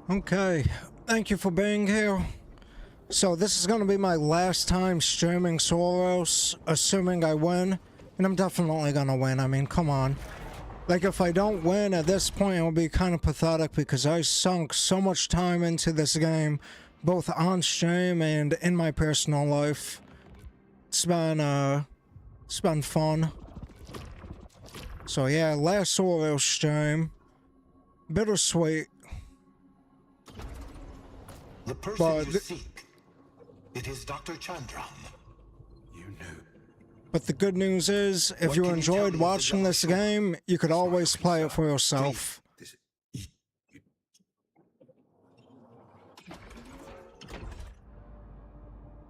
Okay, thank you for being here. So this is gonna be my last time streaming Saros, assuming I win. And I'm definitely gonna win, I mean, come on. Like, if I don't win at this point, it'll be kind of pathetic because I sunk so much time into this game, both on stream and in my personal life. It's been fun. So yeah, last Saros stream. Bittersweet. The person you seek, it is Dr. Chandram. You know. But the good news is, if you enjoyed watching this game, you could always play it for yourself.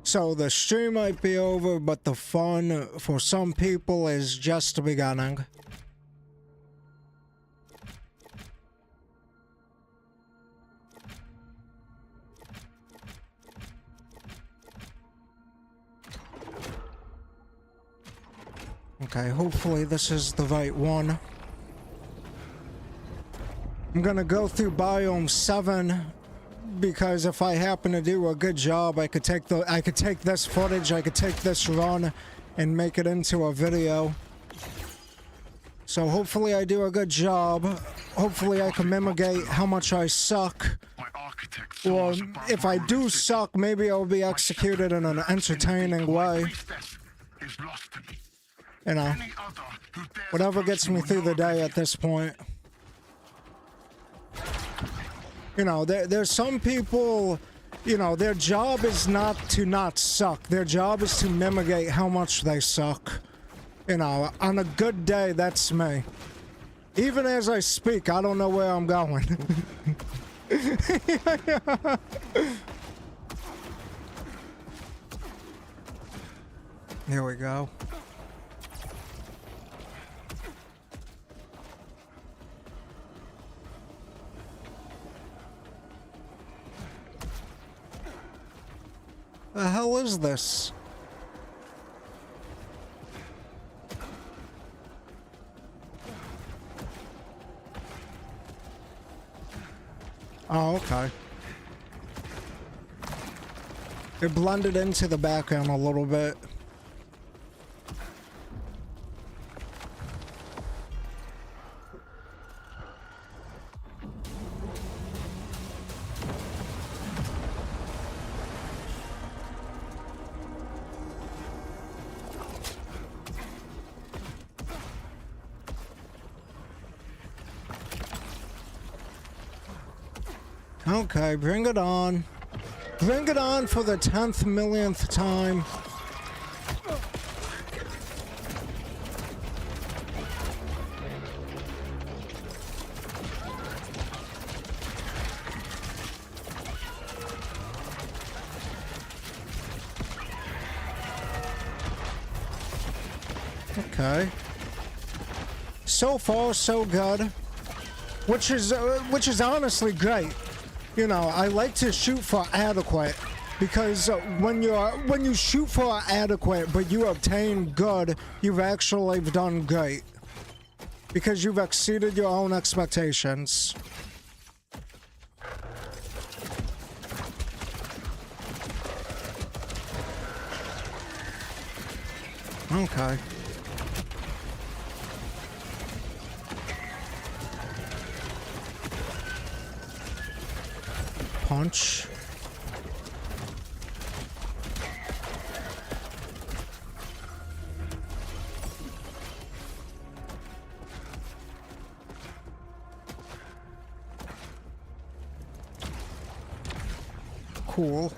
So the stream might be over, but the fun for some people is just beginning. Okay, hopefully this is the right one. I'm gonna go through biome 7 because if I happen to do a good job, I could take this footage, I could take this run and make it into a video. So hopefully I do a good job. Hopefully I can mimitate how much I suck. Or if I do suck, maybe I'll be executed in an entertaining way. You know, whatever gets me through the day at this point. You know, there's some people, you know, their job is not to not suck. Their job is to mimitate how much they suck. You know, on a good day, that's me. Even as I speak, I don't know where I'm going. Here we go. The hell is this? Oh, okay. It blended into the background a little bit. Okay, bring it on. Bring it on for the 10th millionth time. Okay. So far, so good. Which is honestly great. You know, I like to shoot for adequate because when you shoot for adequate but you obtain good, you've actually done great because you've exceeded your own expectations. Okay. Punch. Cool.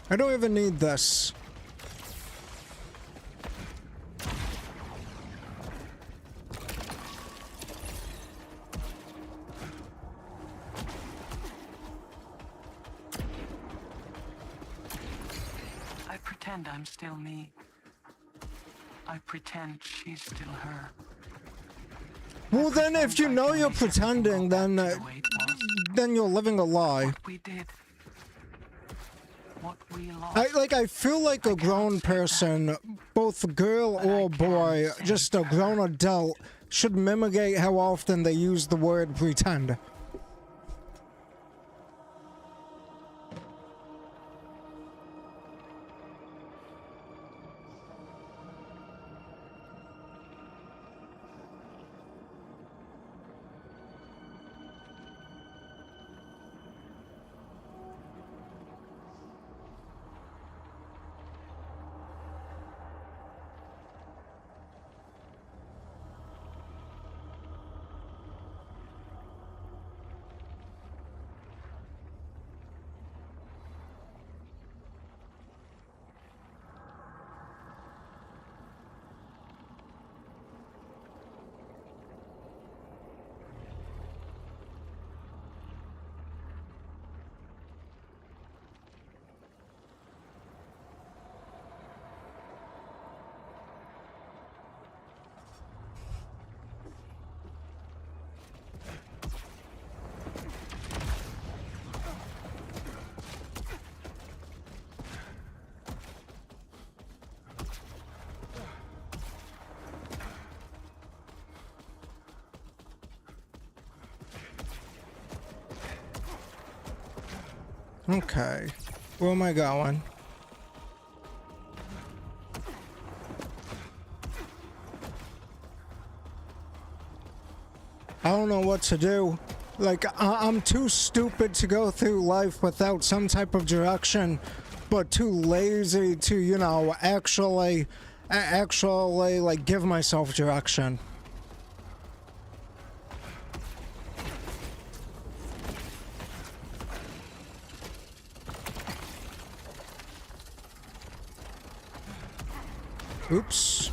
I don't even need this. I'm still me. I pretend she's still her. Well, then if you know you're pretending, then you're living a lie. We did. what we lost. I feel like a grown person, both girl or boy, just a grown adult, should mimic how often they use the word pretend. Okay, where am I going? I don't know what to do. Like, I'm too stupid to go through life without some type of direction, but too lazy to, you know, actually, like, give myself direction. Oops.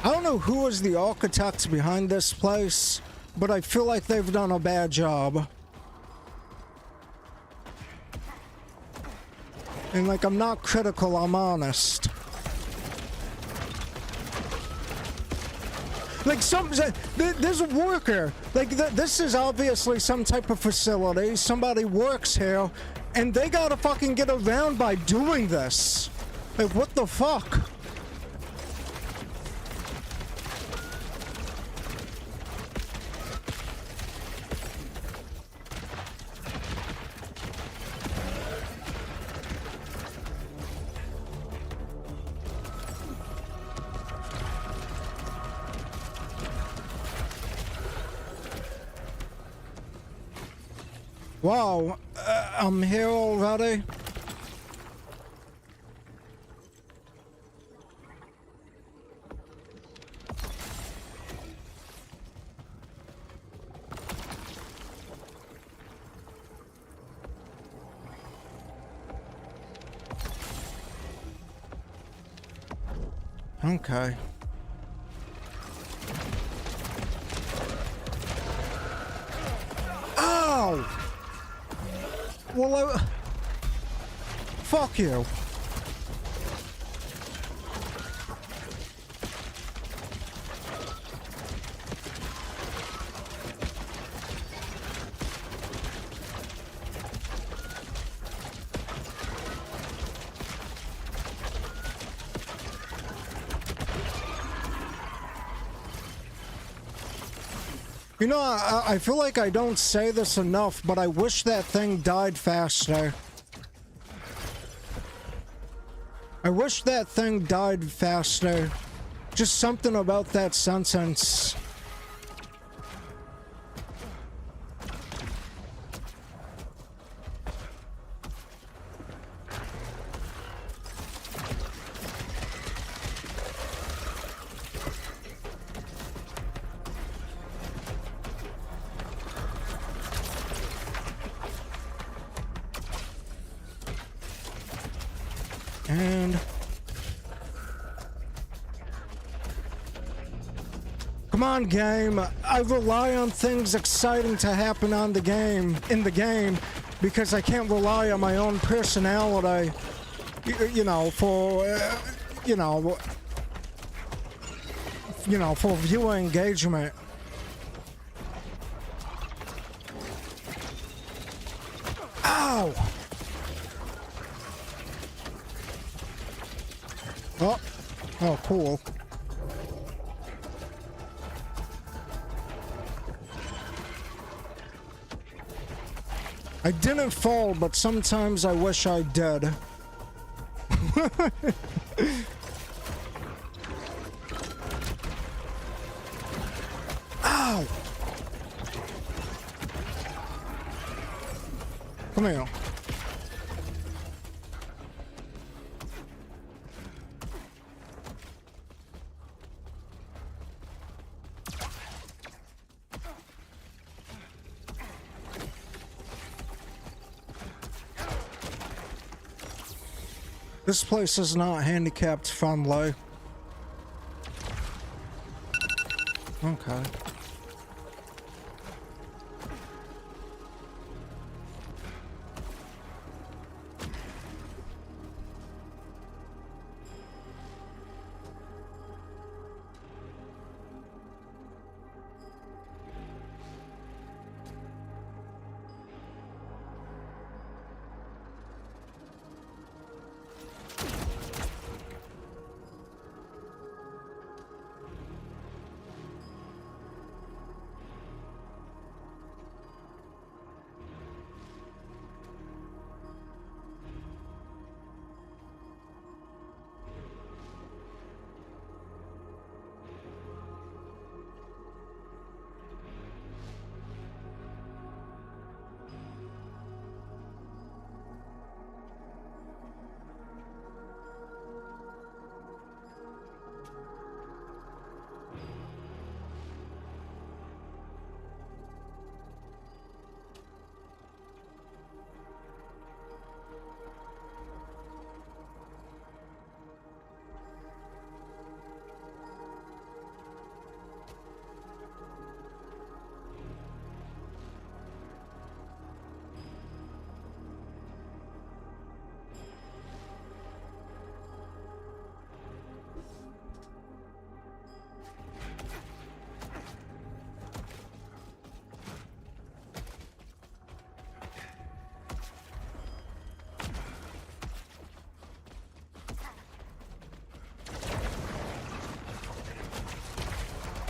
I don't know who was the architect behind this place, but I feel like they've done a bad job. And like, I'm not critical, I'm honest. Like, there's a worker. Like, this is obviously some type of facility. Somebody works here, and they gotta fucking get around by doing this. Like, what the fuck? Wow, I'm here already? Okay. Ow! Well, fuck you. You know, I feel like I don't say this enough, but I wish that thing died faster. I wish that thing died faster. Just something about that sentence. And come on, game. I rely on things exciting to happen in the game, because I can't rely on my own personality, you know, for, you know, you know, for viewer engagement. Ow! Oh, oh, cool. I didn't fall, but sometimes I wish I did. Ow! Come here. This place is not handicapped friendly. Okay.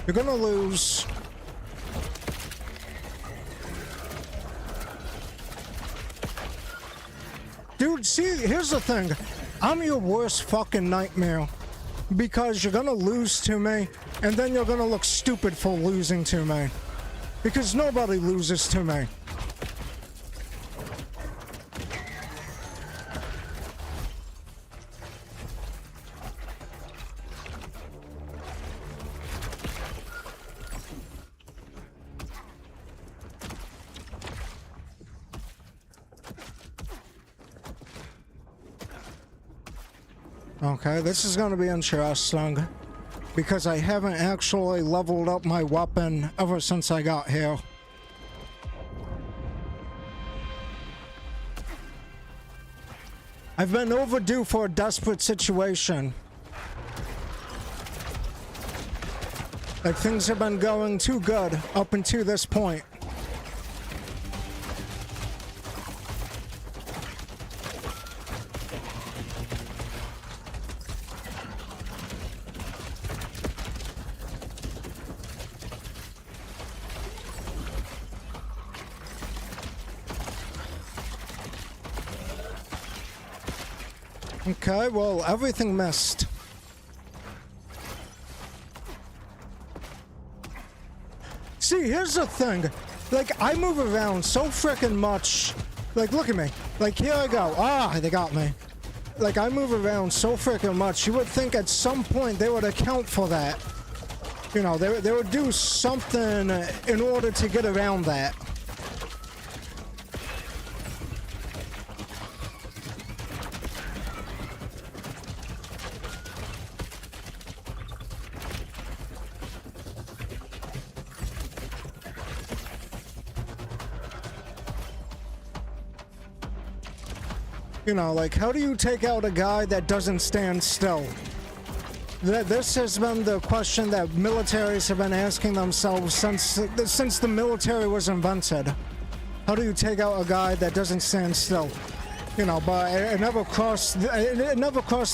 You're gonna lose. Dude, see, here's the thing. I'm your worst fucking nightmare. Because you're gonna lose to me, and then you're gonna look stupid for losing to me. Because nobody loses to me. Okay, this is gonna be interesting because I haven't actually leveled up my weapon ever since I got here. I've been overdue for a desperate situation. Like, things have been going too good up until this point. Okay, well, everything missed. See, here's the thing. Like, I move around so frickin' much. Like, look at me. Like, here I go. Ah, they got me. Like, I move around so frickin' much. You would think at some point they would account for that. You know, they would do something in order to get around that. You know, like, how do you take out a guy that doesn't stand still? This has been the question that militaries have been asking themselves since the military was invented. How do you take out a guy that doesn't stand still? You know, but it never crossed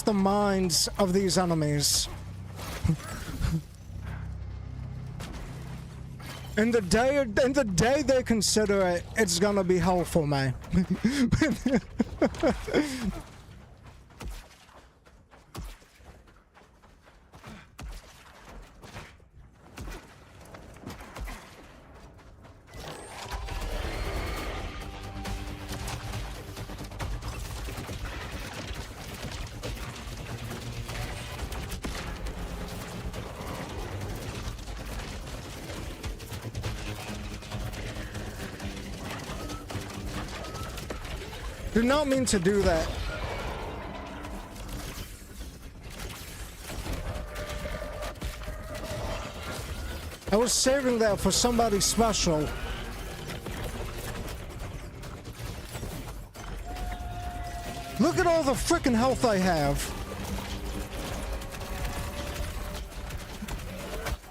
the minds of these enemies. And the day they consider it, it's gonna be hell for me. Did not mean to do that. I was saving that for somebody special. Look at all the frickin' health I have.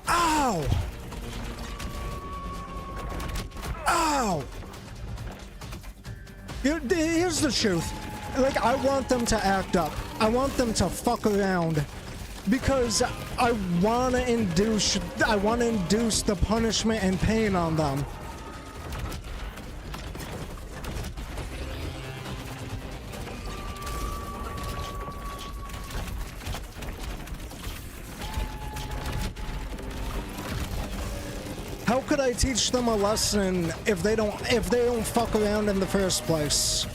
Ow! Ow! Here's the truth. Like, I want them to act up. I want them to fuck around. Because I wanna induce the punishment and pain on them. How could I teach them a lesson if they don't fuck around in the first place?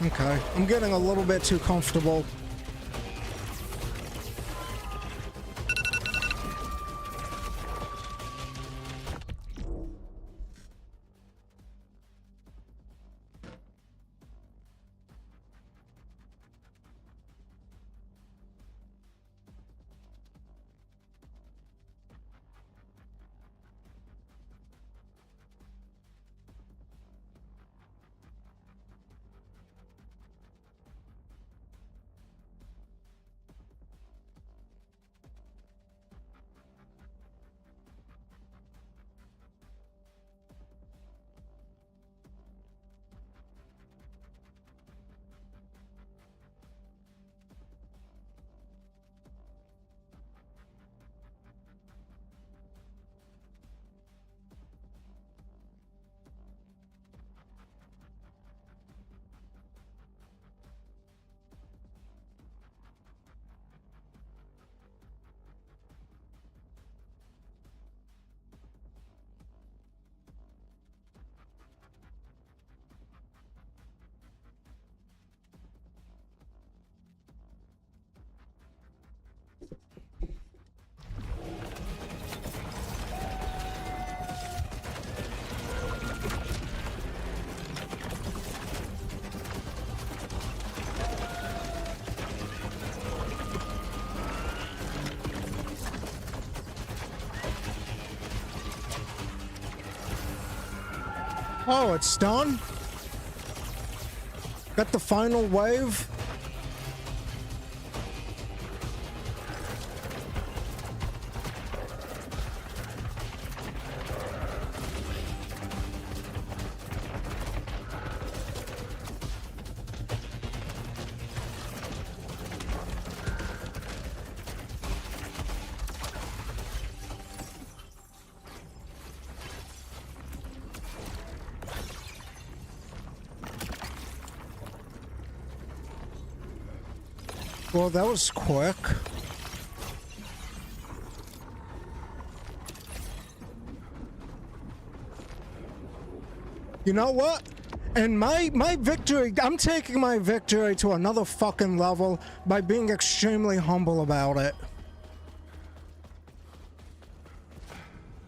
Okay, I'm getting a little bit too comfortable. Oh, it's done? Got the final wave? Well, that was quick. You know what? And my victory, I'm taking my victory to another fucking level by being extremely humble about it.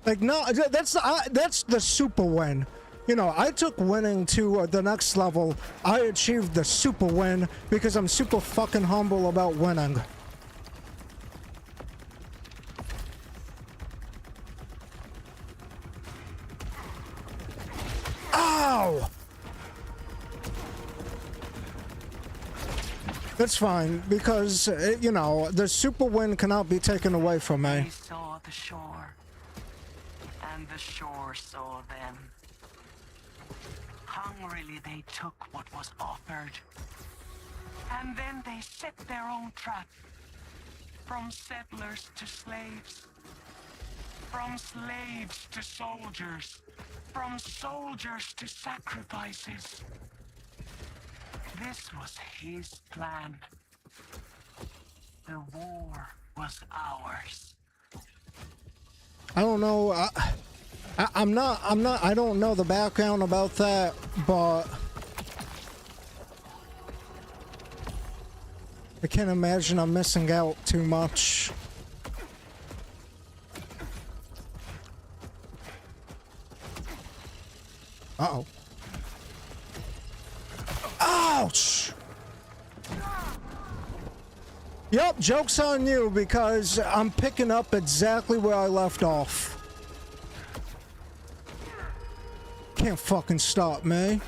Like, no, that's the super win. You know, I took winning to the next level. I achieved the super win because I'm super fucking humble about winning. Ow! That's fine, because, you know, the super win cannot be taken away from me. They saw the shore, and the shore saw them. Hungrily they took what was offered, and then they set their own trap. From settlers to slaves, from slaves to soldiers, from soldiers to sacrifices. This was his plan. The war was ours. I don't know, I don't know the background about that, but I can't imagine I'm missing out too much. Uh-oh. Ouch! Yep, joke's on you because I'm picking up exactly where I left off. Can't fucking stop me.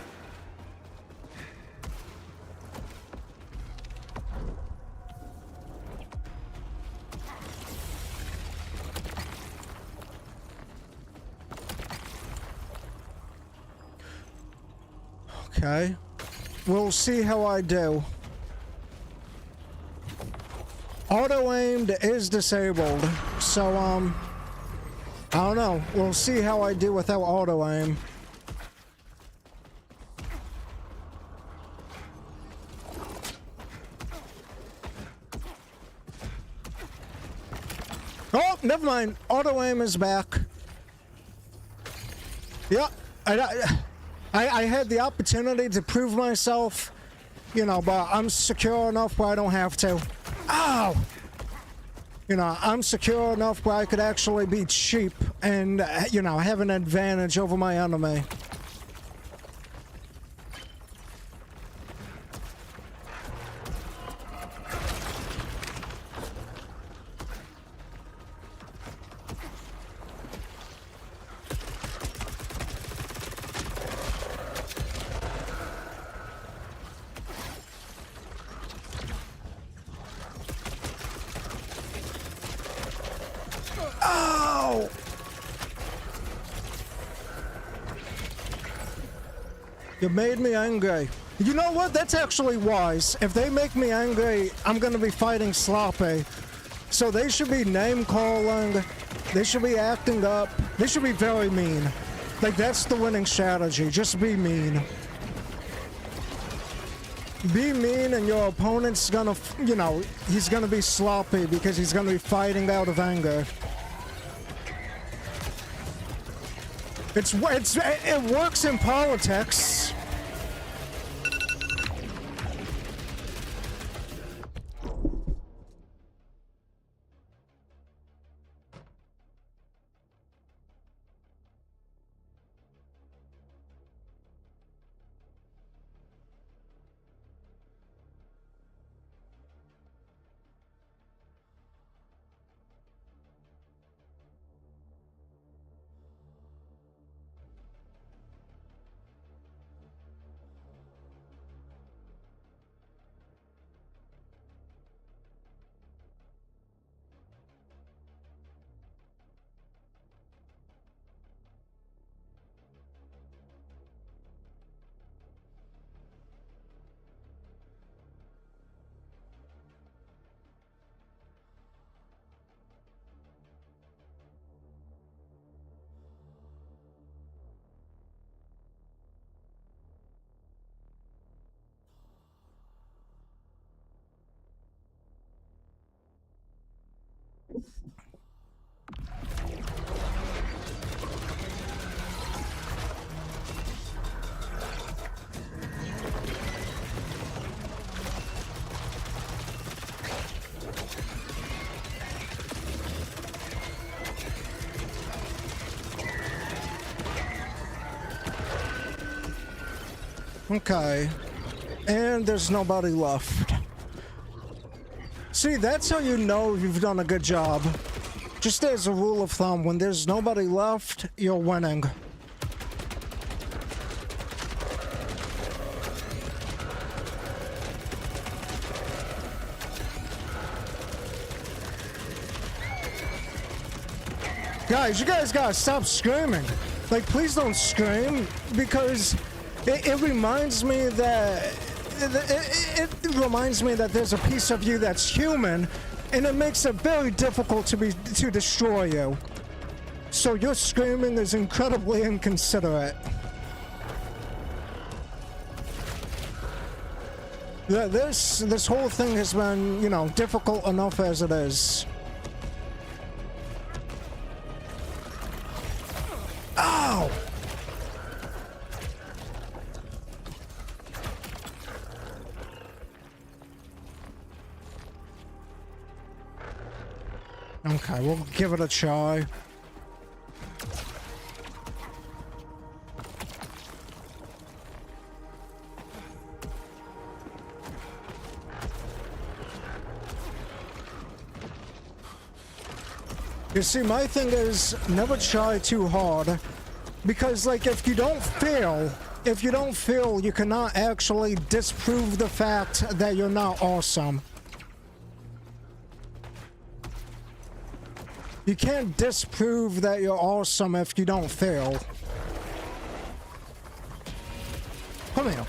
Okay. We'll see how I do. Auto-aimed is disabled, so, I don't know. We'll see how I do without auto-aim. Oh, never mind. Auto-aim is back. Yeah, I had the opportunity to prove myself, you know, but I'm secure enough where I don't have to. Ow! You know, I'm secure enough where I could actually be cheap and, you know, have an advantage over my enemy. Ow! You made me angry. You know what? That's actually wise. If they make me angry, I'm gonna be fighting sloppy. So they should be name-calling. They should be acting up. They should be very mean. Like, that's the winning strategy. Just be mean. Be mean and your opponent's gonna, you know, he's gonna be sloppy because he's gonna be fighting out of anger. It works in politics. Okay. And there's nobody left. See, that's how you know you've done a good job. Just as a rule of thumb, when there's nobody left, you're winning. Guys, you guys gotta stop screaming. Like, please don't scream, because it reminds me that... It reminds me that there's a piece of you that's human, and it makes it very difficult to destroy you. So your screaming is incredibly inconsiderate. This whole thing has been, you know, difficult enough as it is. Ow! Okay, we'll give it a try. You see, my thing is never try too hard, because like if you don't fail, you cannot actually disprove the fact that you're not awesome. You can't disprove that you're awesome if you don't fail. Come here.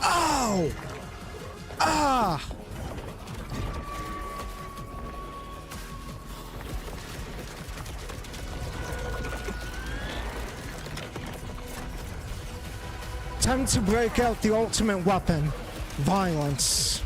Ow! Ah! Time to break out the ultimate weapon, violence.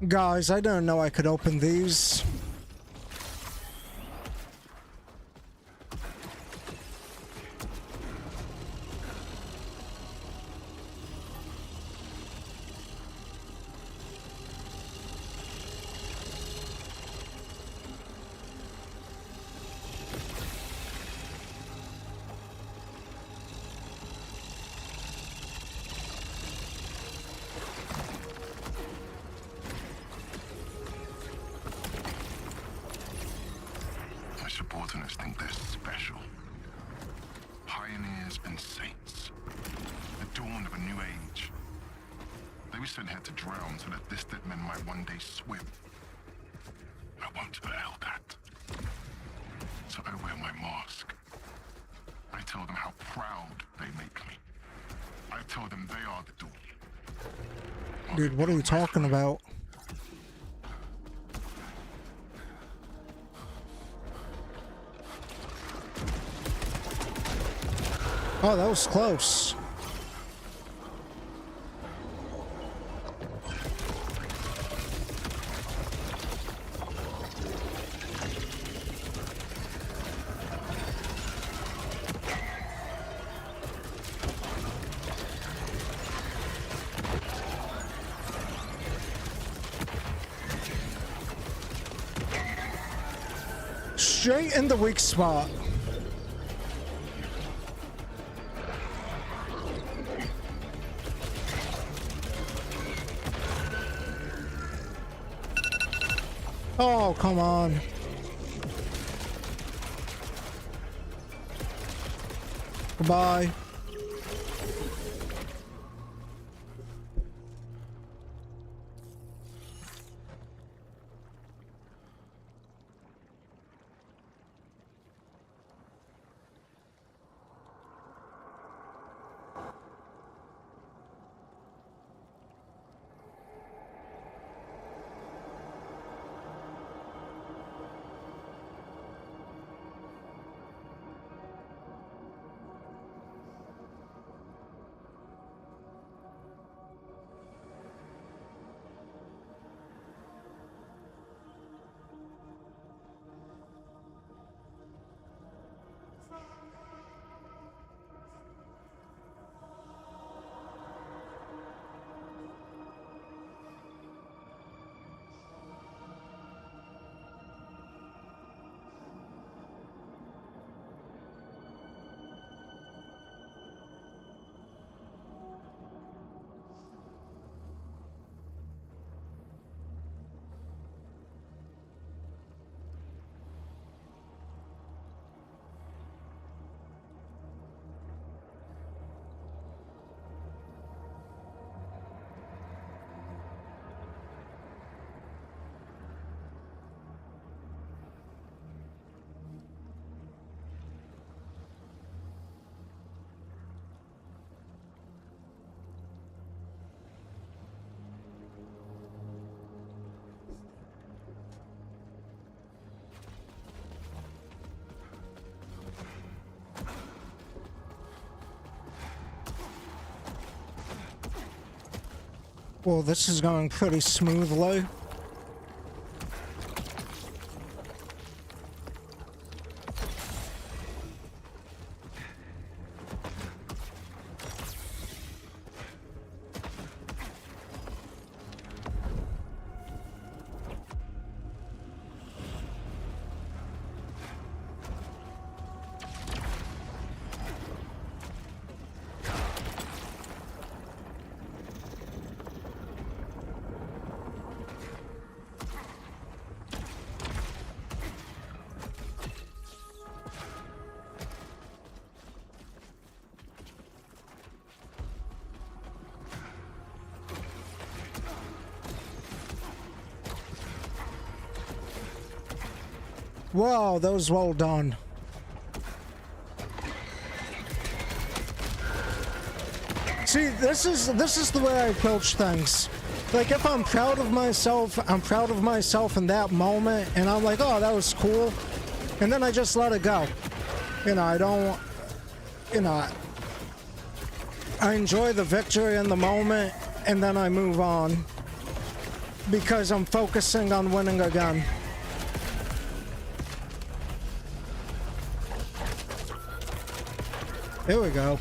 Guys, I didn't know I could open these. Subordinates think they're special. Pioneers and saints. The dawn of a new age. They were sent here to drown so that this dead men might one day swim. I won't allow that. So I wear my mask. I tell them how proud they make me. I tell them they are the dawn. Dude, what are you talking about? Oh, that was close. Straight in the weak spot. Oh, come on. Goodbye. Well, this is going pretty smoothly. Wow, that was well done. See, this is the way I approach things. Like, if I'm proud of myself, I'm proud of myself in that moment, and I'm like, oh, that was cool. And then I just let it go. You know, I don't, you know, I enjoy the victory in the moment, and then I move on. Because I'm focusing on winning again. Here we go.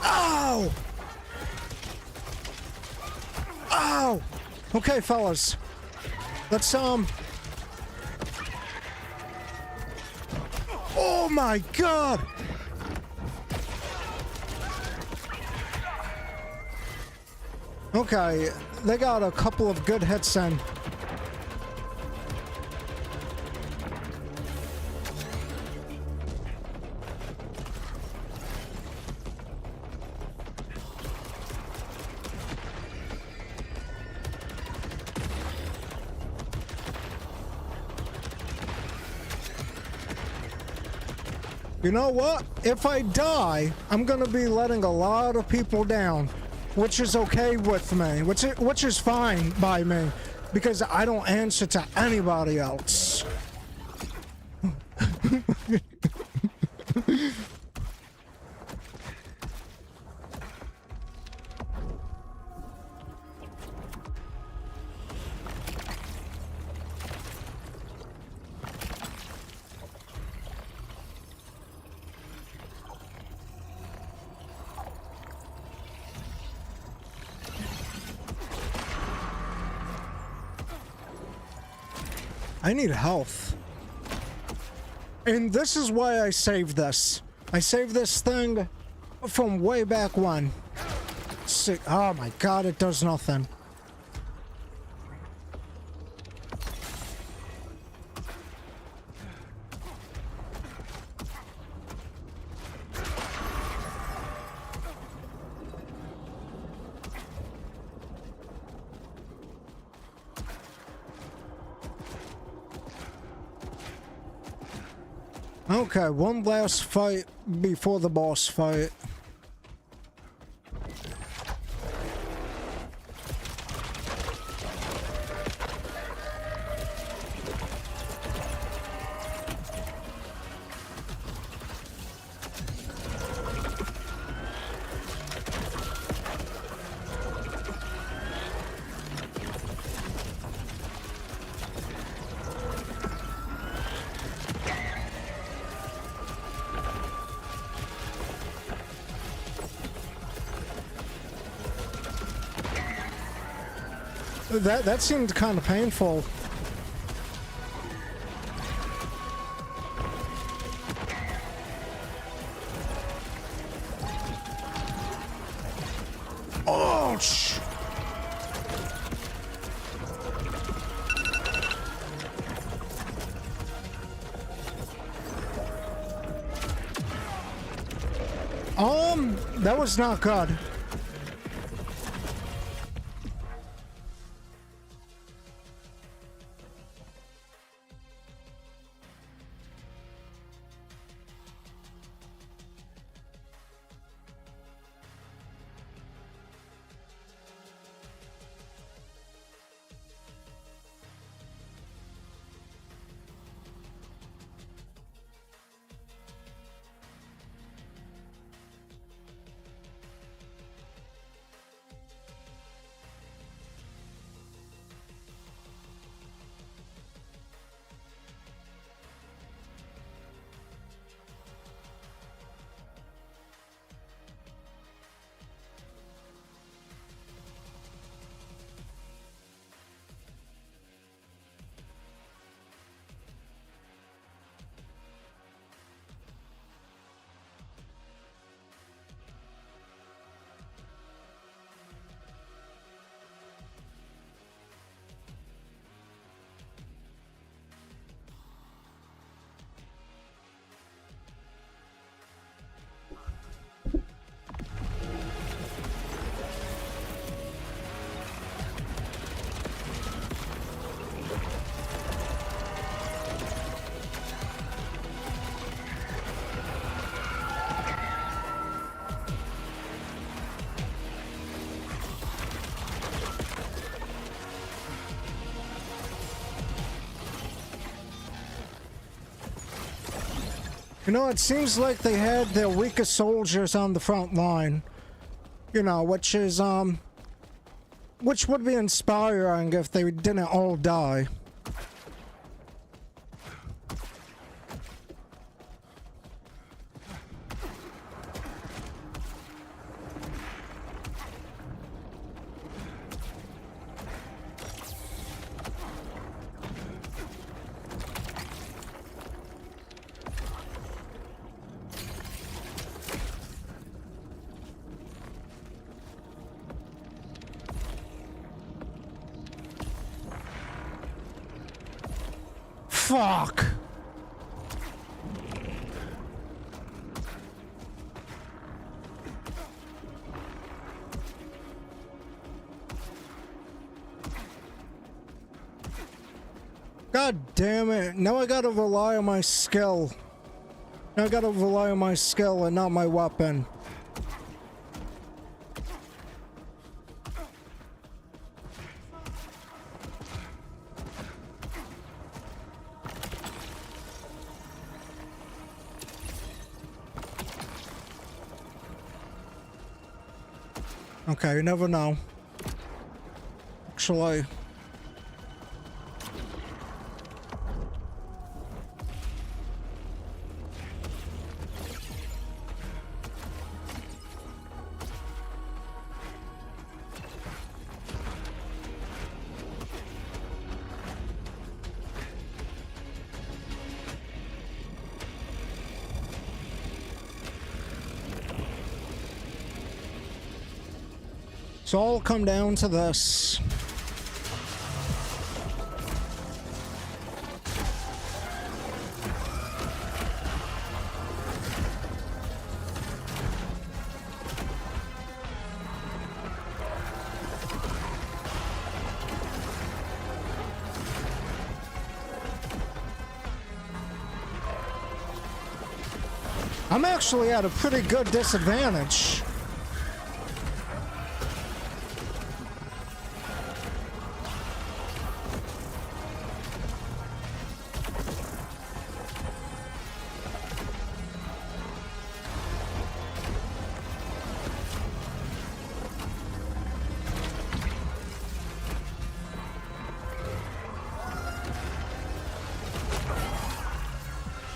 Ow! Ow! Okay, fellas. Let's, oh my God! Okay, they got a couple of good hits in. You know what? If I die, I'm gonna be letting a lot of people down, which is okay with me, which is fine by me, because I don't answer to anybody else. I need health. And this is why I saved this. I saved this thing from way back when. See, oh my God, it does nothing. Okay, one last fight before the boss fight. That seemed kind of painful. Ouch! That was not good. You know, it seems like they had their weakest soldiers on the front line. You know, which would be inspiring if they didn't all die. Fuck! God damn it. Now I gotta rely on my skill. Now I gotta rely on my skill and not my weapon. Okay, you never know. Actually... So I'll come down to this. I'm actually at a pretty good disadvantage.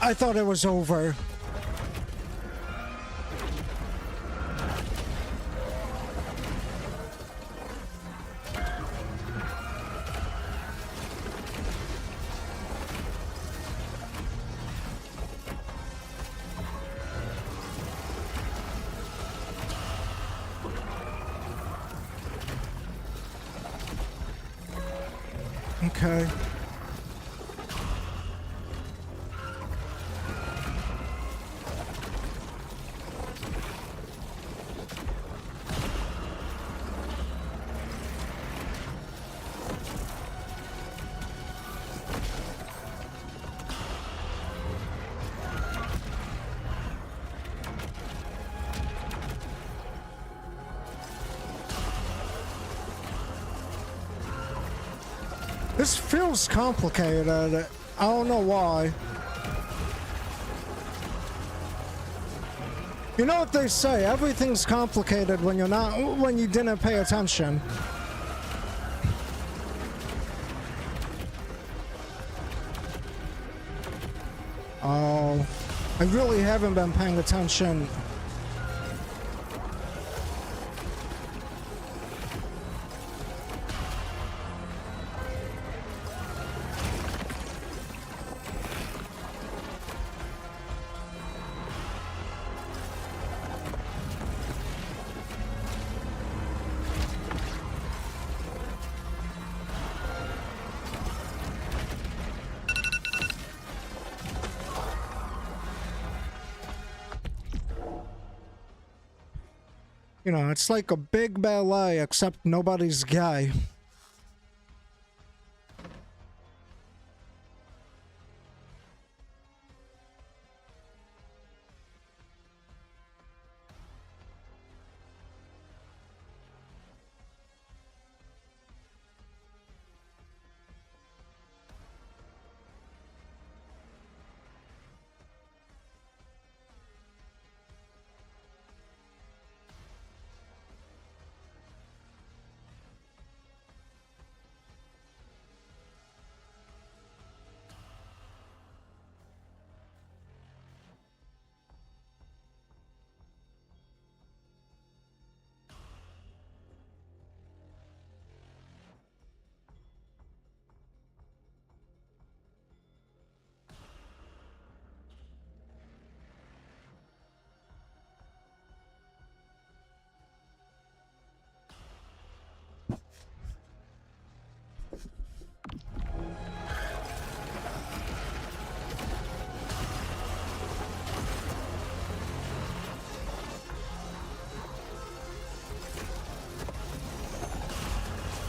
I thought it was over. Okay. This feels complicated. I don't know why. You know what they say, everything's complicated when you didn't pay attention. Oh, I really haven't been paying attention. You know, it's like a big ballet, except nobody's gay.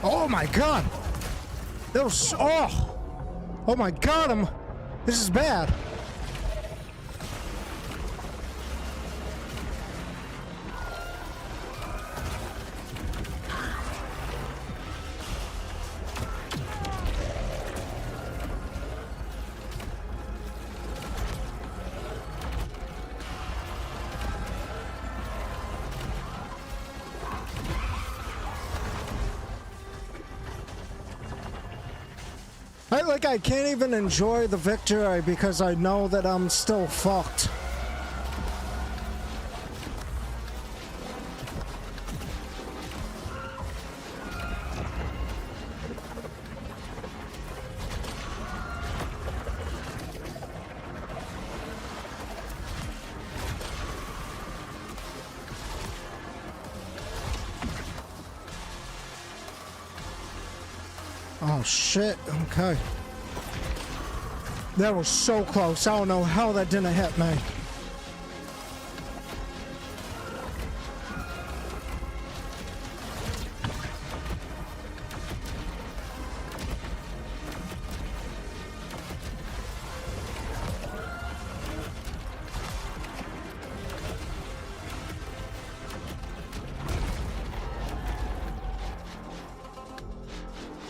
Oh my god! That was... Oh! Oh my god, this is bad. I can't even enjoy the victory because I know that I'm still fucked. Oh shit, okay. That was so close. I don't know how that didn't hit me.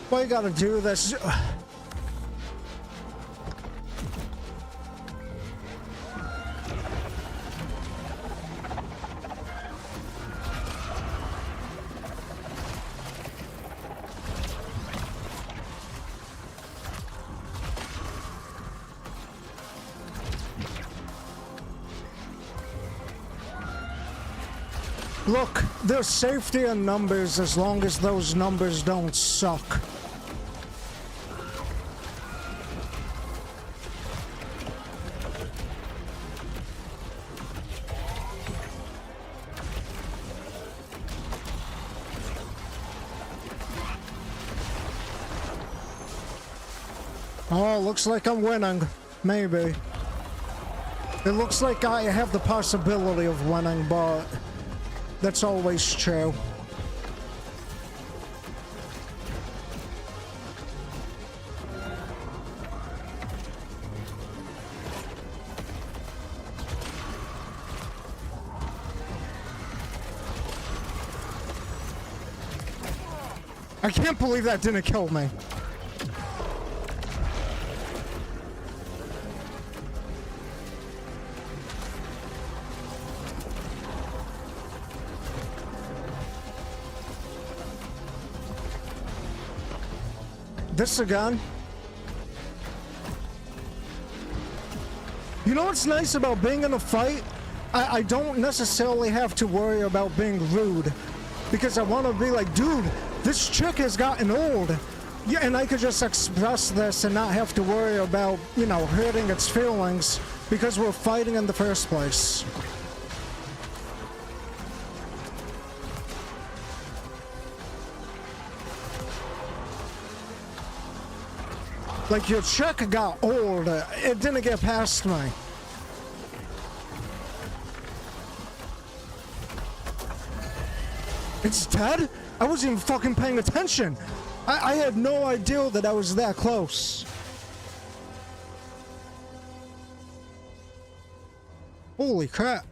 Why you gotta do this? Look, there's safety in numbers as long as those numbers don't suck. Oh, looks like I'm winning. Maybe. It looks like I have the possibility of winning, but that's always true. I can't believe that didn't kill me. This again. You know what's nice about being in a fight? I don't necessarily have to worry about being rude. Because I want to be like, dude, this chick has gotten old. Yeah, and I could just express this and not have to worry about, you know, hurting its feelings. Because we're fighting in the first place. Like, your chick got old. It didn't get past me. It's dead? I wasn't even fucking paying attention. I had no idea that I was that close. Holy crap.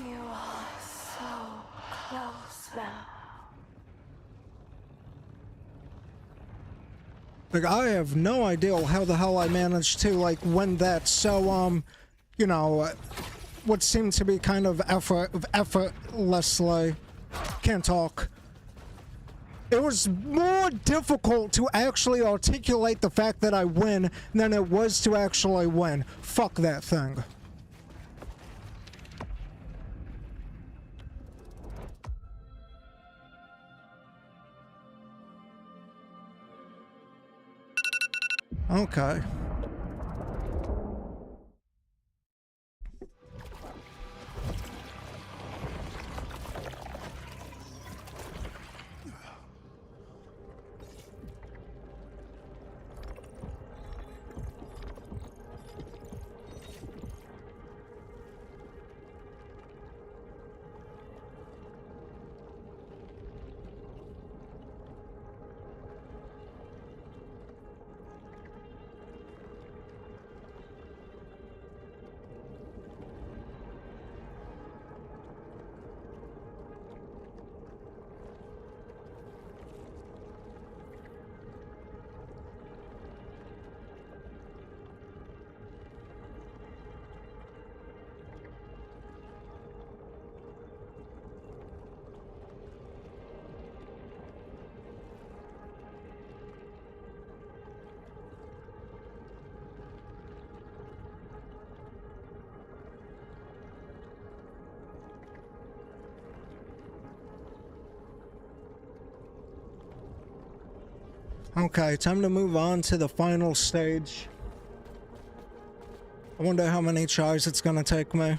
You are so close now. Like, I have no idea how the hell I managed to, like, win that so, you know, what seemed to be kind of effortlessly. Can't talk. It was more difficult to actually articulate the fact that I win than it was to actually win. Fuck that thing. Okay. Okay, time to move on to the final stage. I wonder how many tries it's gonna take me.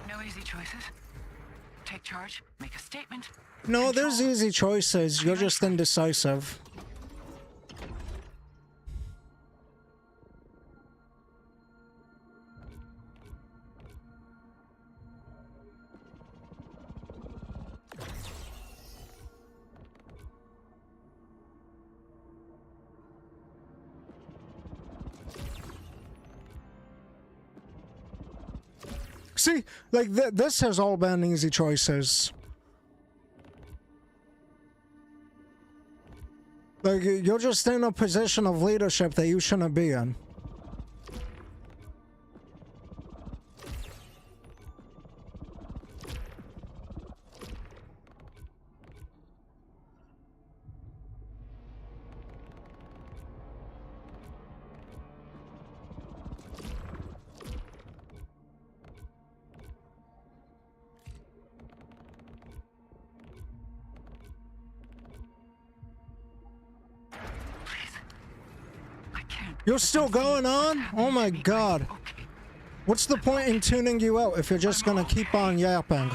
No easy choices. Take charge, make a statement. No, there's Control. easy choices. You're just indecisive. See, like, this has all been easy choices. Like, you're just in a position of leadership that you shouldn't be in. You're still going on? Oh my god. What's the point in tuning you out if you're just gonna keep on yapping?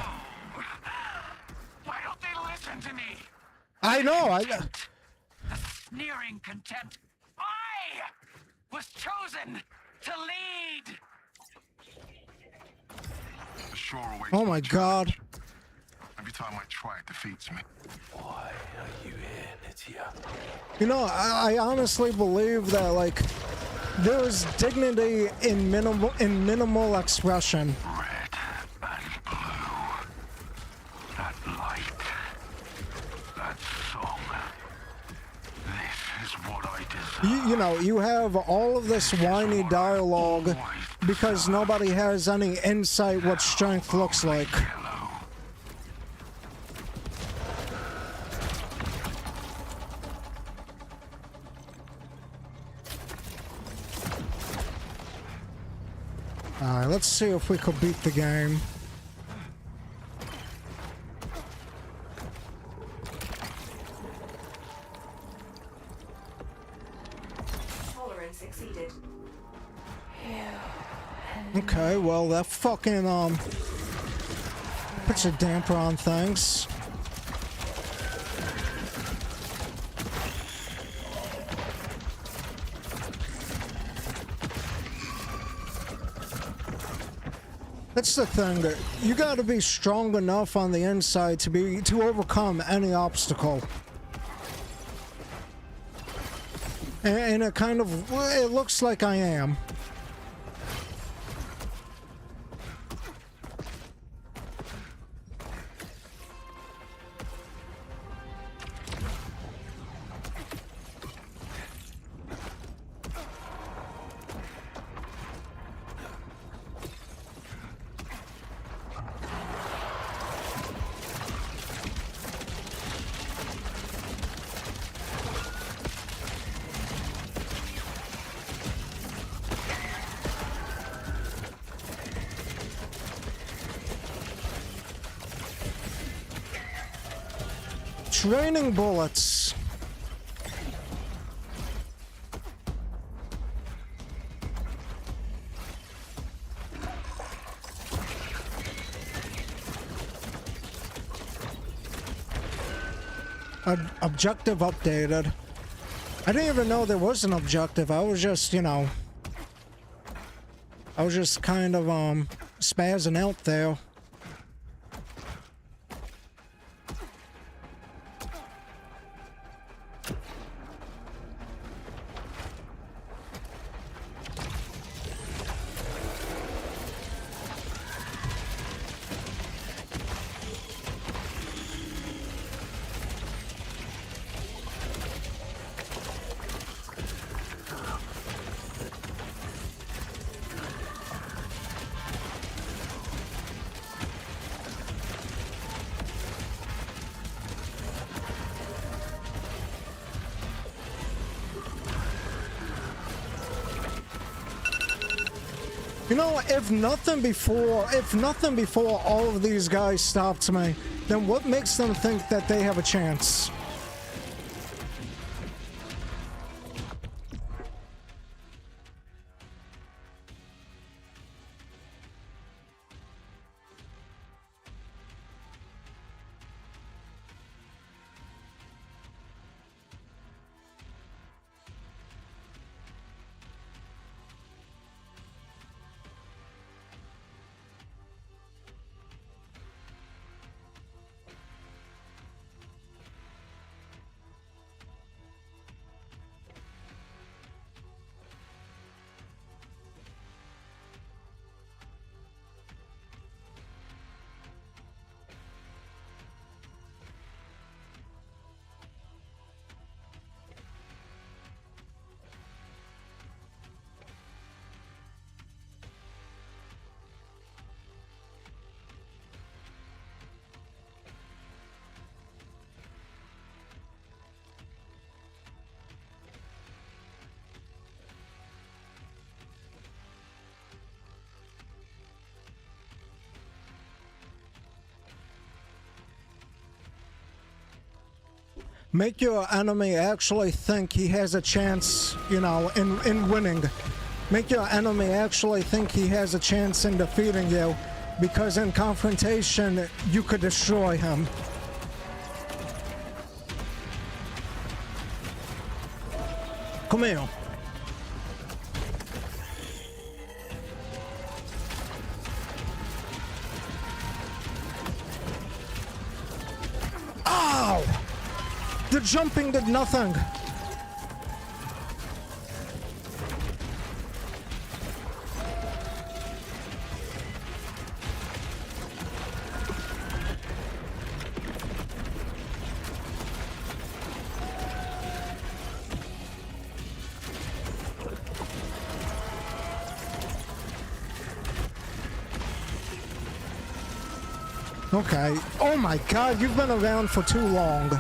Why don't they listen to me? I know, The sneering contempt. I was chosen to lead. The shore awaits Oh no my challenge. god. Every time I try, it defeats me. Why are you here, Nydia? You know, I honestly believe that, like, there's dignity in minimal expression. Red and blue. That light. That song. This is what I deserve. You know, you have all of this whiny dialogue because nobody has any insight what strength looks like. Hello. Alright, let's see if we could beat the game. Tolerance exceeded. Okay, well, that fucking, puts a damper on things. That's the thing, that you gotta be strong enough on the inside to overcome any obstacle. And it kind of, it looks like I am. Training bullets. Objective updated. I didn't even know there was an objective. I was just, you know, I was just kind of spazzing out there. You know, if nothing before all of these guys stopped me, then what makes them think that they have a chance? Make your enemy actually think he has a chance, you know, in winning. Make your enemy actually think he has a chance in defeating you, because in confrontation, you could destroy him. Come here. Ow! The jumping did nothing. Okay. Oh my God, you've been around for too long.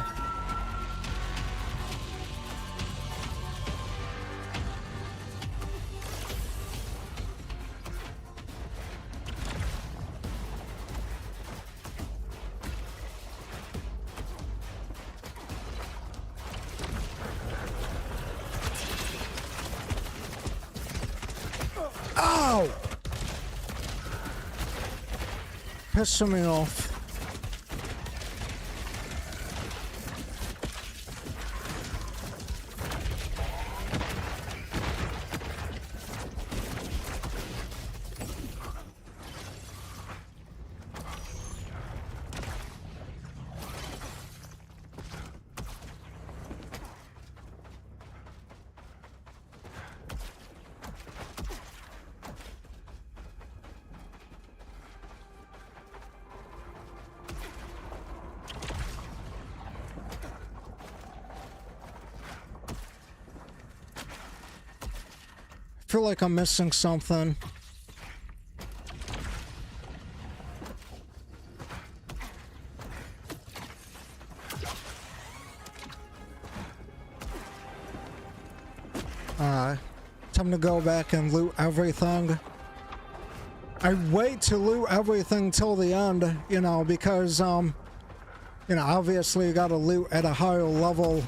Ow! Pissing me off. I feel like I'm missing something. Time to go back and loot everything. I wait to loot everything till the end, you know, because, you know, obviously you gotta loot at a higher level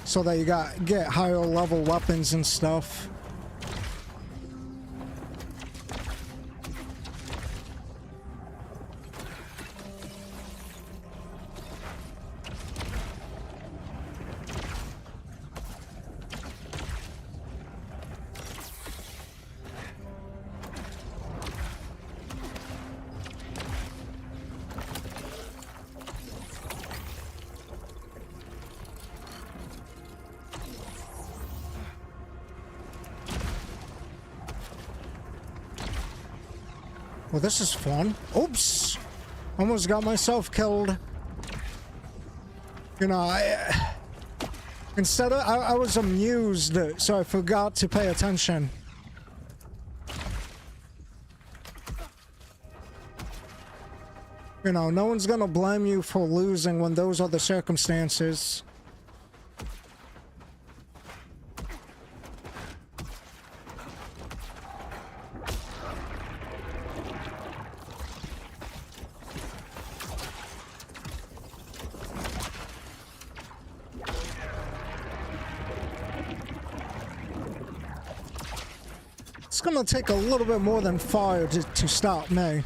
so that you get higher level weapons and stuff. Well, this is fun. Oops! Almost got myself killed. You know, I was amused, so I forgot to pay attention. You know, no one's gonna blame you for losing when those are the circumstances. It's gonna take a little bit more than fire to stop me.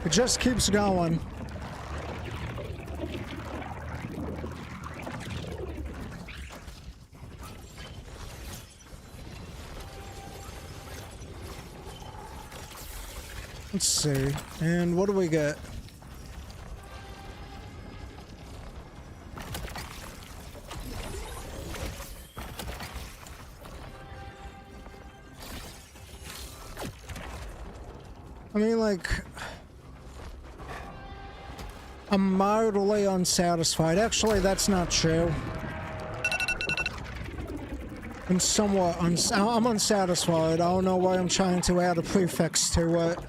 It just keeps going. Let's see. And what do we get? I mean, like, I'm mildly unsatisfied. Actually, that's not true. I'm somewhat I'm unsatisfied. I don't know why I'm trying to add a prefix to it.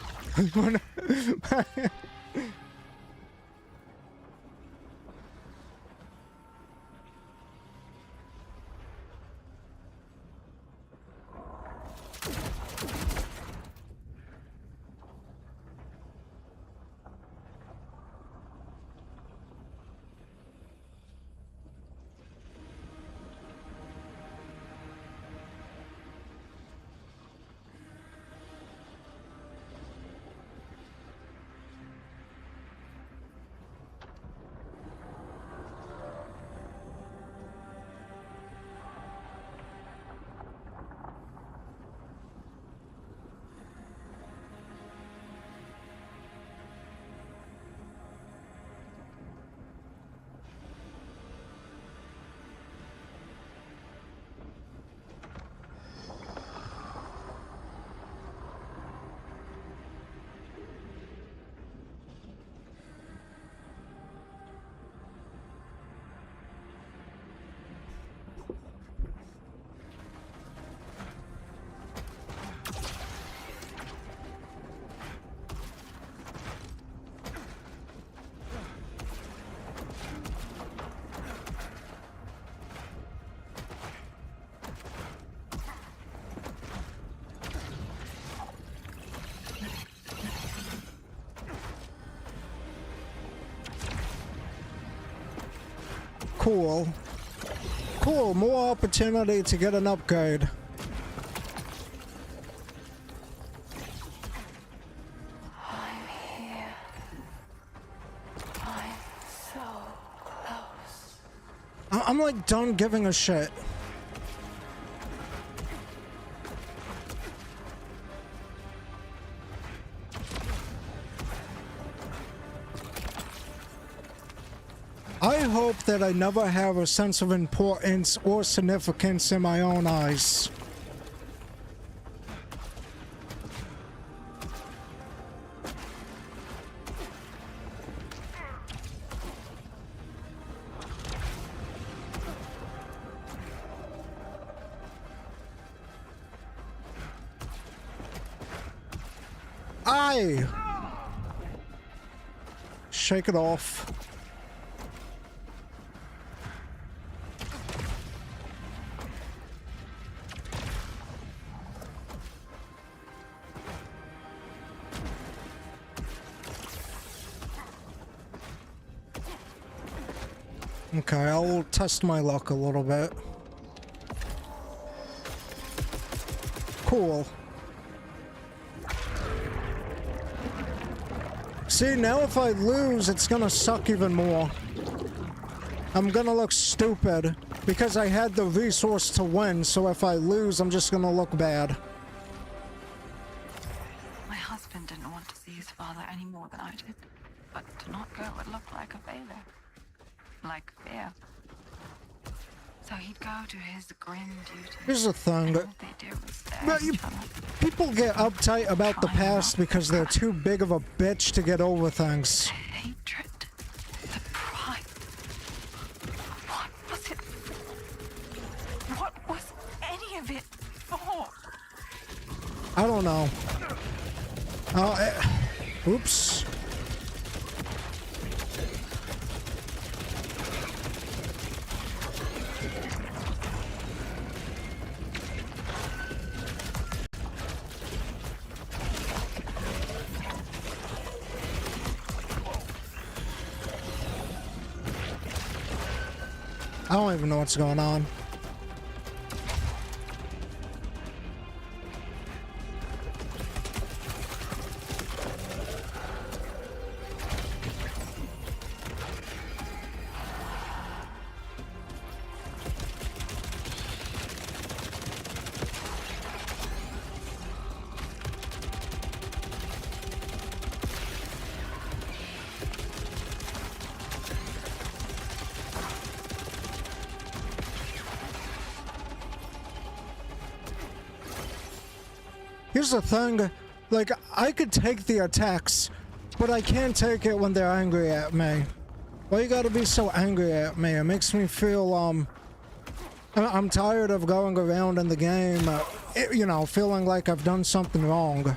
Cool. Cool, more opportunity to get an upgrade. I'm here. I'm so close. I'm like done giving a shit. I hope that I never have a sense of importance or significance in my own eyes. Aye! Shake it off. Okay, I'll test my luck a little bit. Cool. See, now if I lose, it's gonna suck even more. I'm gonna look stupid because I had the resource to win, so if I lose, I'm just gonna look bad. My husband didn't want to see his father any more than I did, but to not go would look like a failure. Like fear. So he'd go to his grim duty. Here's the thing. And all they do is stare at each other. People get uptight about the past because they're too big of a bitch to get over things. The hatred. The pride. What was it? What was any of it for? I don't know. Oops. I don't even know what's going on. Here's the thing, like, I could take the attacks, but I can't take it when they're angry at me. Why you gotta be so angry at me? It makes me feel, I'm tired of going around in the game, you know, feeling like I've done something wrong.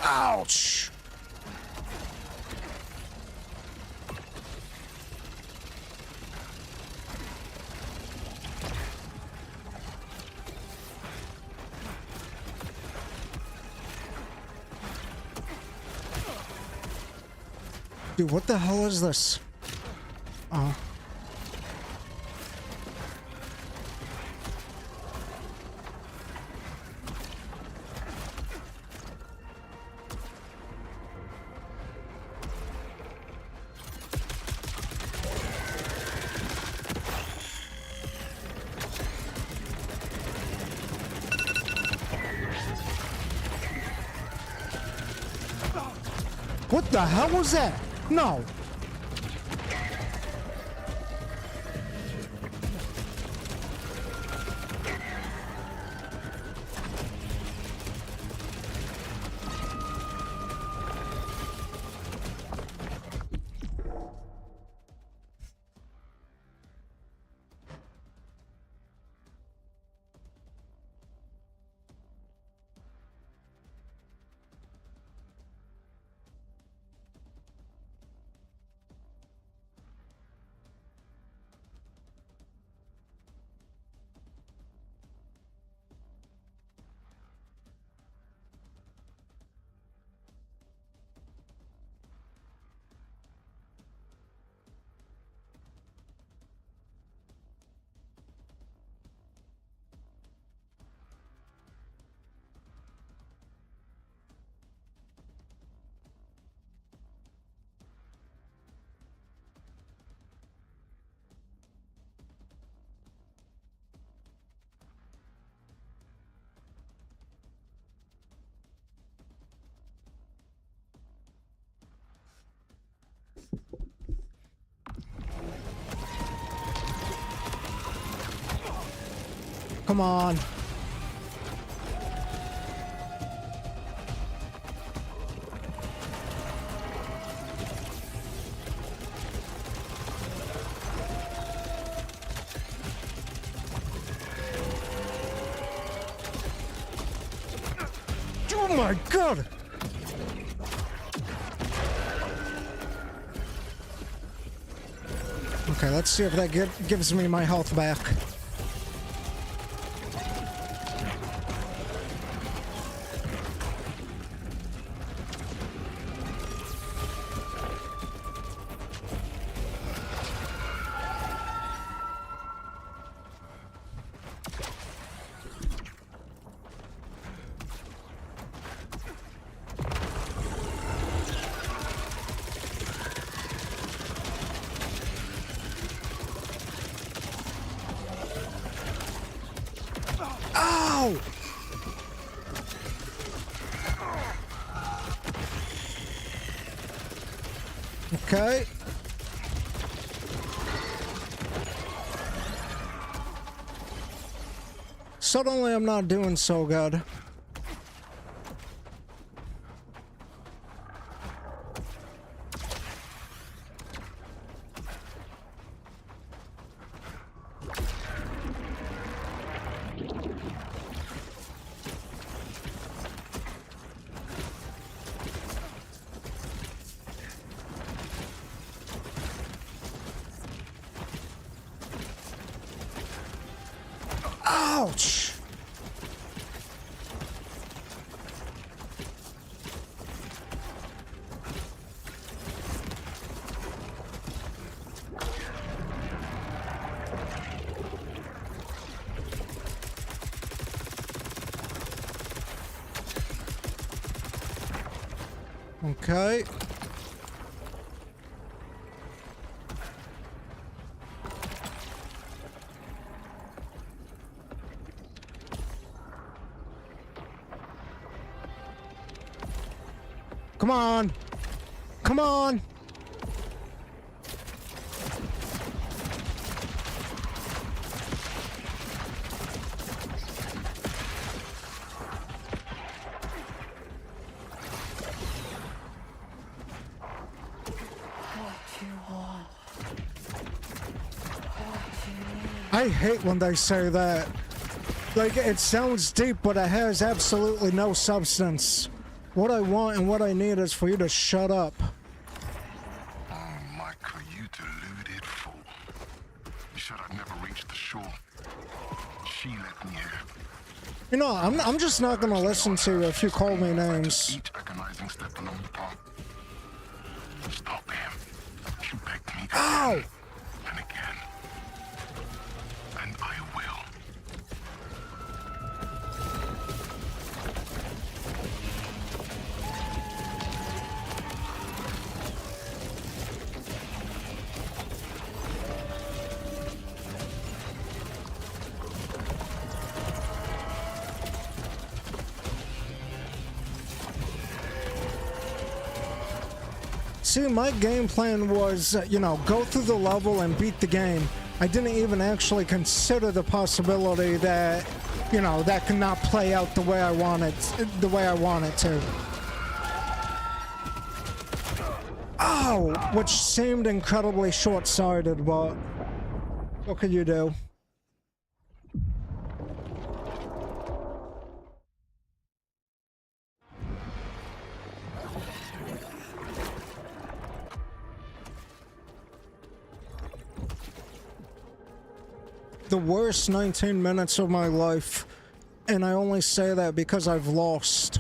Ouch! Dude, what the hell is this? Oh. What the hell was that? No. Come on. Oh my God! Okay, let's see if that gives me my health back. Ow! Okay. Suddenly I'm not doing so good. Ouch! Okay. Come on. Come on. I hate when they say that. Like, it sounds deep, but it has absolutely no substance. What I want and what I need is for you to shut up. Oh, Michael, you deluded fool. You said I'd never reach the shore. She let me here. You know, I'm just not gonna listen to you if you call me names. Each agonizing step along the path. Stop him. She begged me again Ow! and again. And I will. See, my game plan was, you know, go through the level and beat the game. I didn't even actually consider the possibility that, you know, that could not play out the way I want it to. Oh, which seemed incredibly short-sighted, but what could you do? The worst 19 minutes of my life, and I only say that because I've lost.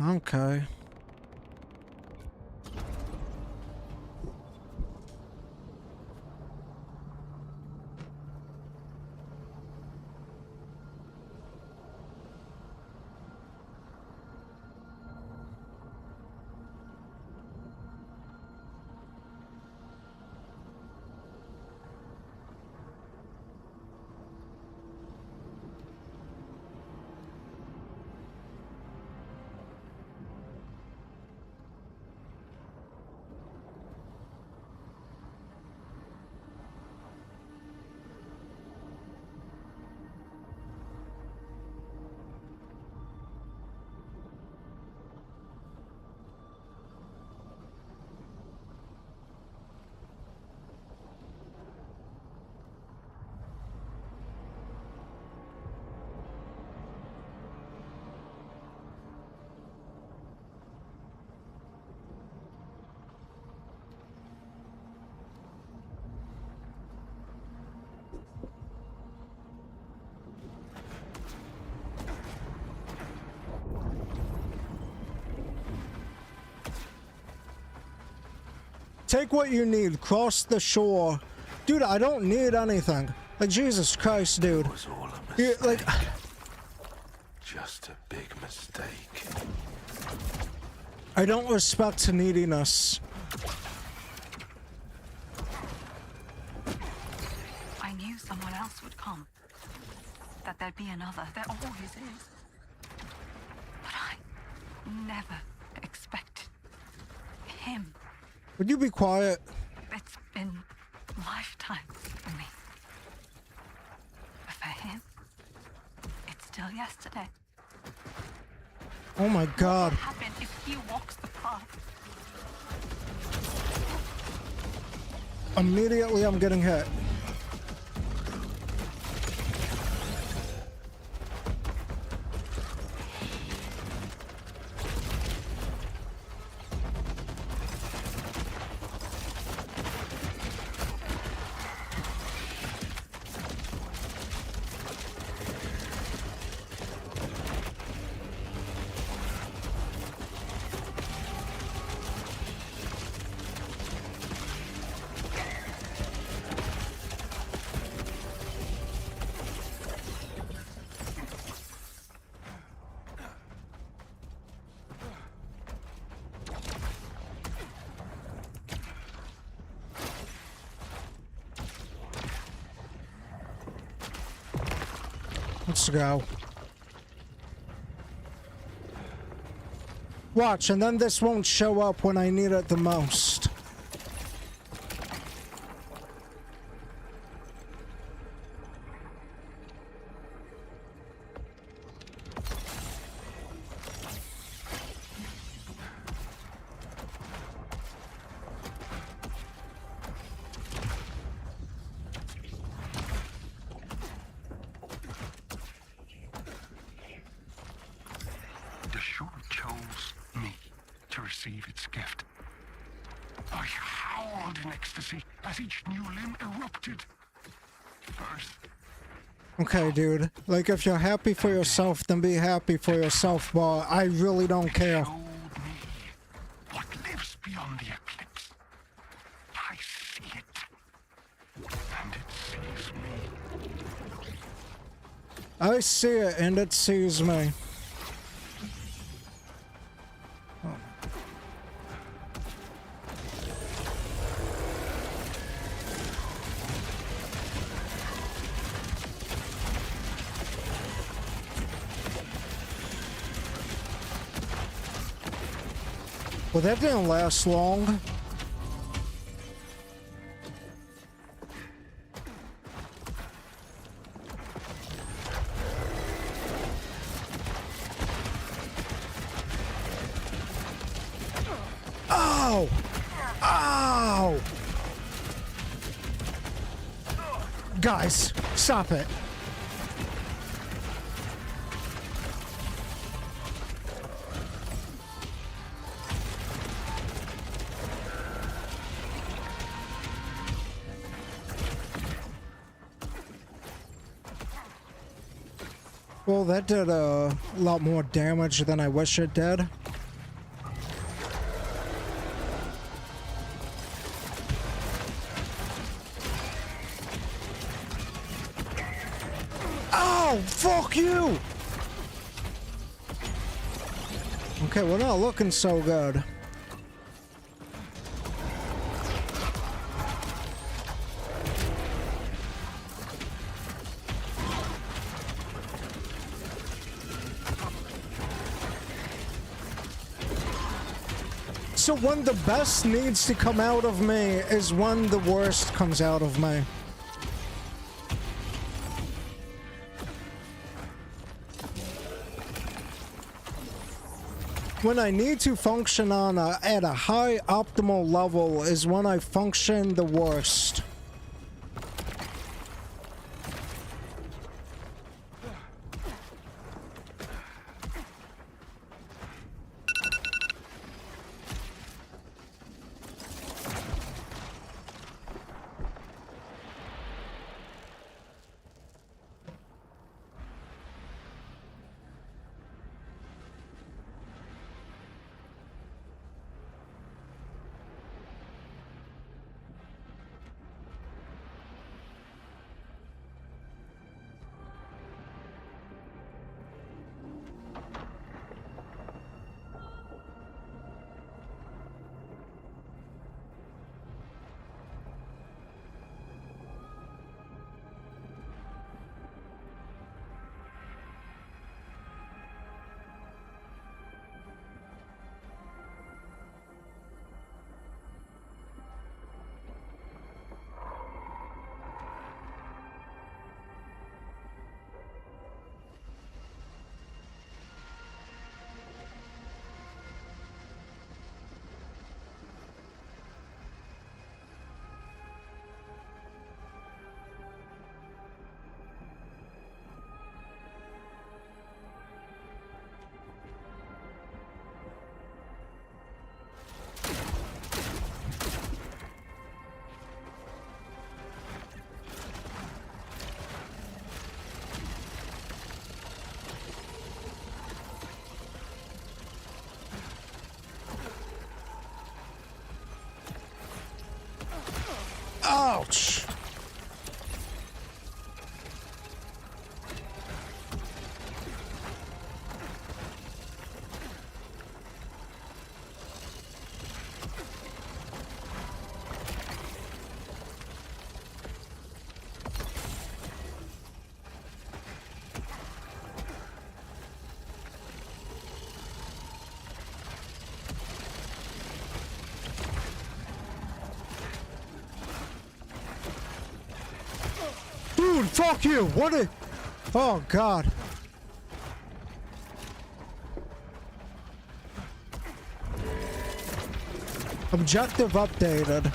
Okay. Take what you need. Cross the shore. Dude, I don't need anything. Like, Jesus Christ, dude. It was all a You, mistake. like, Just a big mistake. I don't respect neediness. I knew someone else would come. That there'd be another. There always is. But I never expected him. Would you be quiet? It's been lifetimes for me. But for him, it's still yesterday. Oh my God. What will happen if he walks the path? Immediately I'm getting hit. Let's go. Watch, and then this won't show up when I need it the most. The shore chose me to receive its gift. I howled in ecstasy as each new limb erupted. First, Okay, dude. Like, if you're happy for yourself, then be happy for yourself, but I really don't care. showed me what lives beyond the eclipse. I see it, and it sees me. I see it, and it sees me. Well, that didn't last long. Ow! Ow! Guys, stop it. Well, that did a lot more damage than I wish it did. Oh, fuck you! Okay, we're not looking so good. So when the best needs to come out of me is when the worst comes out of me. When I need to function at a high optimal level is when I function the worst. fuck you! What a... Oh, God. Objective updated.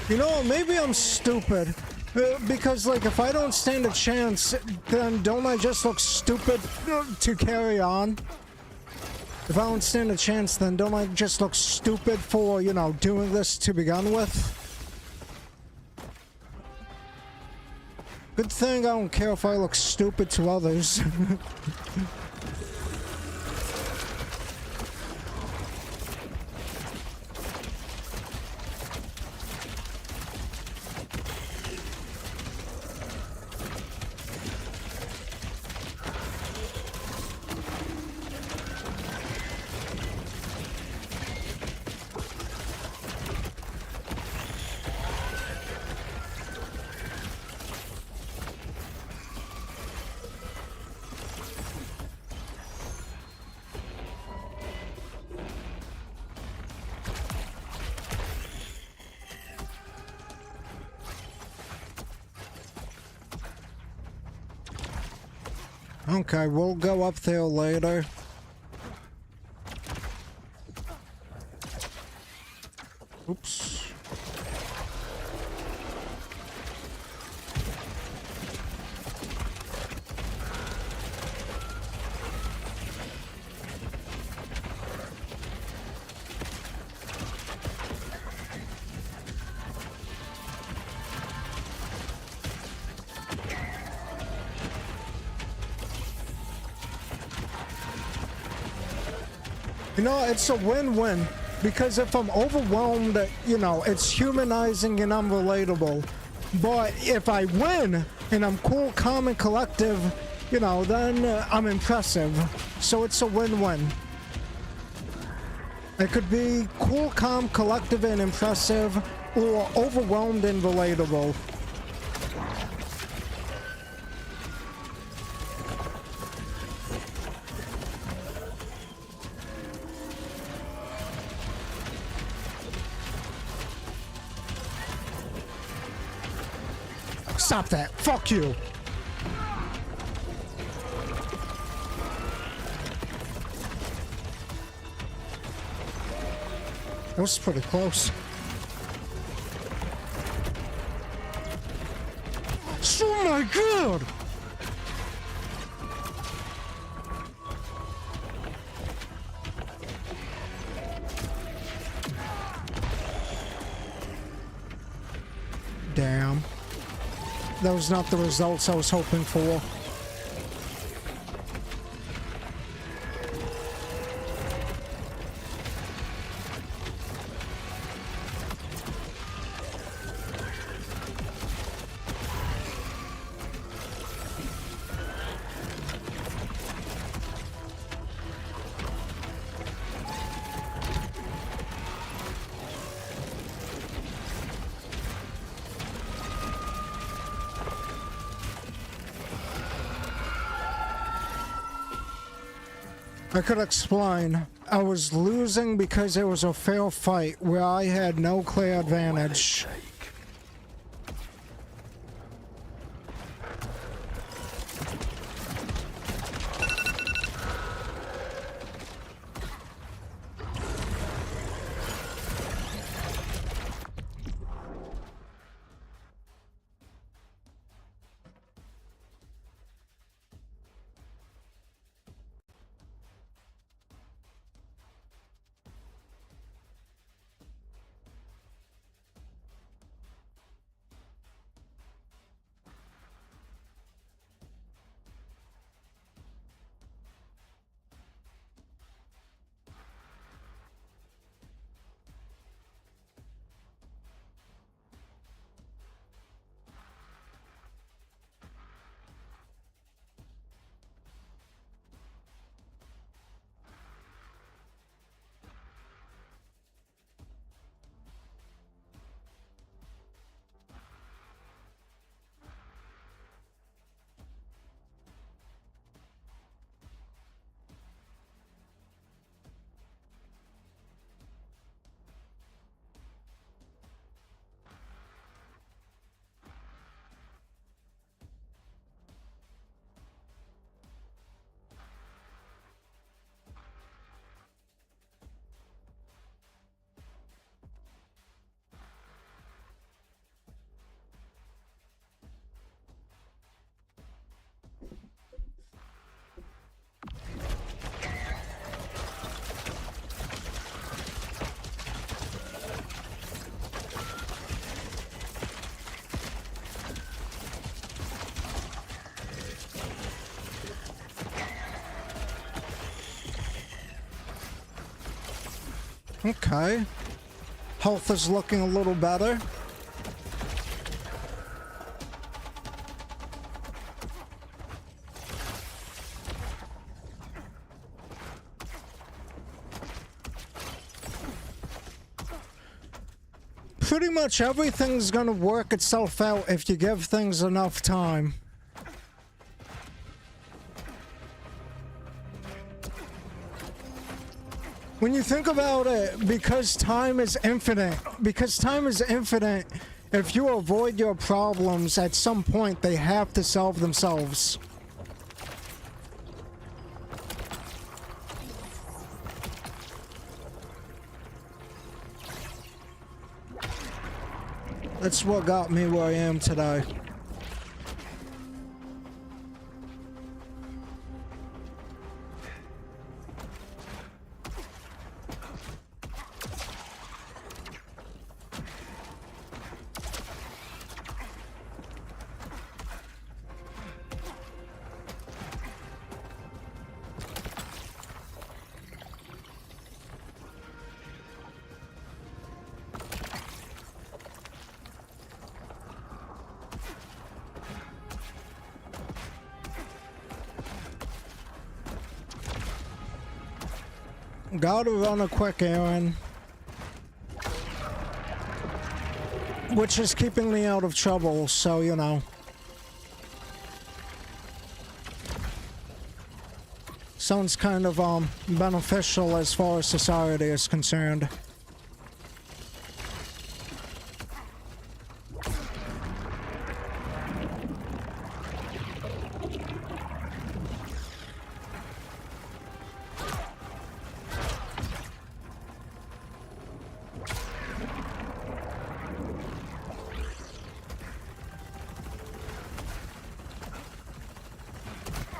You know, maybe I'm stupid. Because, like, if I don't stand a chance, then don't I just look stupid to carry on? If I don't stand a chance, then don't I just look stupid for, you know, doing this to begin with? Good thing I don't care if I look stupid to others. Okay, we'll go up there later. Oops. You know, it's a win-win, because if I'm overwhelmed, you know, it's humanizing and unrelatable. But if I win, and I'm cool, calm, and collective, you know, then I'm impressive. So it's a win-win. It could be cool, calm, collective, and impressive, or overwhelmed and relatable. Stop that. Fuck you. That was pretty close. Oh my God! Damn. That was not the results I was hoping for. I could explain. I was losing because it was a fair fight where I had no clear advantage. Okay. Health is looking a little better. Pretty much everything's gonna work itself out if you give things enough time. When you think about it, because time is infinite, if you avoid your problems, at some point they have to solve themselves. That's what got me where I am today. Gotta run a quick errand, which is keeping me out of trouble, so you know. Sounds kind of beneficial as far as society is concerned.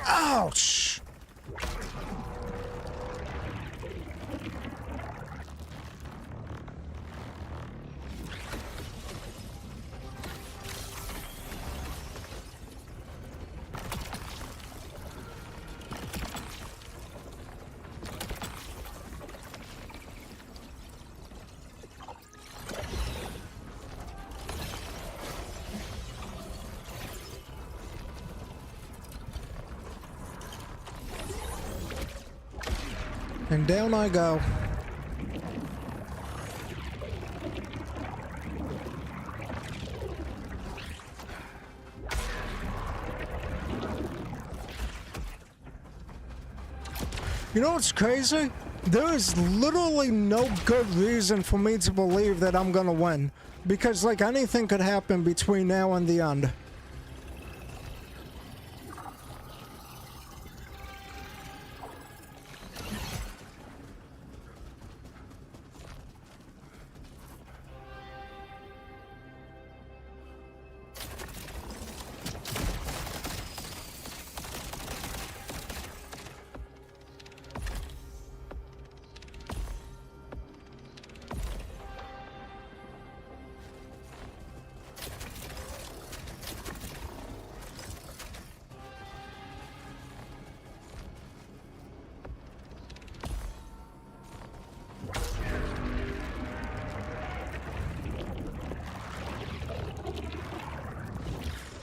Ouch! And down I go. You know what's crazy? There is literally no good reason for me to believe that I'm gonna win. Because, like, anything could happen between now and the end.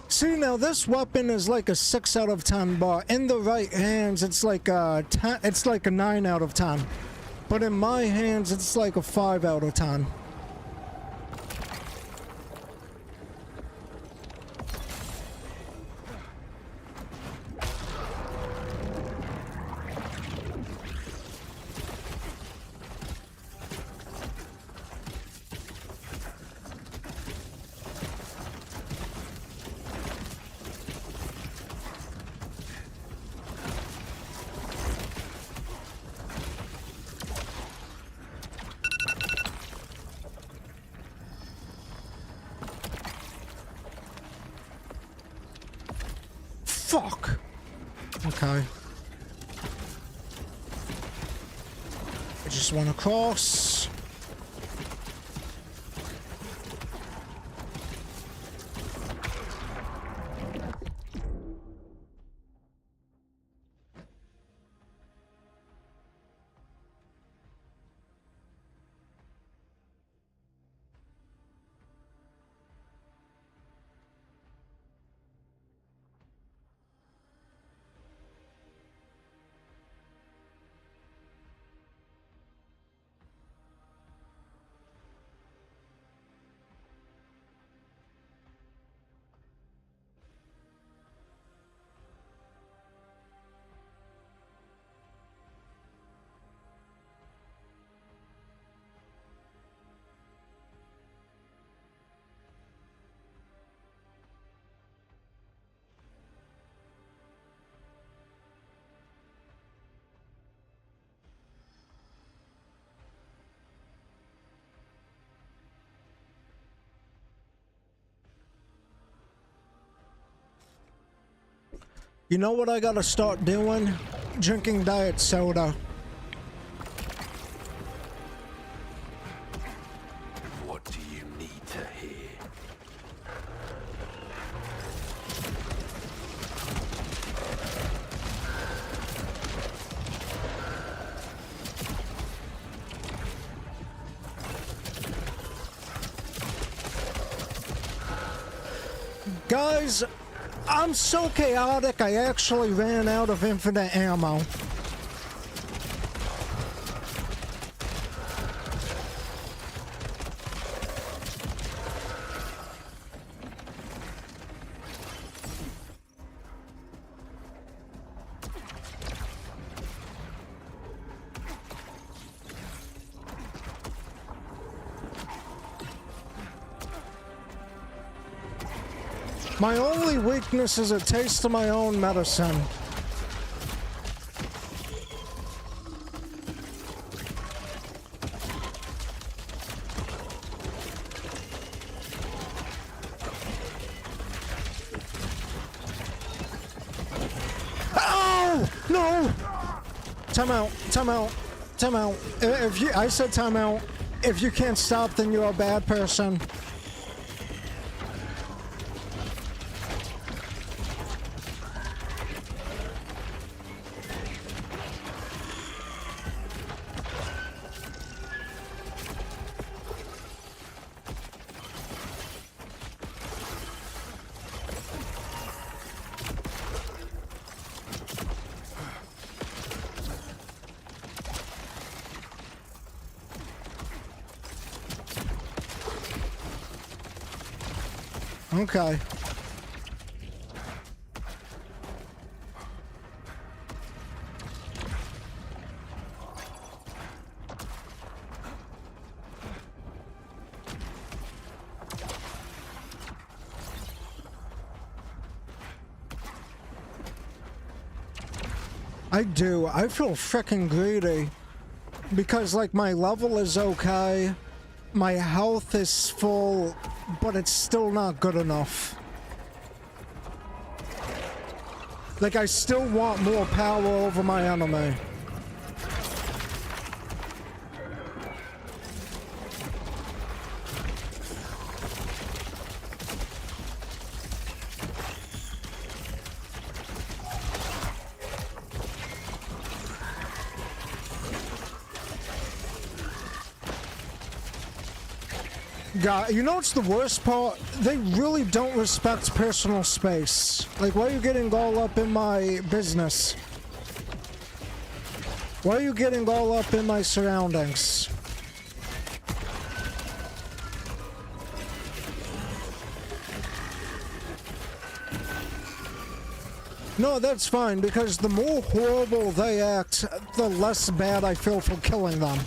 See, now this weapon is like a 6 out of 10, but in the right hands it's like a 10, it's like a 9 out of 10. But in my hands it's like a 5 out of 10. Fuck! Okay. I just want to cross. You know what I gotta start doing? Drinking diet soda. What do you need to hear? Guys, I'm so chaotic, I actually ran out of infinite ammo. My only weakness is a taste of my own medicine. Oh! No! Time out, time out, time out. If you, I said time out. If you can't stop, then you're a bad person. Okay. I do. I feel freaking greedy. Because, like, my level is okay. My health is full, but it's still not good enough. Like, I still want more power over my enemy. God, you know what's the worst part? They really don't respect personal space. Like, why are you getting all up in my business? Why are you getting all up in my surroundings? No, that's fine, because the more horrible they act, the less bad I feel for killing them.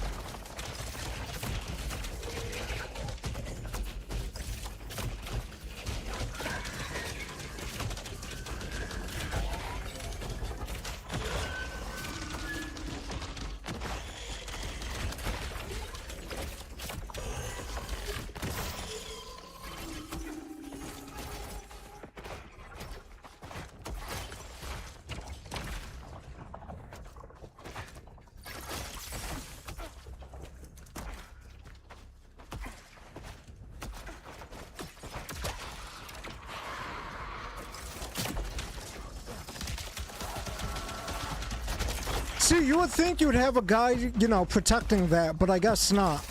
See, you would think you would have a guy, you know, protecting that, but I guess not.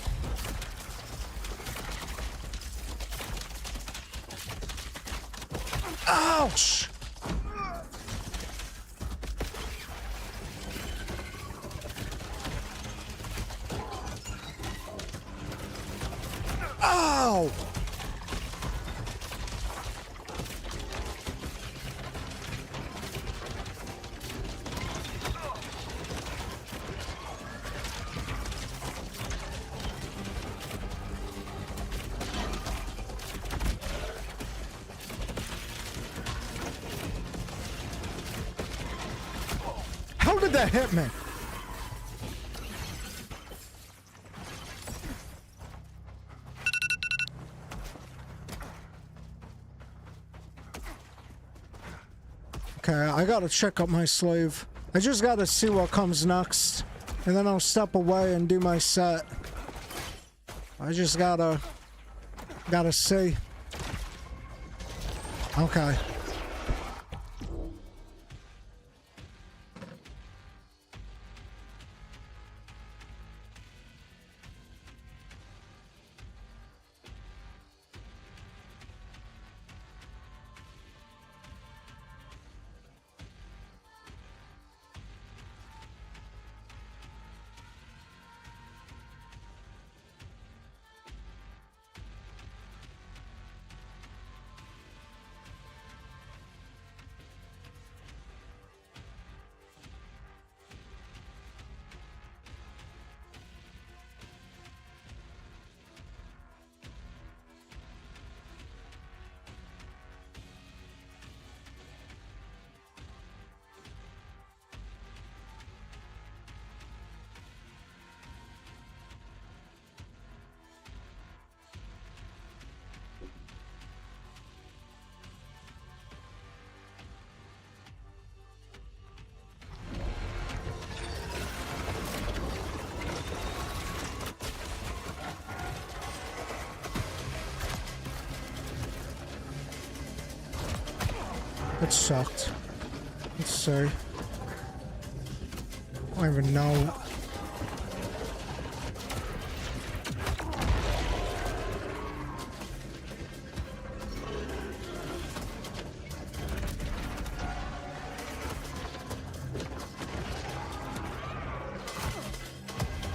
Ouch! Ow! How did that hit me? Okay, I gotta check up my sleeve. I just gotta see what comes next. And then I'll step away and do my set. I just gotta see. Okay. It sucked. Let's see. I don't even know.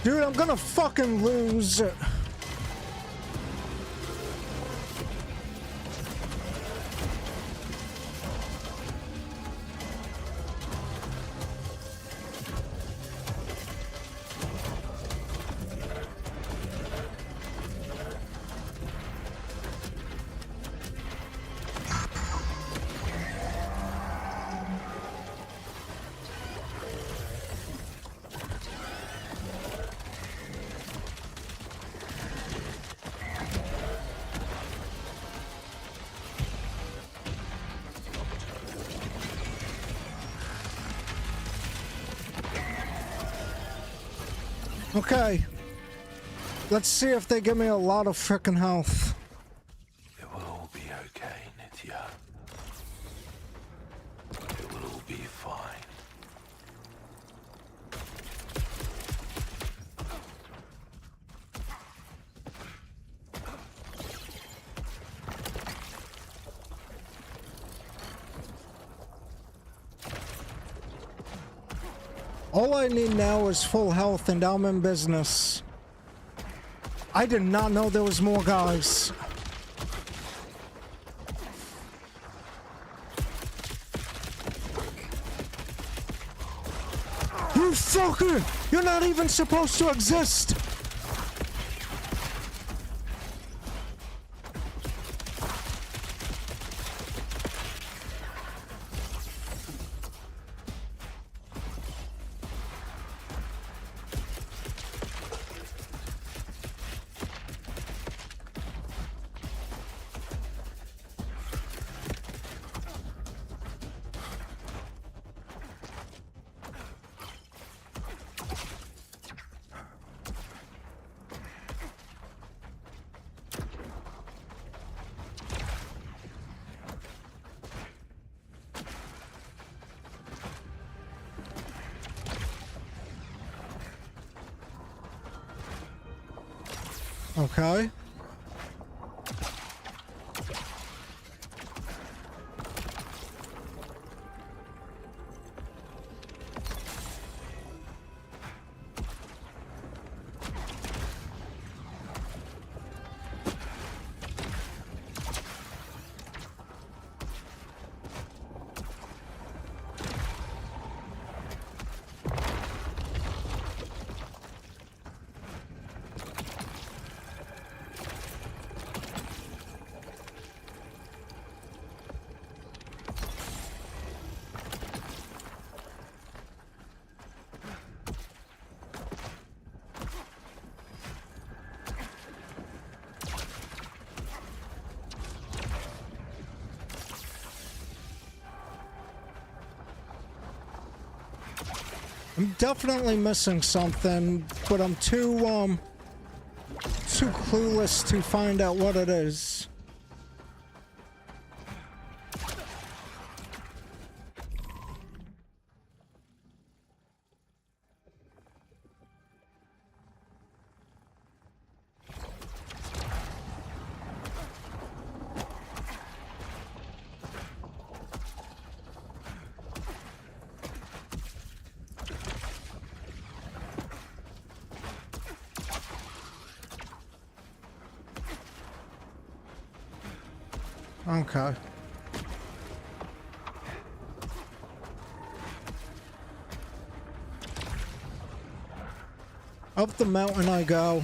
Dude, I'm gonna fucking lose. Okay. Let's see if they give me a lot of frickin' health. It will all be okay, Nitya. It will all be fine. All I need now is full health and I'm in business. I did not know there was more guys. You fucker! You're not even supposed to exist! Okay. I'm definitely missing something, but I'm too clueless to find out what it is. Okay. Up the mountain I go.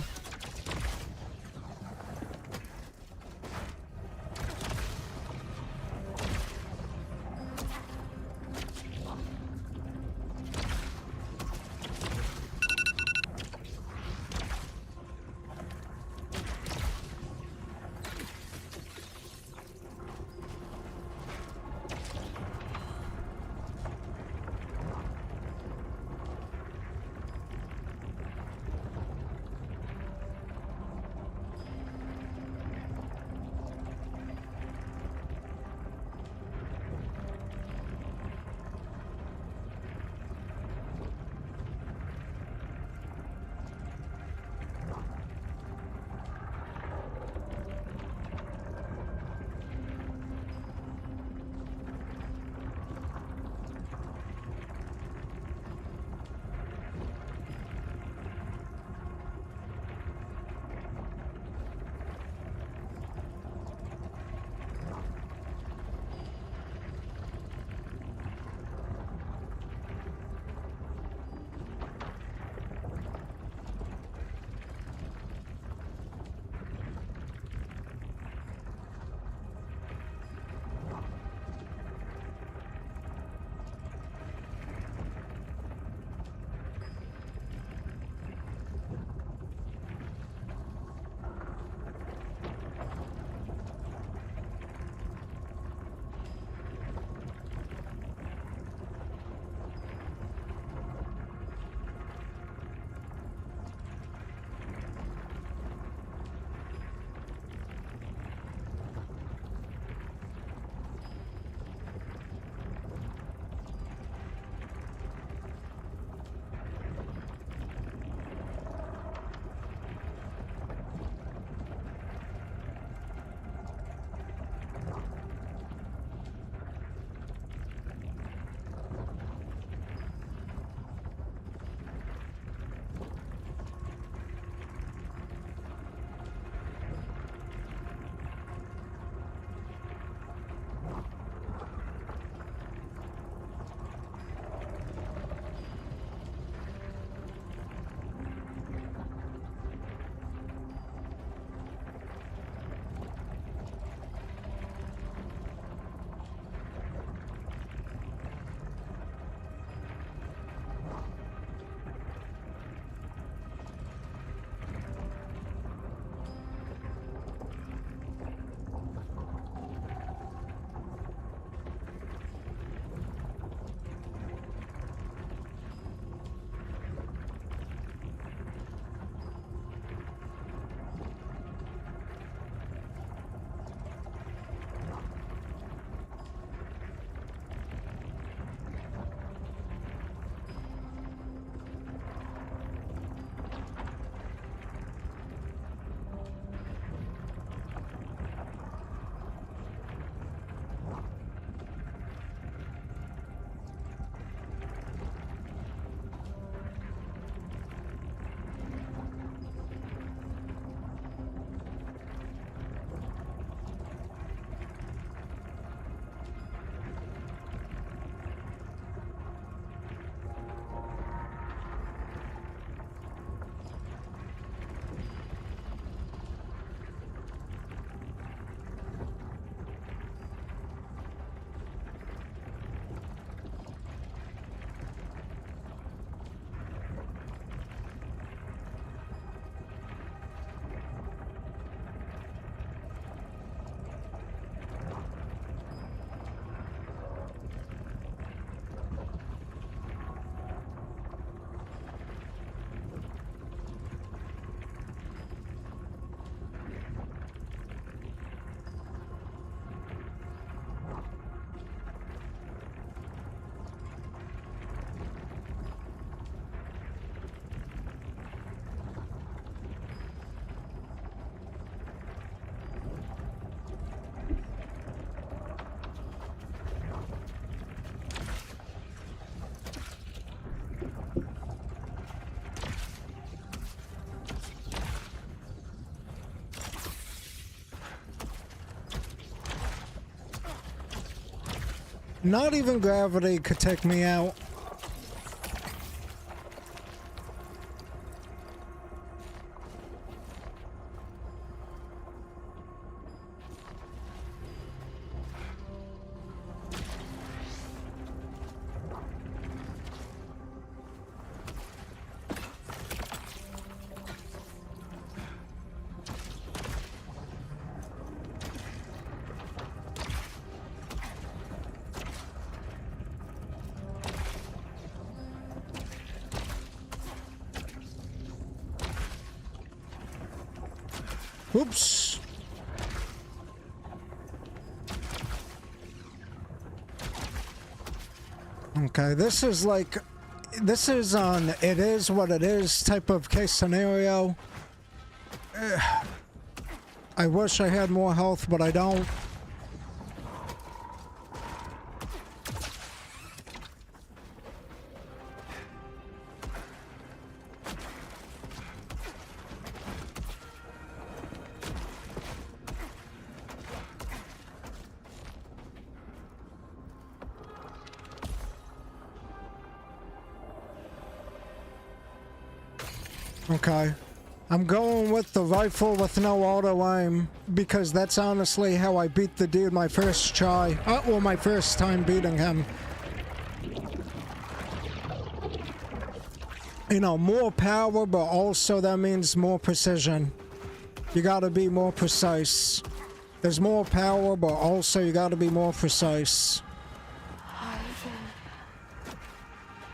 Not even gravity could take me out. Oops. Okay, this is like, this is on it is what it is type of case scenario. I wish I had more health, but I don't. Okay. I'm going with the rifle with no auto aim because that's honestly how I beat the dude my first try. Well, my first time beating him. You know, more power, but also that means more precision. You gotta be more precise. There's more power, but also you gotta be more precise.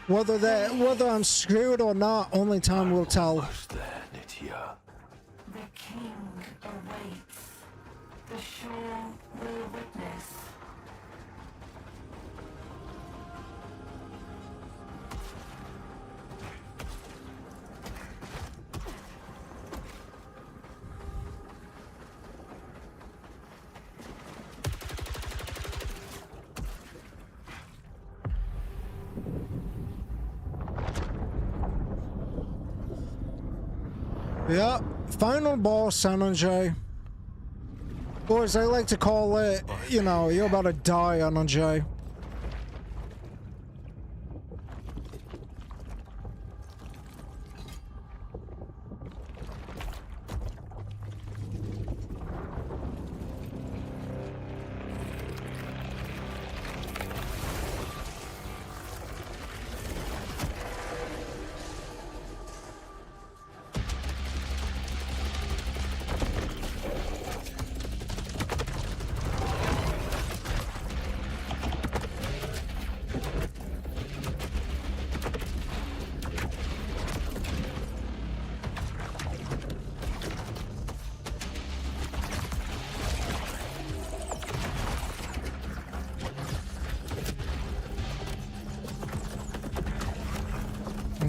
Whether I'm screwed or not, only time will tell. Almost there, Nitya. The king awaits. The shore will witness. Yeah, final boss energy. Or as I like to call it, you know, you're about to die energy.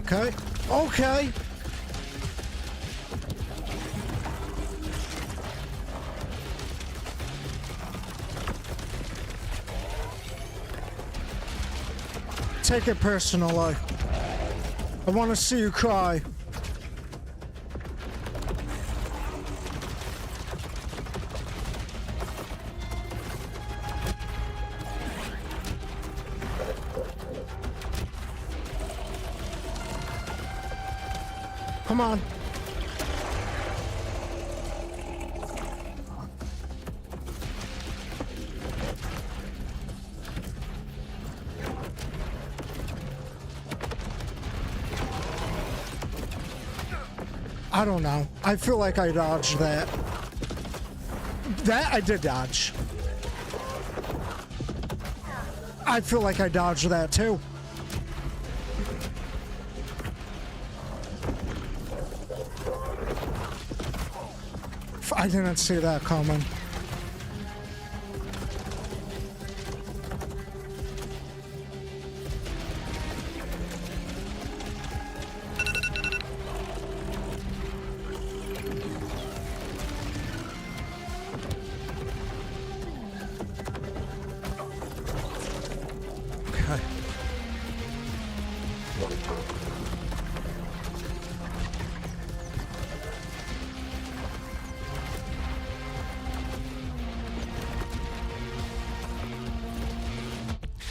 Okay. Okay. Take it personally. I want to see you cry. Come on. I don't know. I feel like I dodged that. That I did dodge. I feel like I dodged that too. I didn't see that coming. Okay.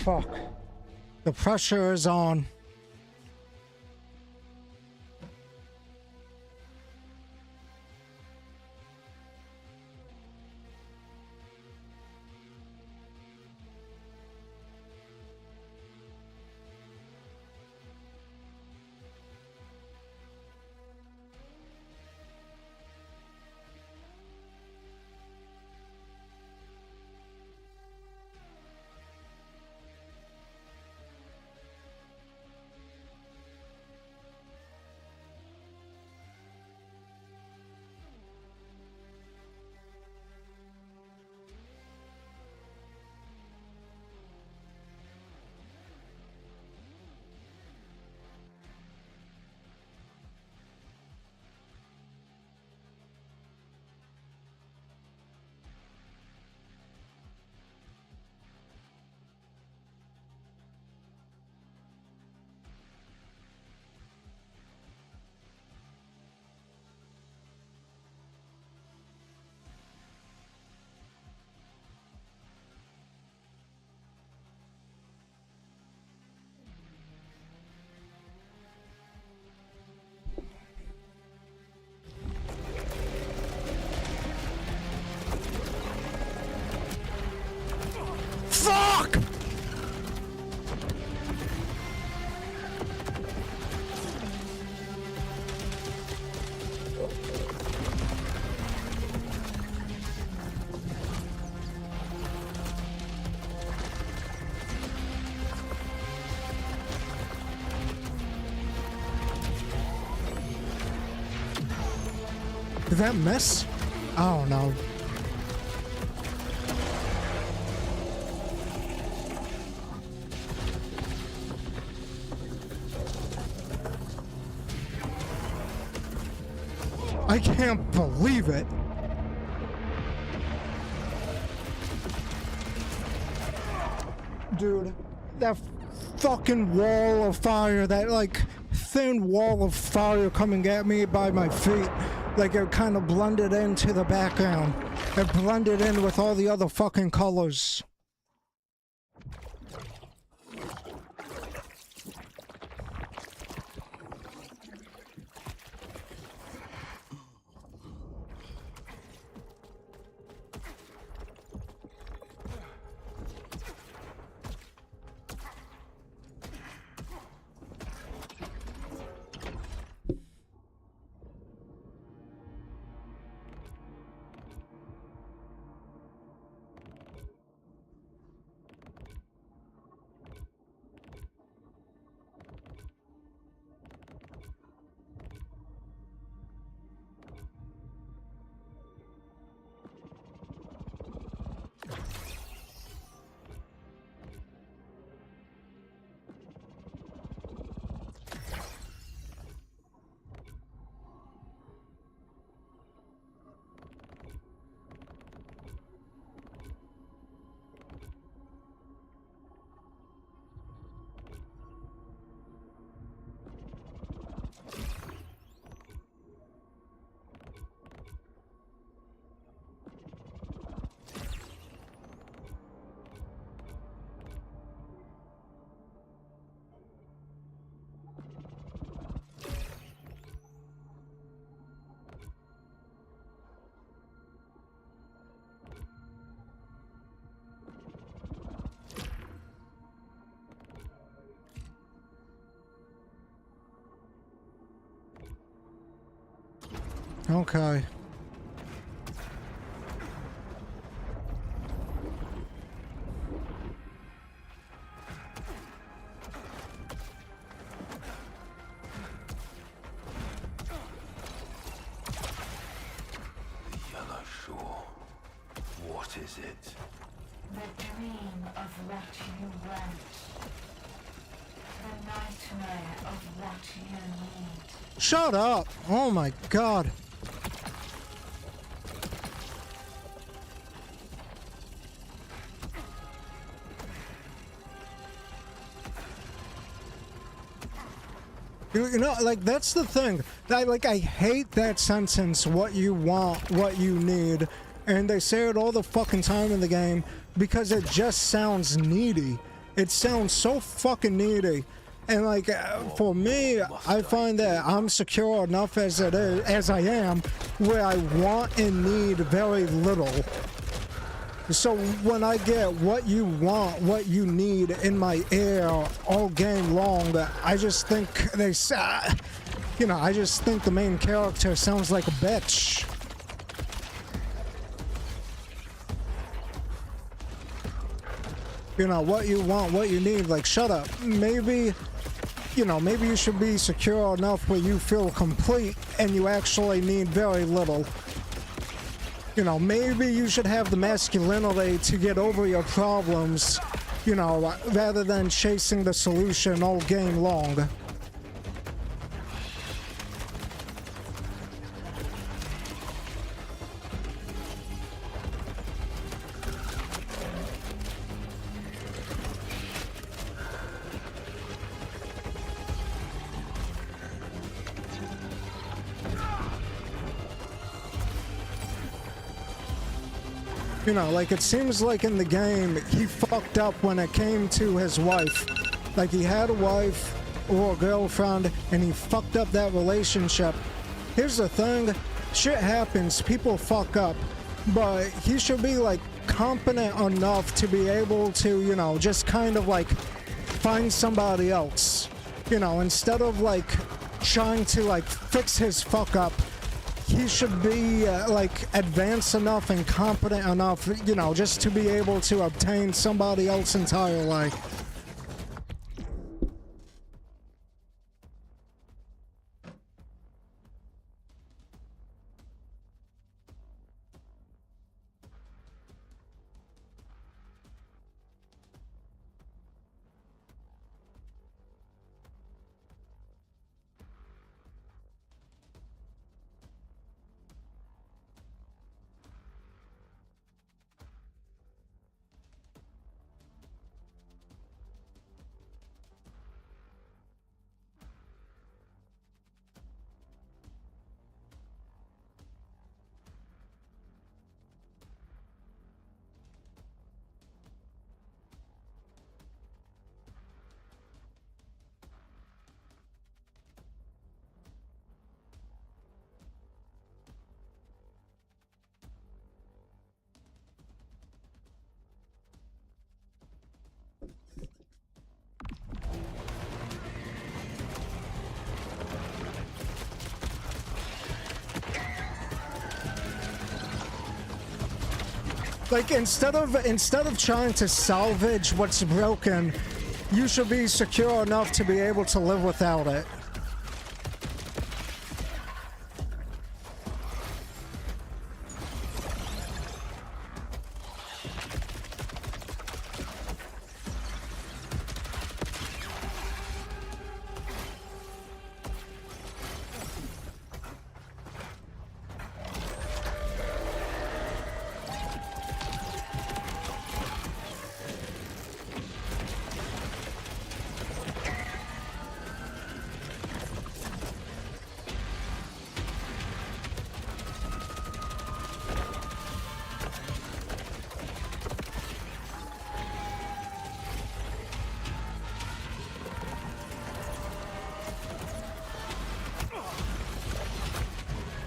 Fuck. The pressure is on. Fuck! Did that miss? Oh no. I can't believe it. Dude, that fucking wall of fire, that like thin wall of fire coming at me by my feet, like it kind of blended into the background. It blended in with all the other fucking colors. Okay. The Yellow Shore. What is it? The dream of what you want. The nightmare of what you need. Shut up! Oh my god. You know, like, that's the thing. I hate that sentence, what you want, what you need. And they say it all the fucking time in the game because it just sounds needy. It sounds so fucking needy. And like, for me, I find that I'm secure enough as it is, as I am, where I want and need very little. So when I get what you want, what you need in my ear all game long, I just think you know, I just think the main character sounds like a bitch. You know, what you want, what you need, like, shut up. Maybe, you know, maybe you should be secure enough where you feel complete and you actually need very little. You know, maybe you should have the masculinity to get over your problems, you know, rather than chasing the solution all game long. You know, like, it seems like in the game, he fucked up when it came to his wife. Like, he had a wife or a girlfriend, and he fucked up that relationship. Here's the thing, shit happens, people fuck up, but he should be, like, competent enough to be able to, you know, just kind of, like, find somebody else. You know, instead of, like, trying to, like, fix his fuck up, he should be, like, advanced enough and competent enough, you know, just to be able to obtain somebody else entirely. Like, instead of trying to salvage what's broken, you should be secure enough to be able to live without it.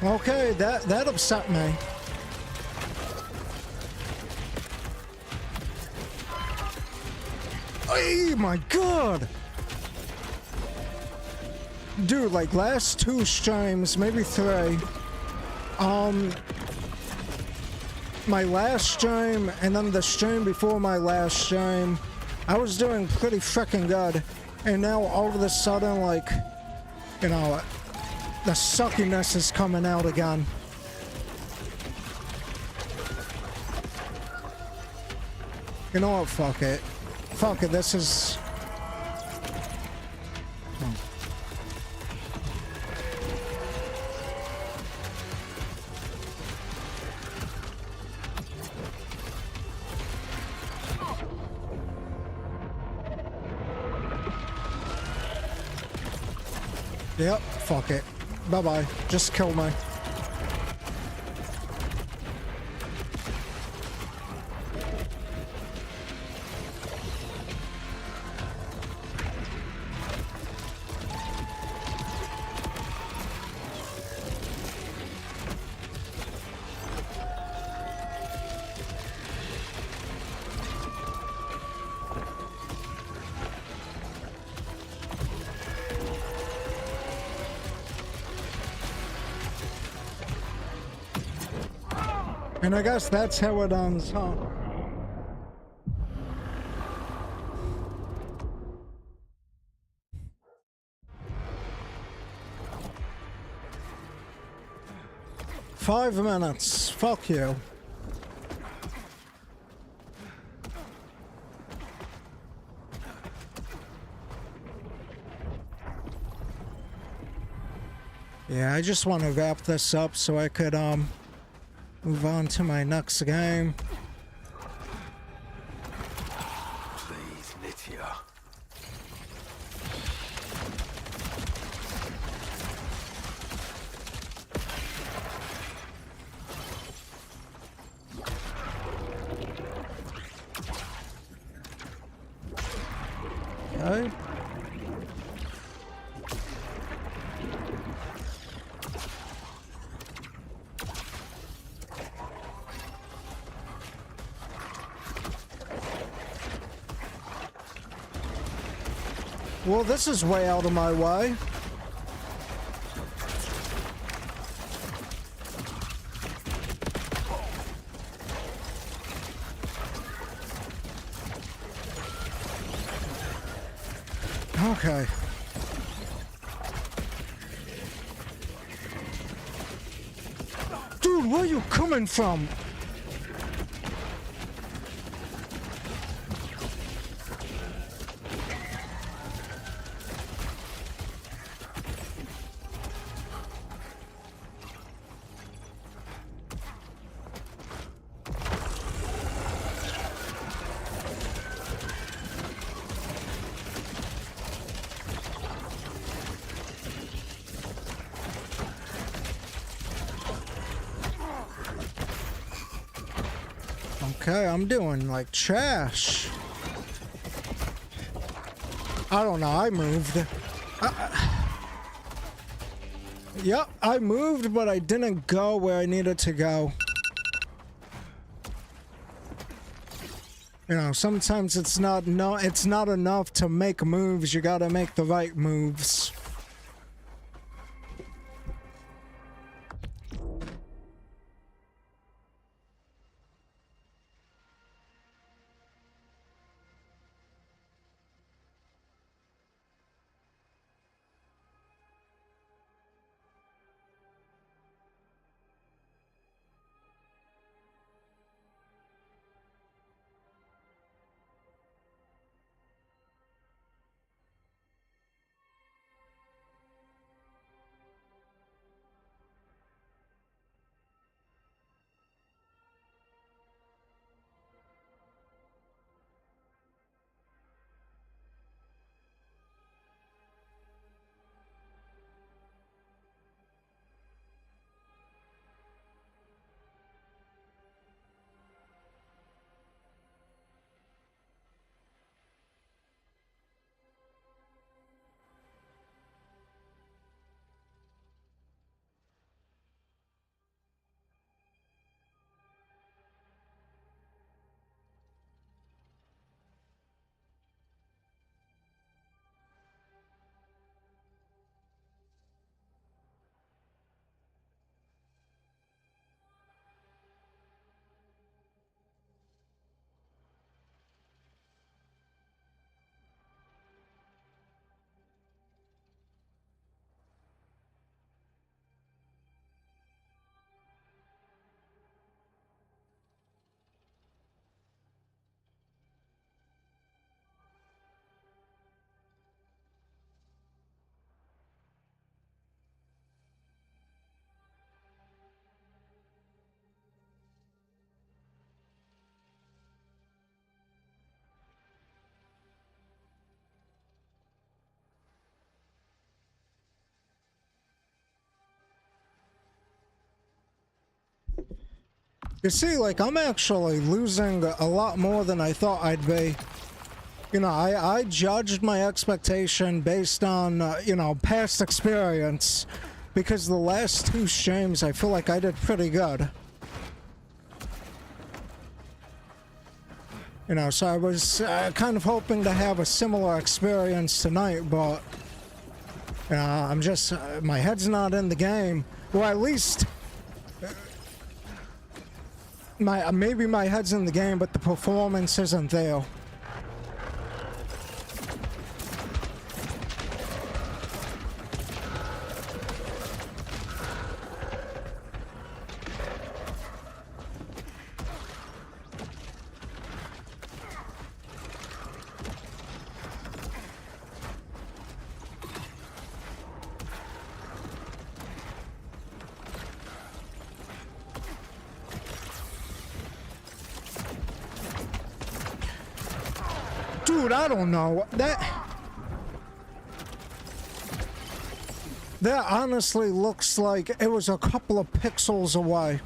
Okay, that upset me. Oh my god! Dude, like, last 2 streams, maybe 3. My last stream and then the stream before my last stream, I was doing pretty freaking good. And now all of a sudden, like, you know, the suckiness is coming out again. You know what? Fuck it. Fuck it. This is... Yep, fuck it. Bye-bye. Just kill me. And I guess that's how it ends, huh? Five minutes. Fuck you. Yeah, I just want to wrap this up so I could, move on to my next game. Please, Nitya. Okay. Well, this is way out of my way. Okay. Dude, where are you coming from? Okay, I'm doing like trash. I don't know, I moved. Yep, I moved, but I didn't go where I needed to go. You know, sometimes it's not enough to make moves, you gotta make the right moves. You see, like, I'm actually losing a lot more than I thought I'd be. You know, I judged my expectation based on, you know, past experience. Because the last two streams, I feel like I did pretty good. You know, so I was kind of hoping to have a similar experience tonight, but... You know, I'm just... my head's not in the game. Well, at least... maybe my head's in the game, but the performance isn't there. Dude, I don't know. That honestly looks like it was a couple of pixels away.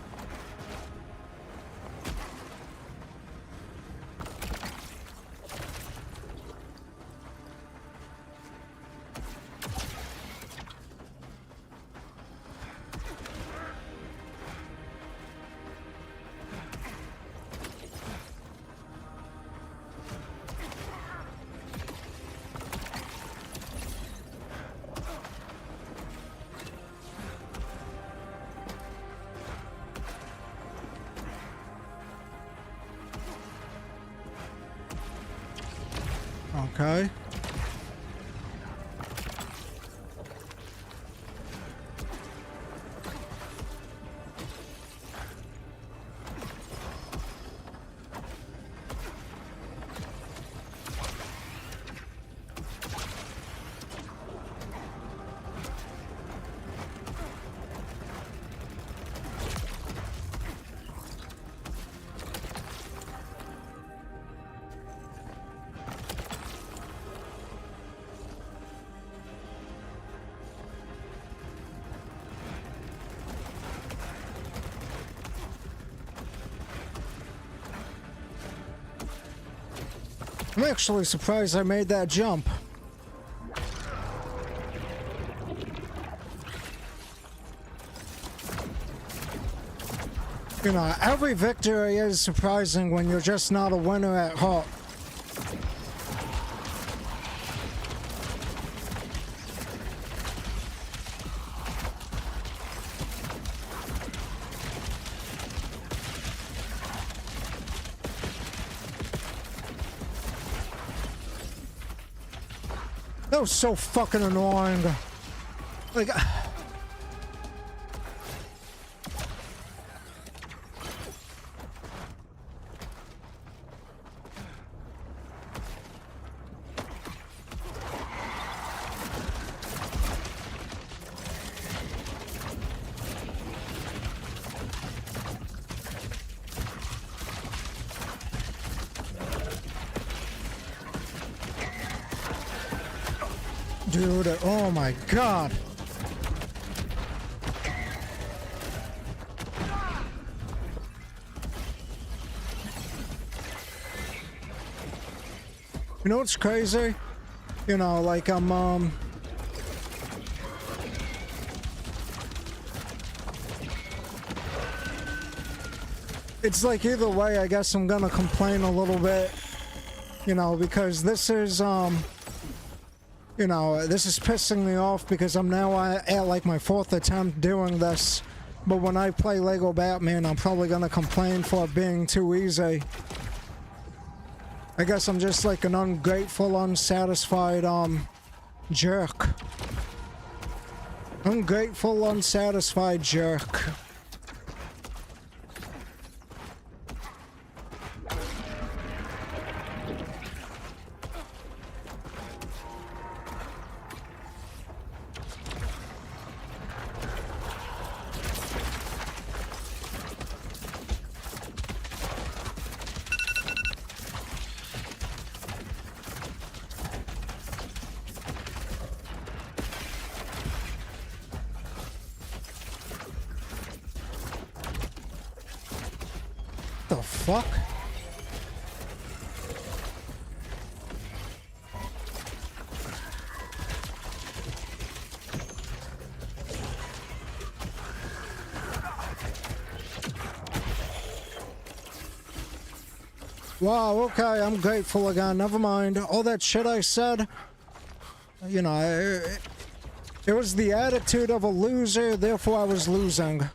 Okay. I'm actually surprised I made that jump. You know, every victory is surprising when you're just not a winner at heart. That was so fucking annoying. Like... Dude, oh my god. You know what's crazy? You know, like it's like either way, I guess I'm gonna complain a little bit, you know, because this is, you know, this is pissing me off because I'm now at like my 4th attempt doing this. But when I play Lego Batman, I'm probably gonna complain for it being too easy. I guess I'm just like an ungrateful, unsatisfied, jerk. Ungrateful, unsatisfied jerk. The fuck? Wow, okay, I'm grateful again. Never mind. All that shit I said, you know, it was the attitude of a loser, therefore I was losing.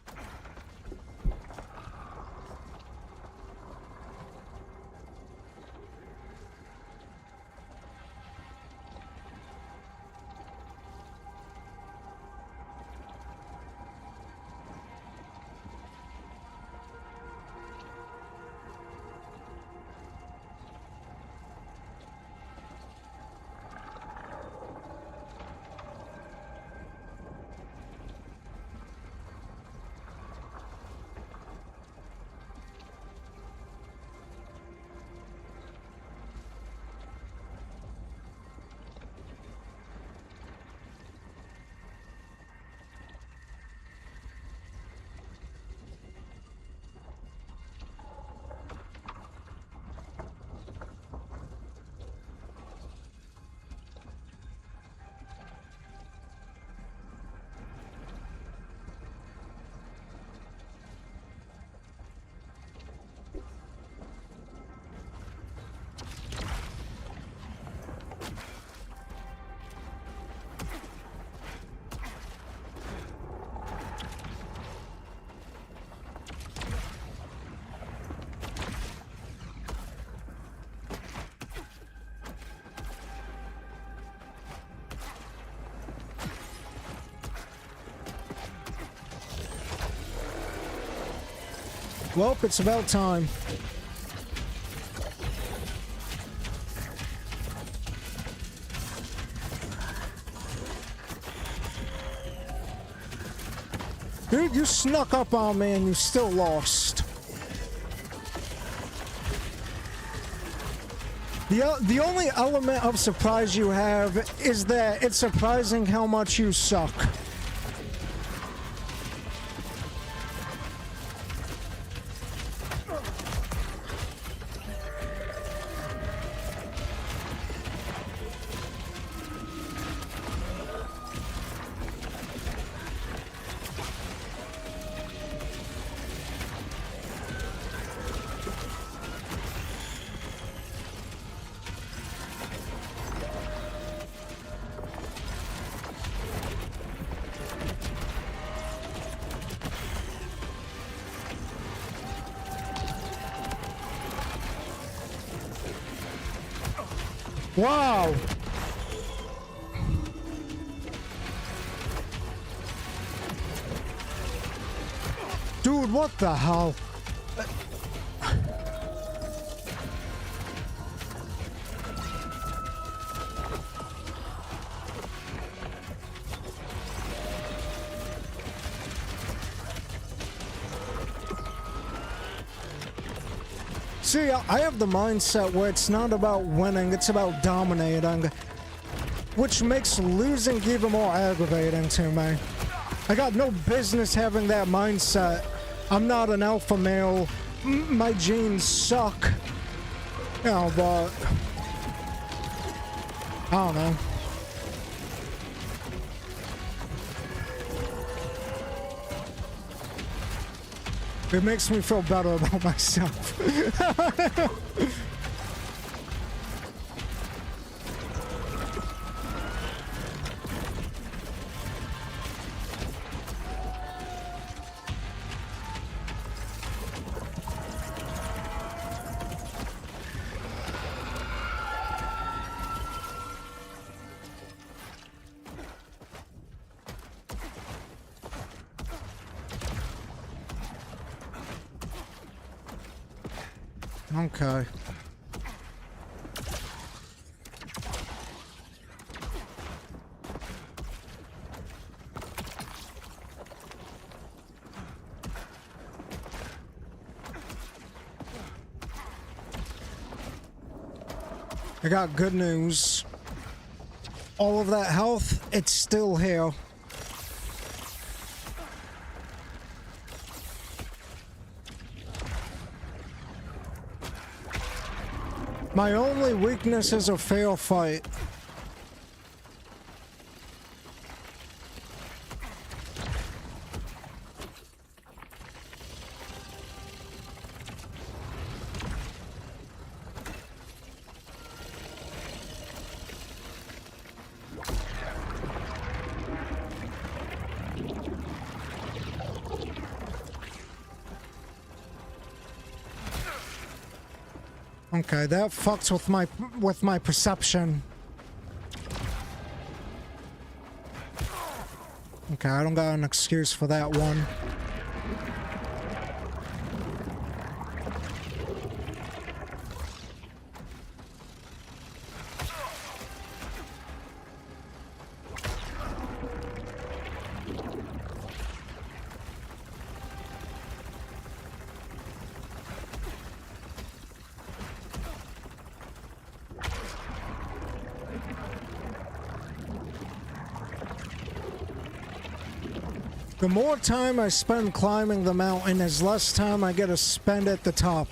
Well, it's about time. Dude, you snuck up on me and you still lost. The only element of surprise you have is that it's surprising how much you suck. Wow! Dude, what the hell? See, I have the mindset where it's not about winning, it's about dominating, which makes losing even more aggravating to me. I got no business having that mindset. I'm not an alpha male. My genes suck. You know, but I don't know. It makes me feel better about myself. Okay. I got good news. All of that health, it's still here. My only weakness is a fair fight. Okay, that fucks with my perception. Okay, I don't got an excuse for that one. The more time I spend climbing the mountain, is less time I get to spend at the top.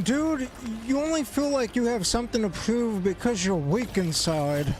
Dude, you only feel like you have something to prove because you're weak inside.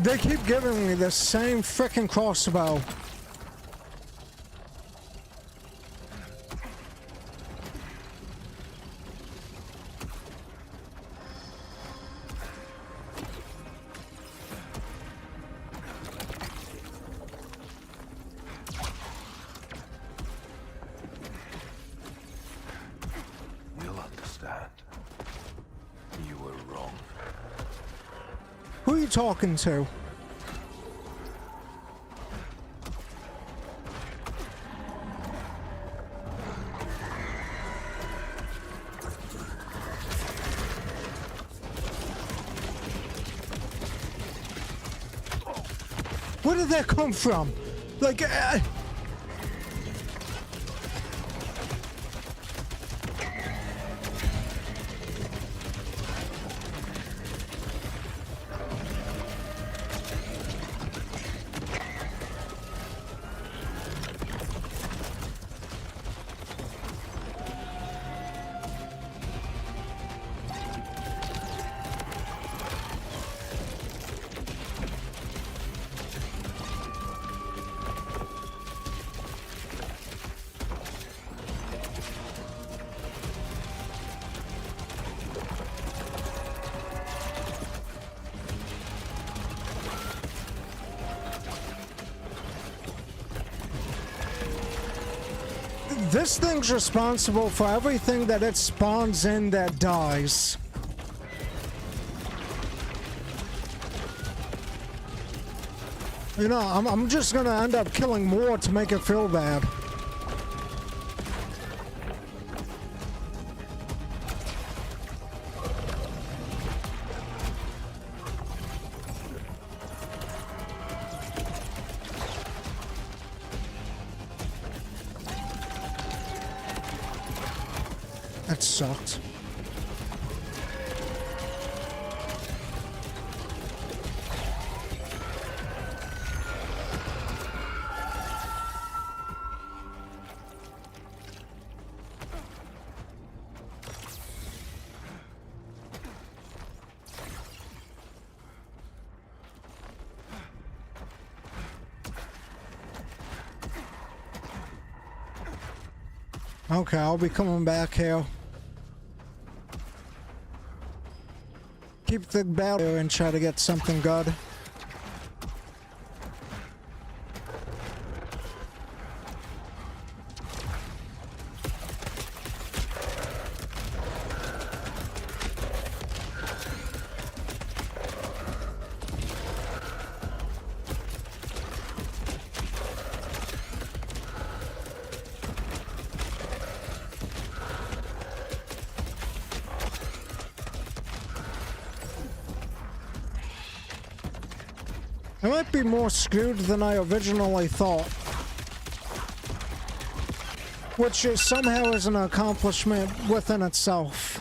They keep giving me the same frickin' crossbow. You'll understand. You were wrong. Who are you talking to? Where did that come from? Like, this thing's responsible for everything that it spawns in that dies. You know, I'm just gonna end up killing more to make it feel bad. That sucked. Okay, I'll be coming back here. Keep the battle and try to get something good. I might be more screwed than I originally thought. Which is somehow is an accomplishment within itself.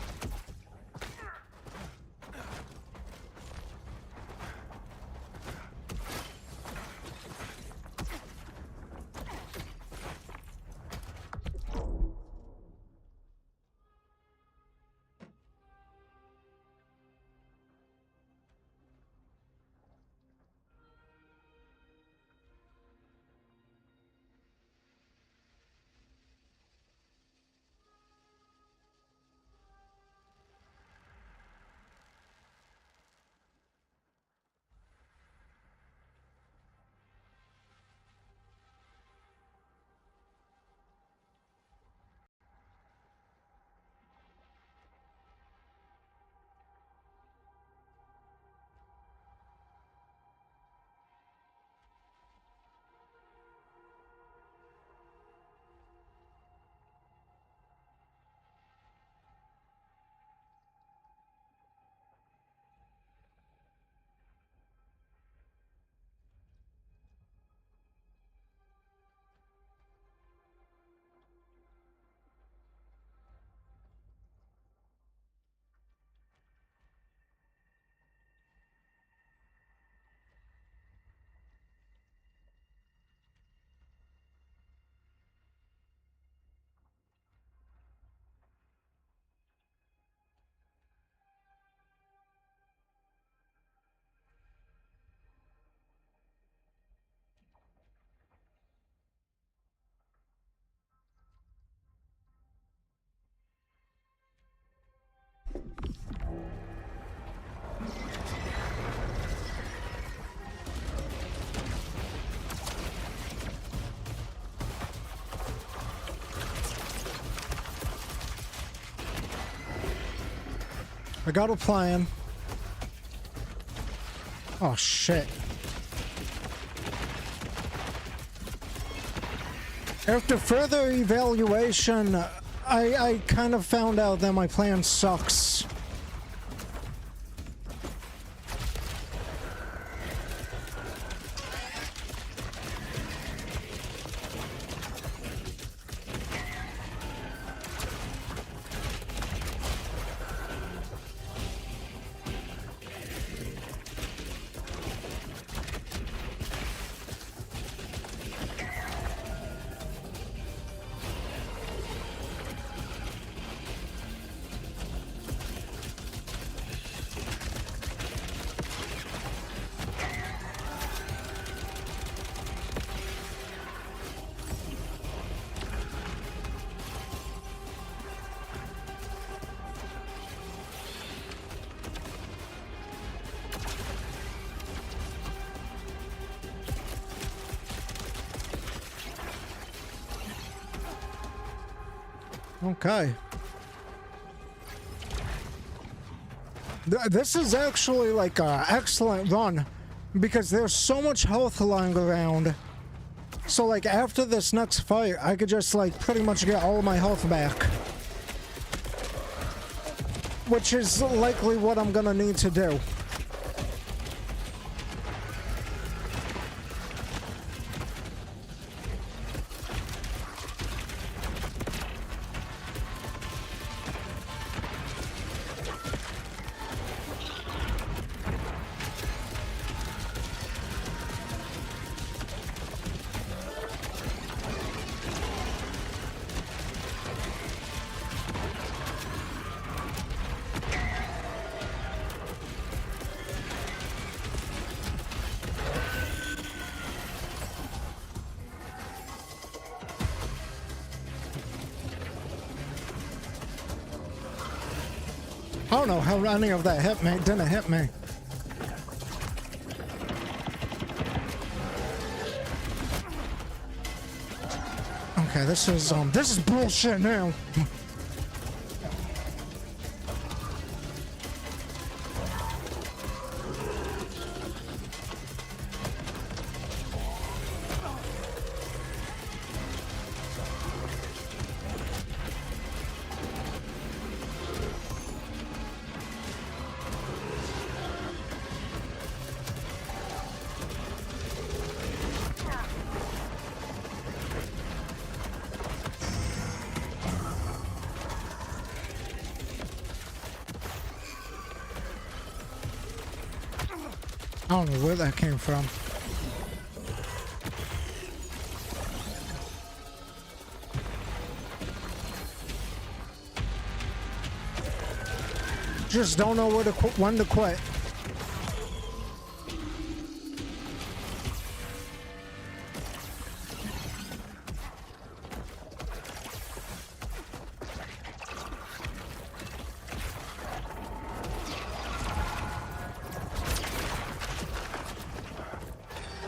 I got a plan. Oh, shit. After further evaluation, I kind of found out that my plan sucks. Okay. This is actually like an excellent run because there's so much health lying around. So like after this next fight, I could just like pretty much get all of my health back. Which is likely what I'm gonna need to do. I don't know how any of that hit me. It didn't hit me. Okay, this is bullshit now. I don't know where that came from. Just don't know where to when to quit.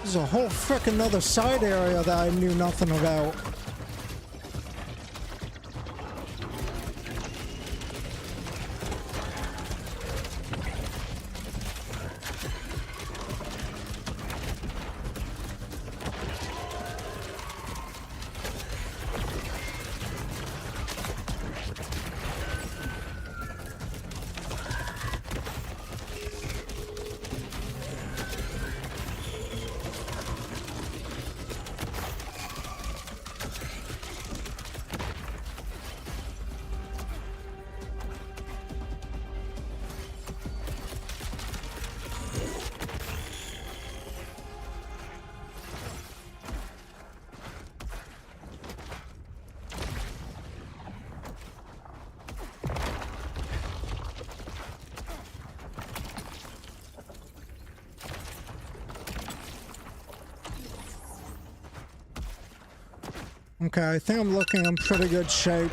There's a whole frickin' other side area that I knew nothing about. Okay, I think I'm looking in pretty good shape.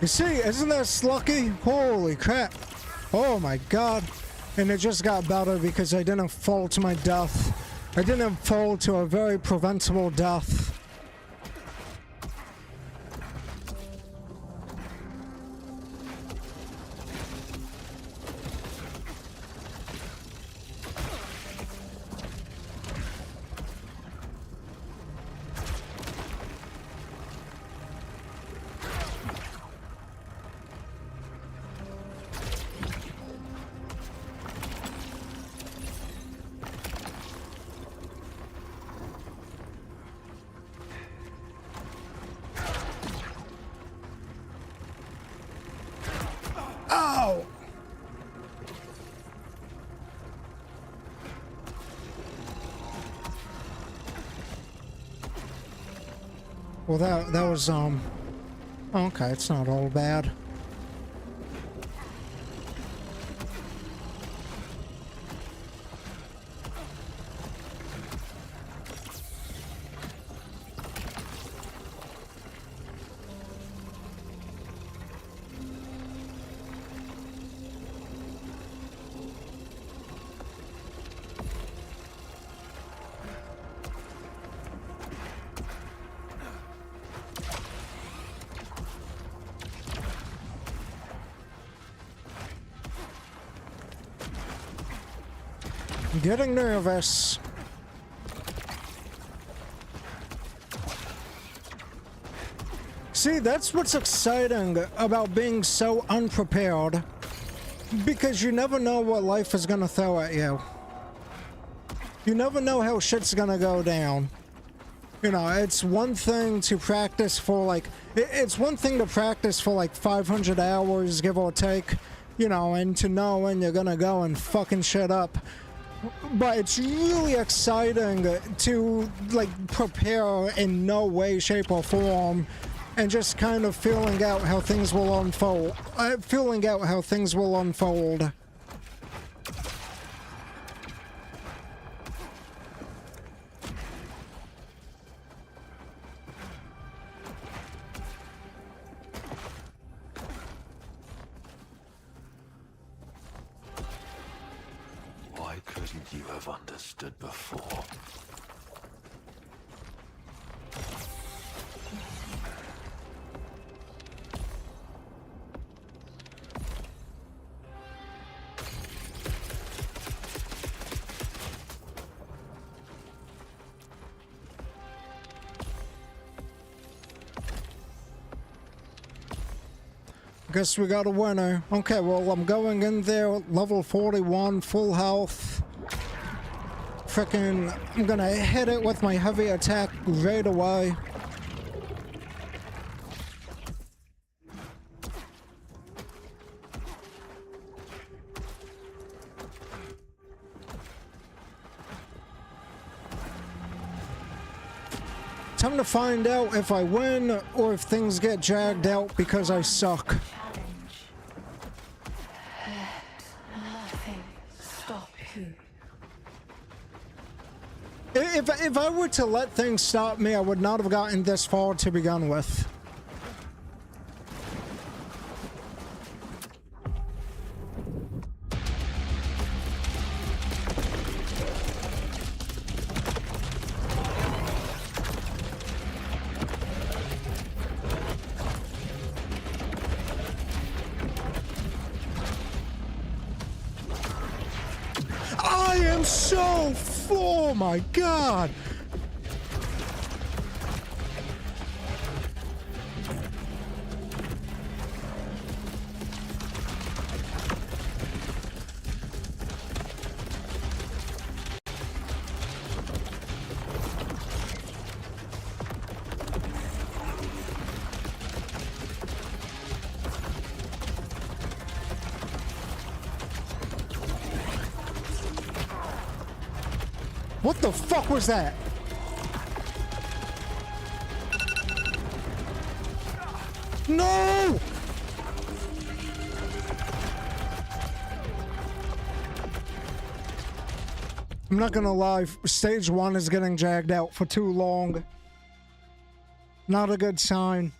You see, isn't that slucky? Holy crap. Oh my god. And it just got better because I didn't fall to my death. I didn't fall to a very preventable death. Ow! Well, that was, okay, it's not all bad. I'm getting nervous. See, that's what's exciting about being so unprepared. Because you never know what life is gonna throw at you. You never know how shit's gonna go down. You know, it's one thing to practice for like... It's one thing to practice for like 500 hours, give or take. You know, and to know when you're gonna go and fucking shit up. But it's really exciting to, like, prepare in no way, shape, or form, and just kind of feeling out how things will unfold. Why couldn't you have understood before? Guess we got a winner. Okay, well, I'm going in there, level 41, full health. Frickin', I'm gonna hit it with my heavy attack right away. Time to find out if I win or if things get dragged out because I suck. Nothing stop you. If I were to let things stop me, I would not have gotten this far to begin with. I am so... Oh my god! What the fuck was that? No! I'm not gonna lie, stage 1 is getting dragged out for too long. Not a good sign.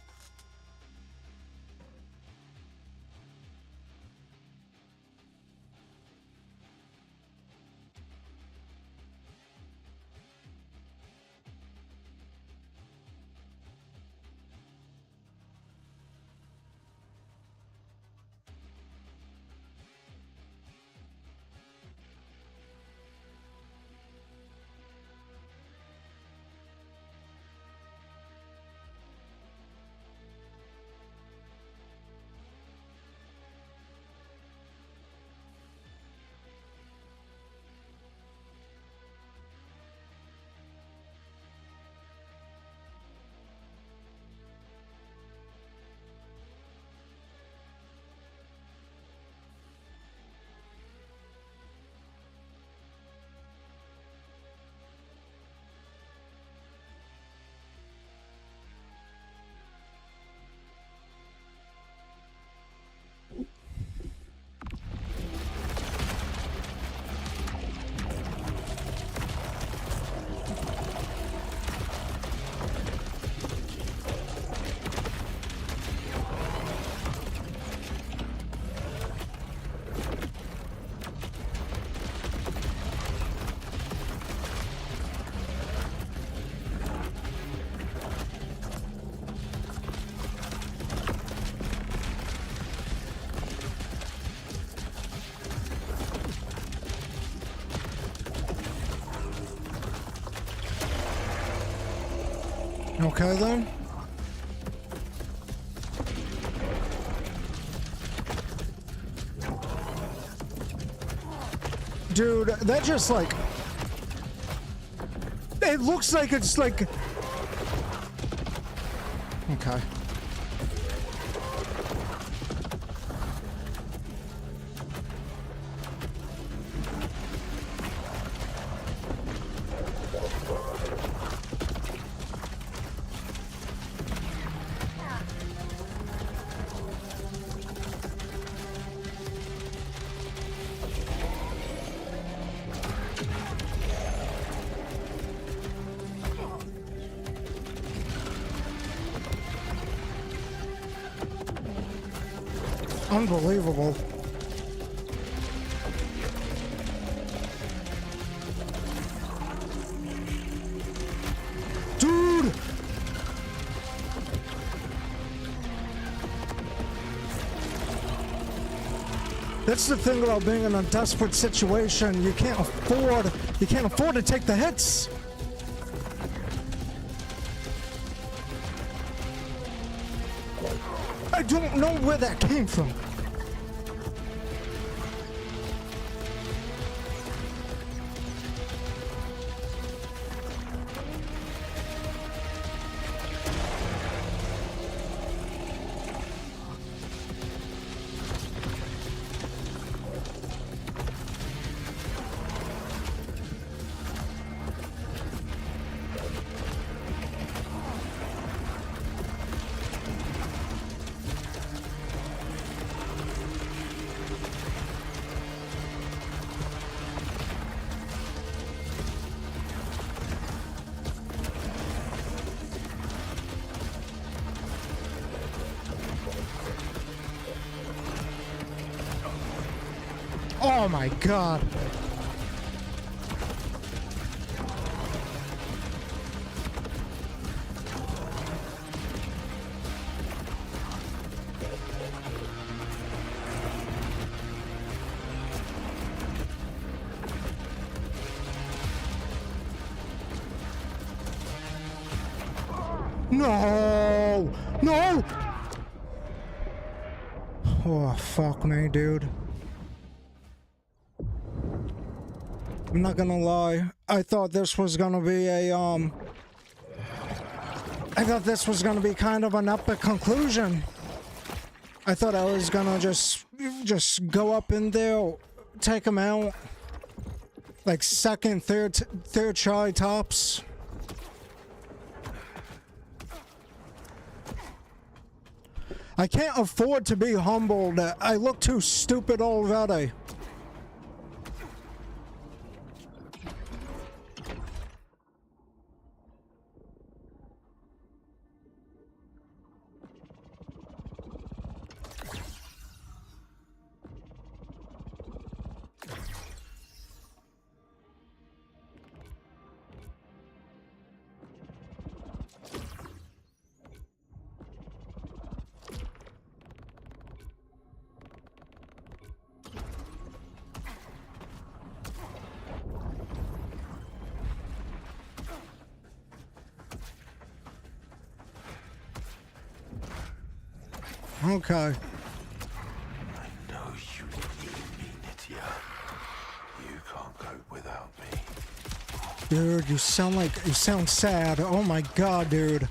Okay then. Dude, that just like... It looks like it's like... Okay. Unbelievable. Dude! That's the thing about being in a desperate situation. You can't afford to take the hits. I don't know where that came from. Oh my god. No! No! Oh, fuck me, dude. I'm not gonna lie. I thought this was gonna be a, I thought this was gonna be kind of an epic conclusion. I thought I was gonna just go up in there, take him out. Like second, third try tops. I can't afford to be humbled. I look too stupid already. Okay. I know you need me, Nitya. You can't cope without me. Dude, you sound sad. Oh my god, dude.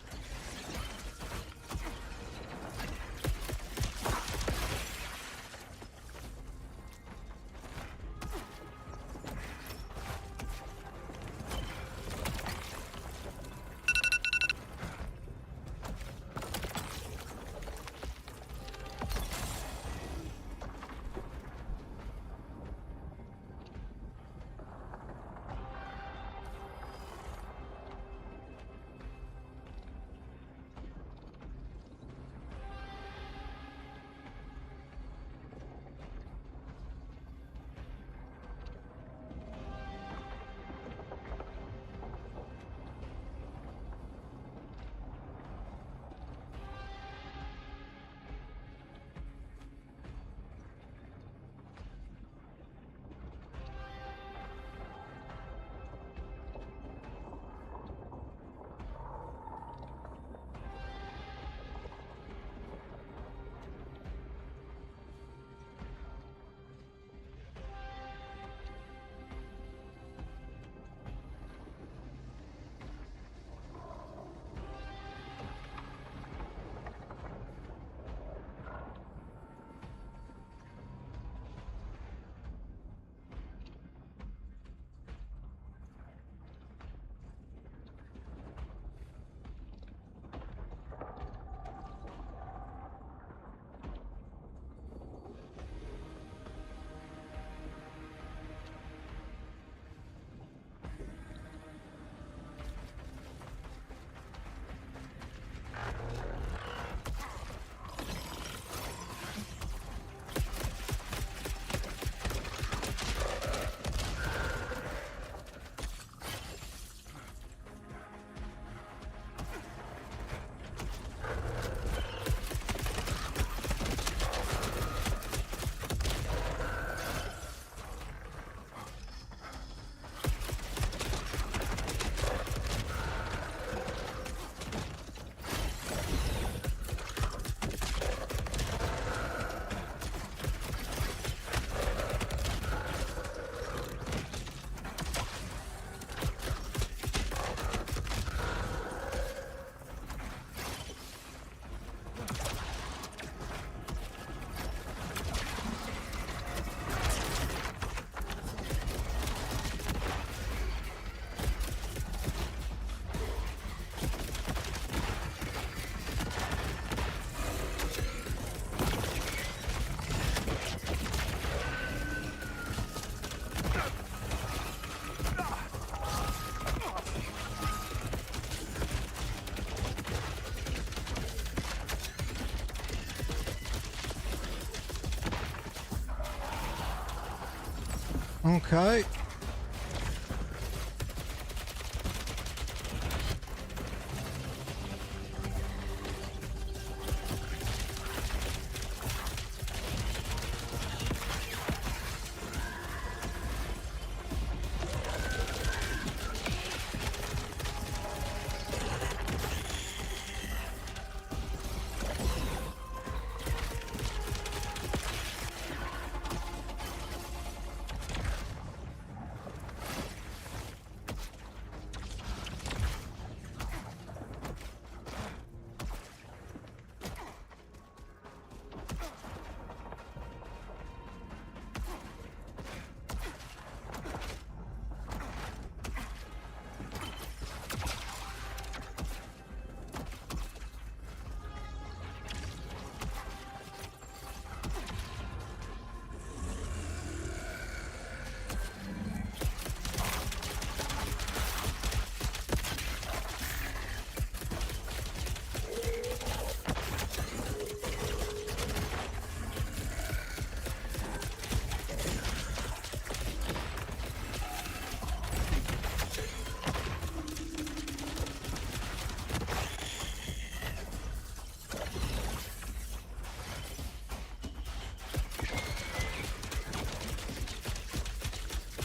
Okay.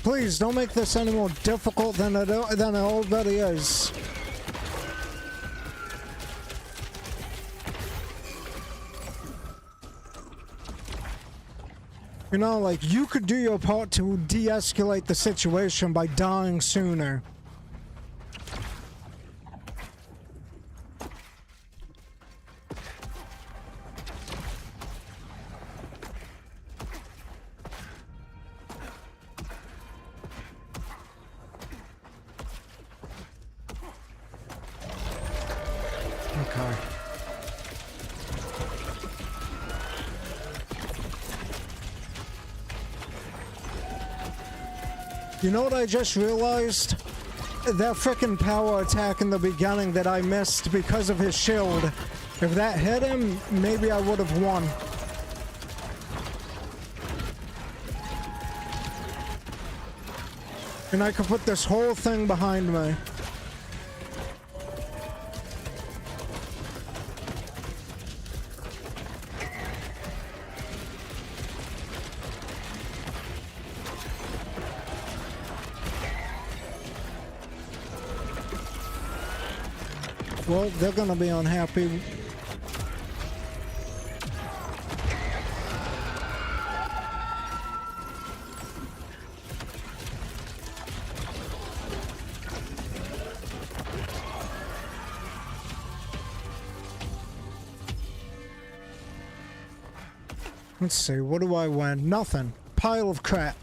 Please don't make this any more difficult than it already is. You know, like, you could do your part to de-escalate the situation by dying sooner. Okay. You know what I just realized? That frickin' power attack in the beginning that I missed because of his shield. If that hit him, maybe I would have won. And I could put this whole thing behind me. Well, they're gonna be unhappy. Let's see, what do I win? Nothing. Pile of crap.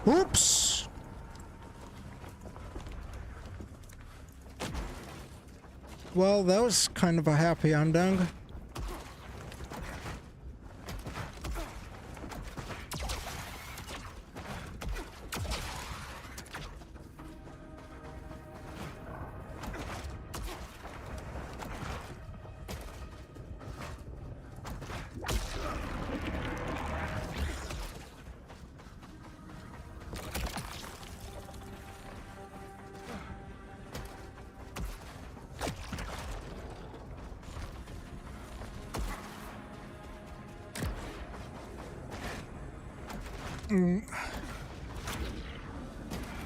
Oops! Well, that was kind of a happy ending.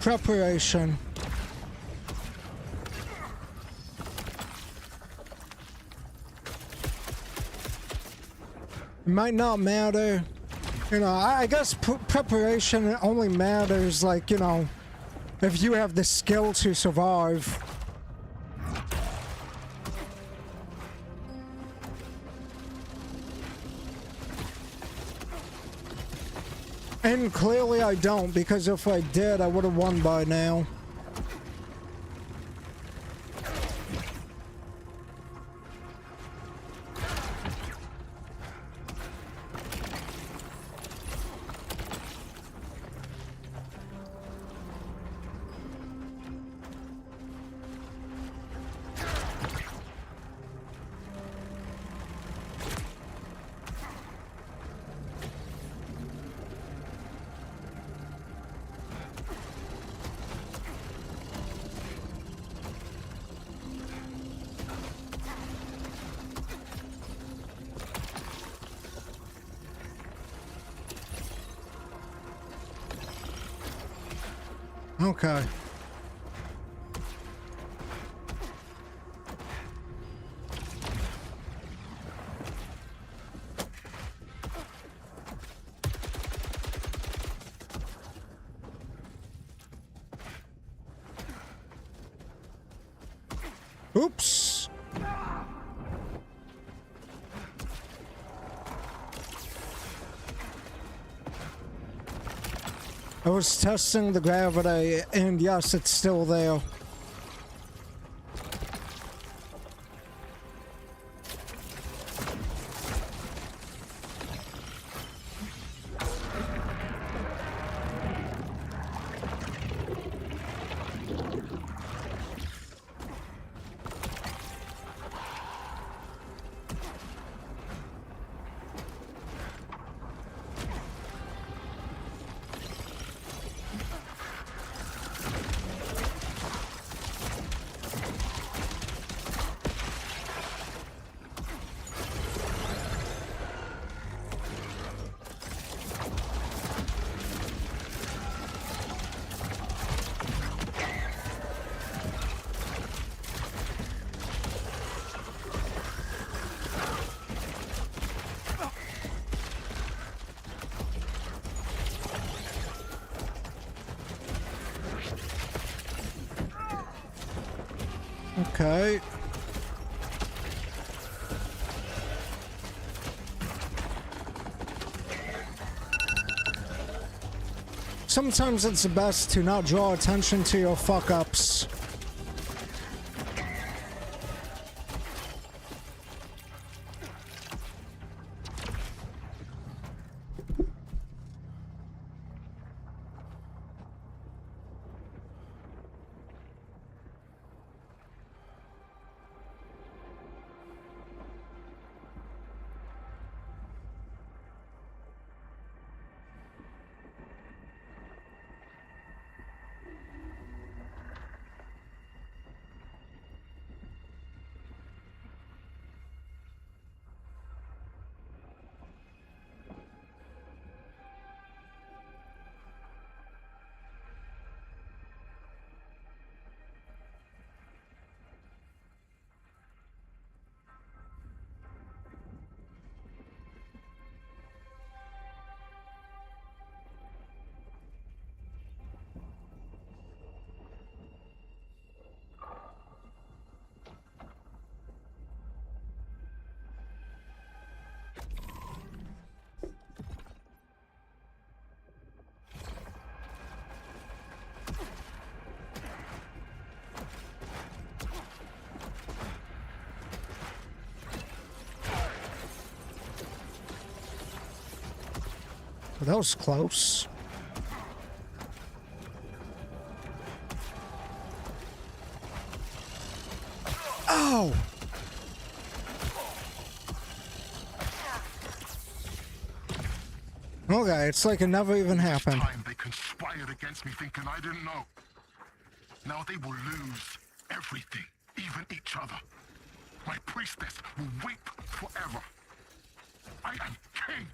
Preparation. It might not matter. You know, I guess preparation only matters, like, you know, if you have the skill to survive. And clearly I don't, because if I did, I would have won by now. Okay. Oops. I was testing the gravity, and yes, it's still there. Okay. Sometimes it's best to not draw attention to your fuck-ups. That was close. Oh! Okay, it's like it never even happened. Time they conspired against me thinking I didn't know. Now they will lose everything, even each other. My priestess will weep forever. I am king.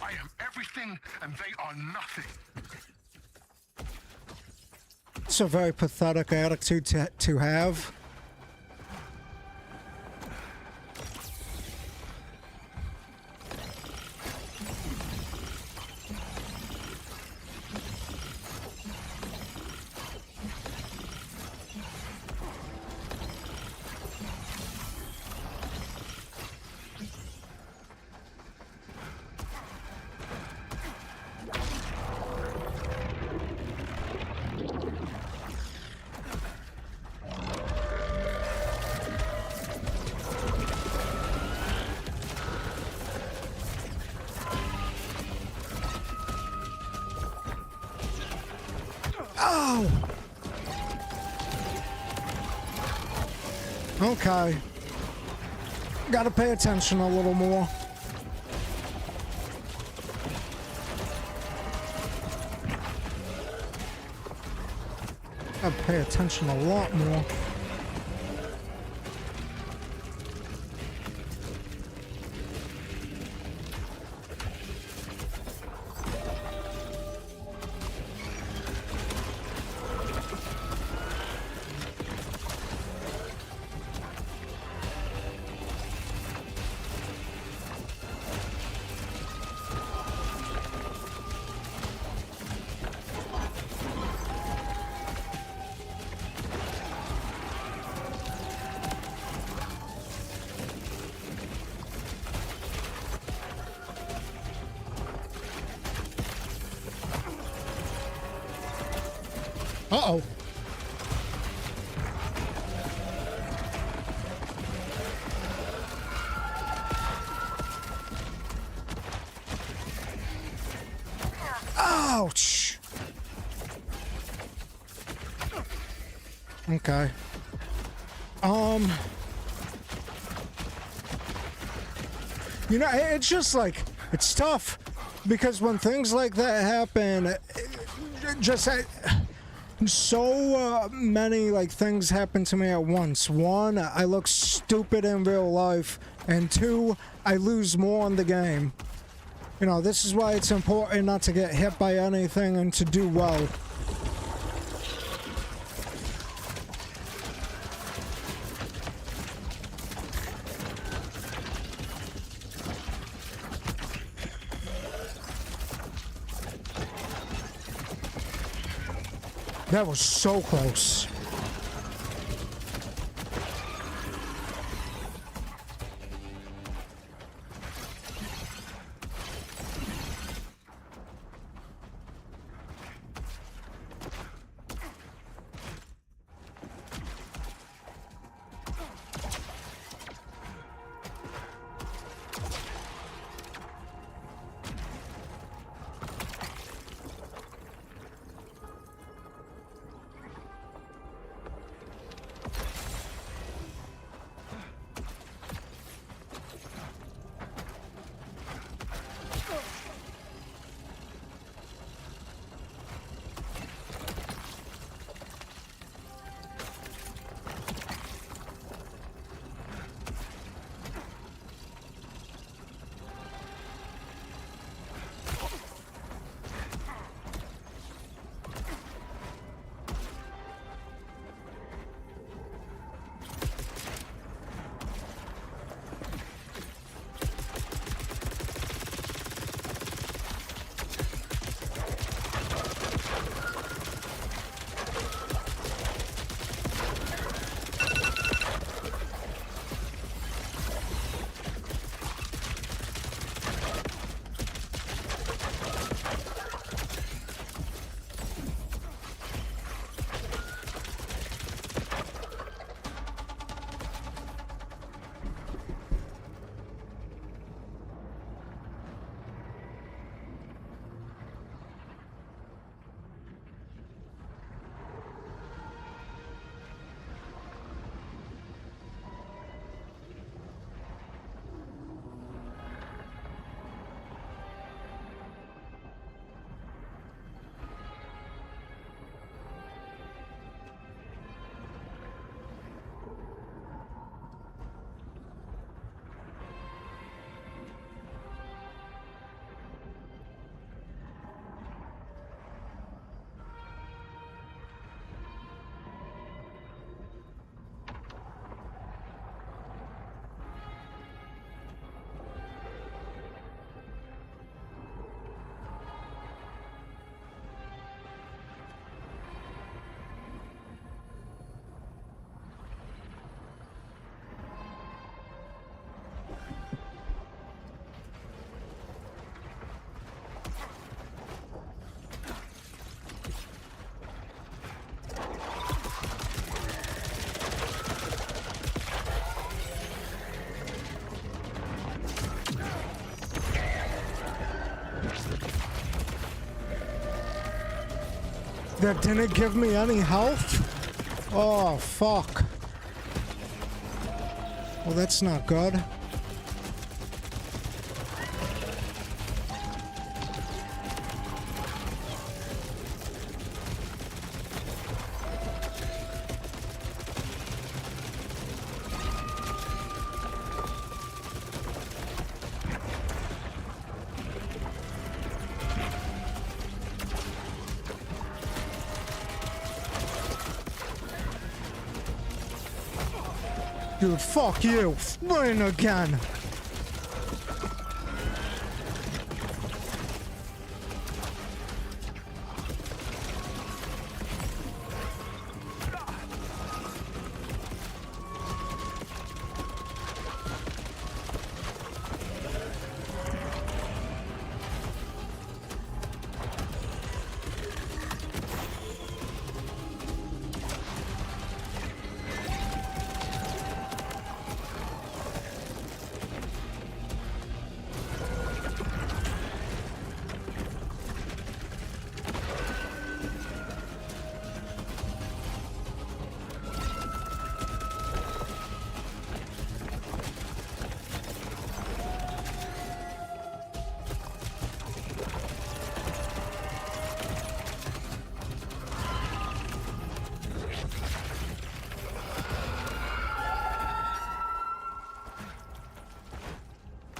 I am everything everything and they are nothing. It's a very pathetic attitude to have. Oh! Okay. Gotta pay attention a little more. Gotta pay attention a lot more. Uh-oh. Ouch. Okay. You know, it's just like, it's tough because when things like that happen, just so many like things happen to me at once. One, I look stupid in real life, and two, I lose more in the game. You know, this is why it's important not to get hit by anything and to do well. That was so close. That didn't give me any health? Oh, fuck. Well, that's not good. Dude, fuck you. Win again.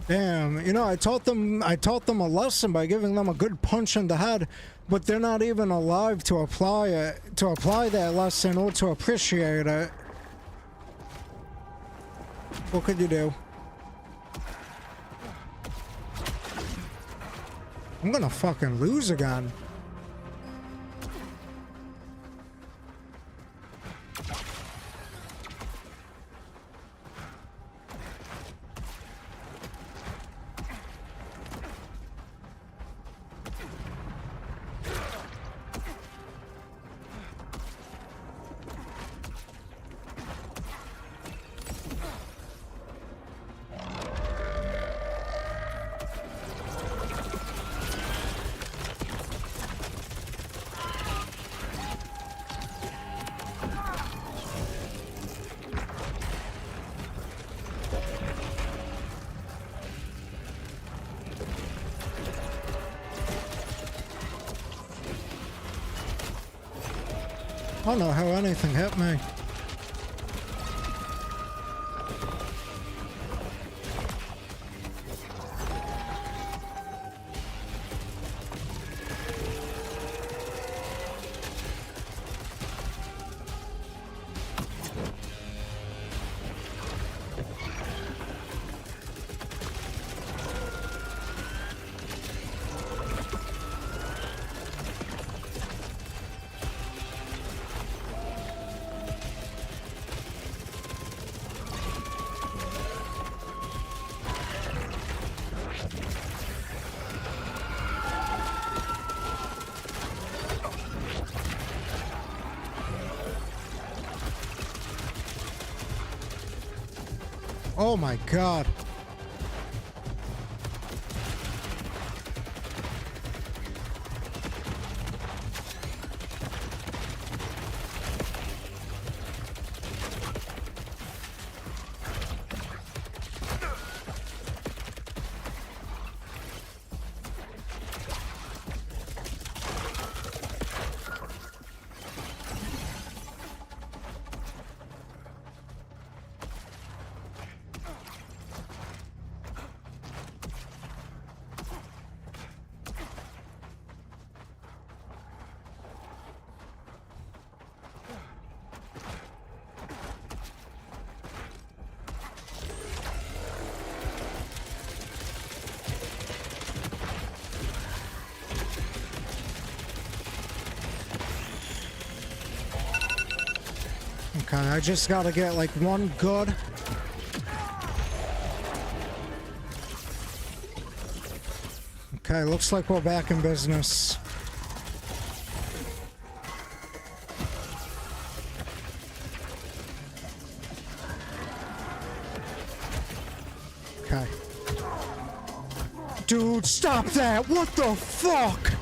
Damn, you know, I taught them a lesson by giving them a good punch in the head, but they're not even alive to apply that lesson or to appreciate it. What could you do? I'm gonna fucking lose again. I don't know how anything hit me. Oh my god. Okay, I just gotta get like one good. Okay, looks like we're back in business. Okay. Dude, stop that! What the fuck?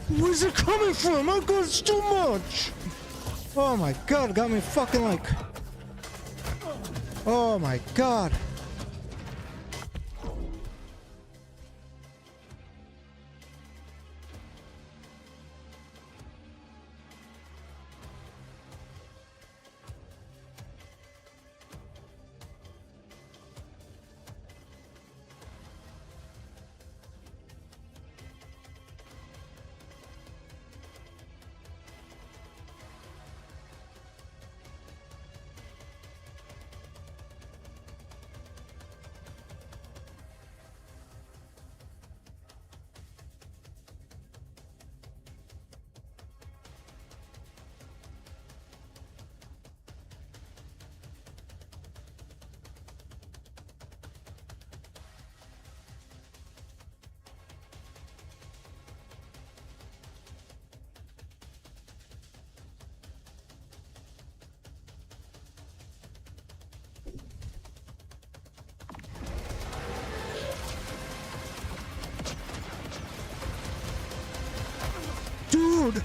Where's it coming from? Oh god, it's too much! Oh my god, got me fucking like... Oh my god. Dude,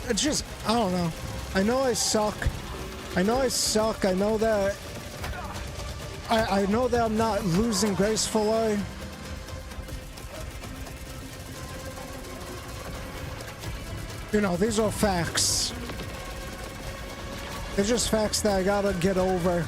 it's just, I don't know. I know I suck. I know I suck. I know that I know that I'm not losing gracefully. You know, these are facts. They're just facts that I gotta get over.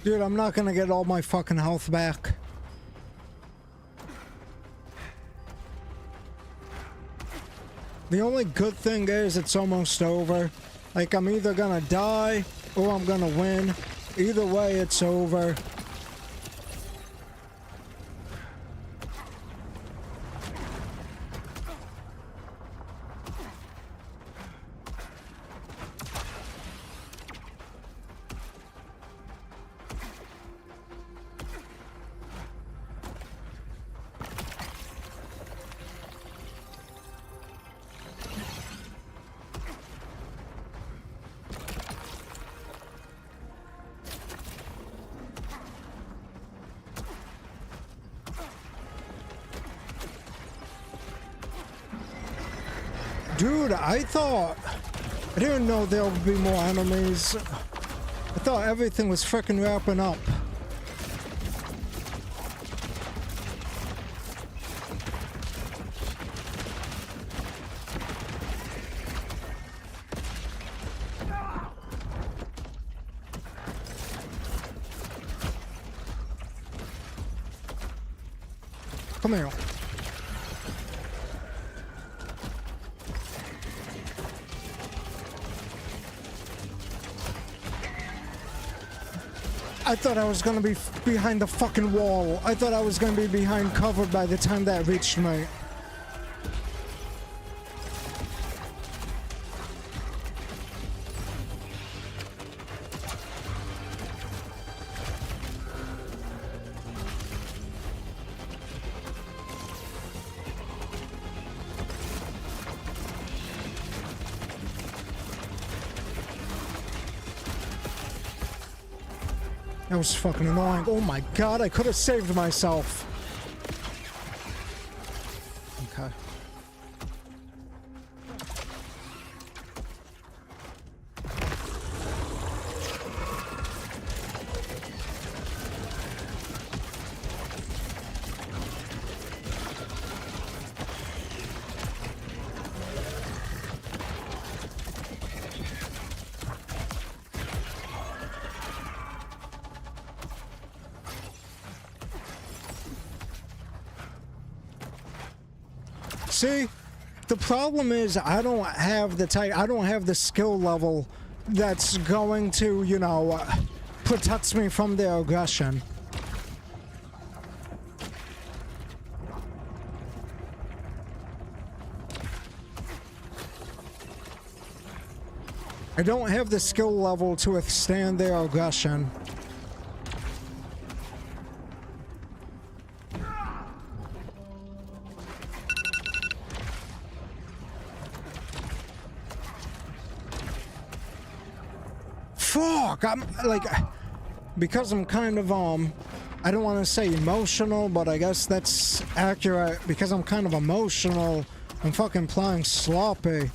Dude, I'm not gonna get all my fucking health back. The only good thing is it's almost over. Like, I'm either gonna die or I'm gonna win. Either way, it's over. Dude, I didn't know there would be more enemies. I thought everything was freaking wrapping up. Come here. I thought I was gonna be behind the fucking wall. I thought I was gonna be behind cover by the time that reached me. That was fucking annoying. Oh my god, I could have saved myself. See, the problem is I don't have the skill level that's going to, you know, protect me from their aggression. I don't have the skill level to withstand their aggression. Fuck! I'm like, because I'm kind of I don't want to say emotional, but I guess that's accurate. Because I'm kind of emotional, I'm fucking playing sloppy.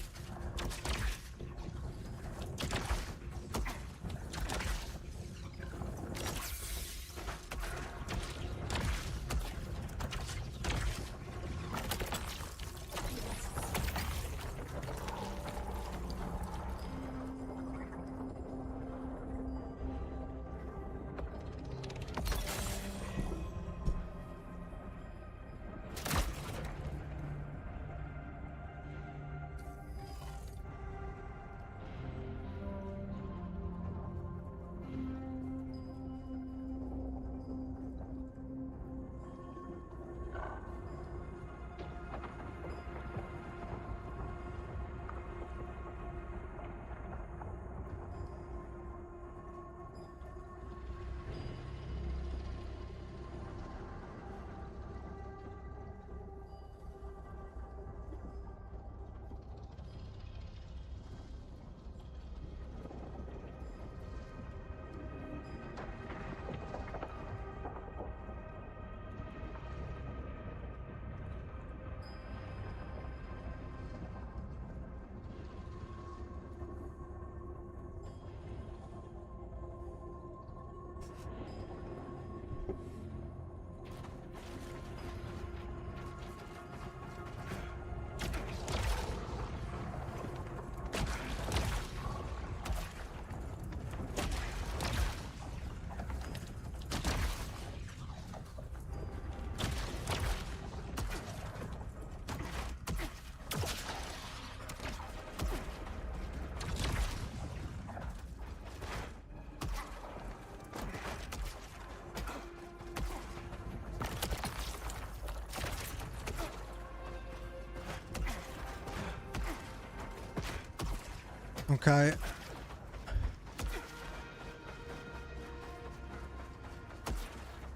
Okay.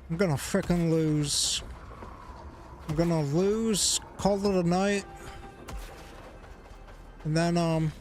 I'm gonna frickin' lose. I'm gonna lose, call it a night. And then,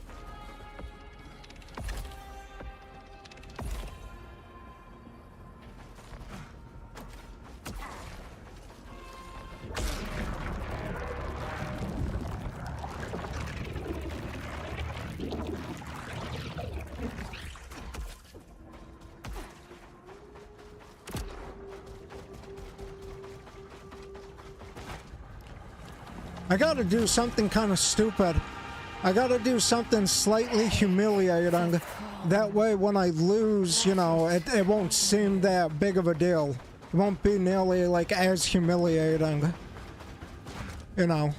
I gotta do something kind of stupid. I gotta do something slightly humiliating. That way when I lose, you know, it won't seem that big of a deal. It won't be nearly like as humiliating. You know.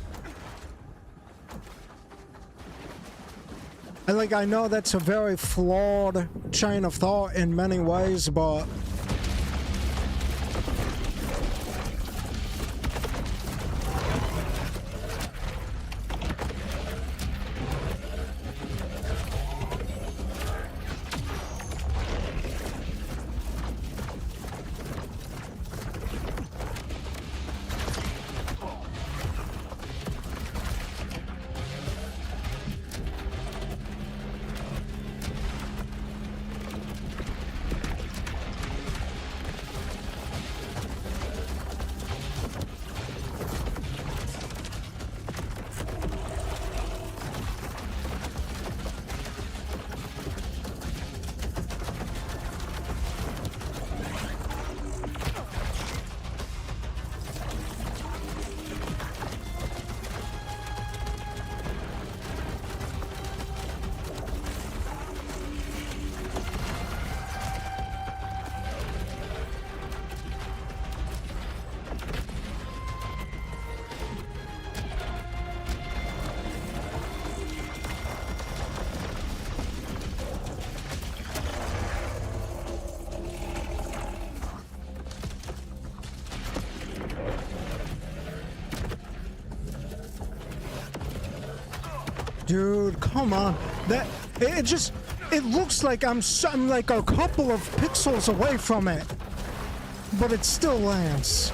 I know that's a very flawed chain of thought in many ways, but Dude, come on. That it just it looks like I'm like a couple of pixels away from it, but it still lands.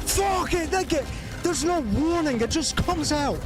Fuck it, there's no warning, it just comes out.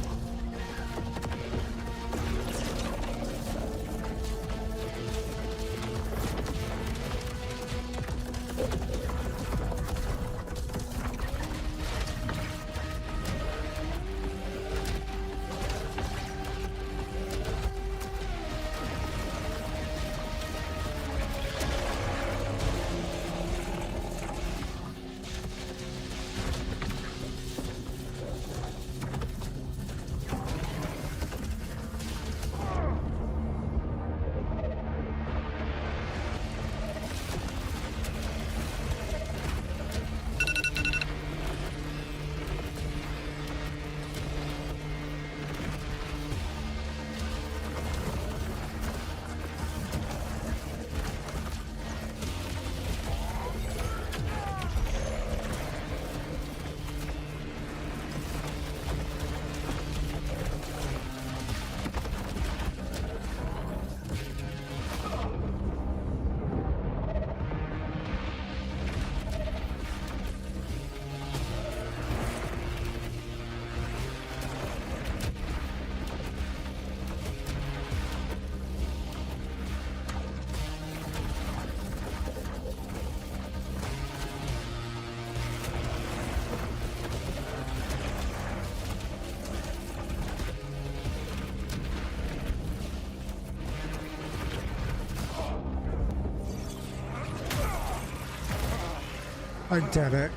I did it.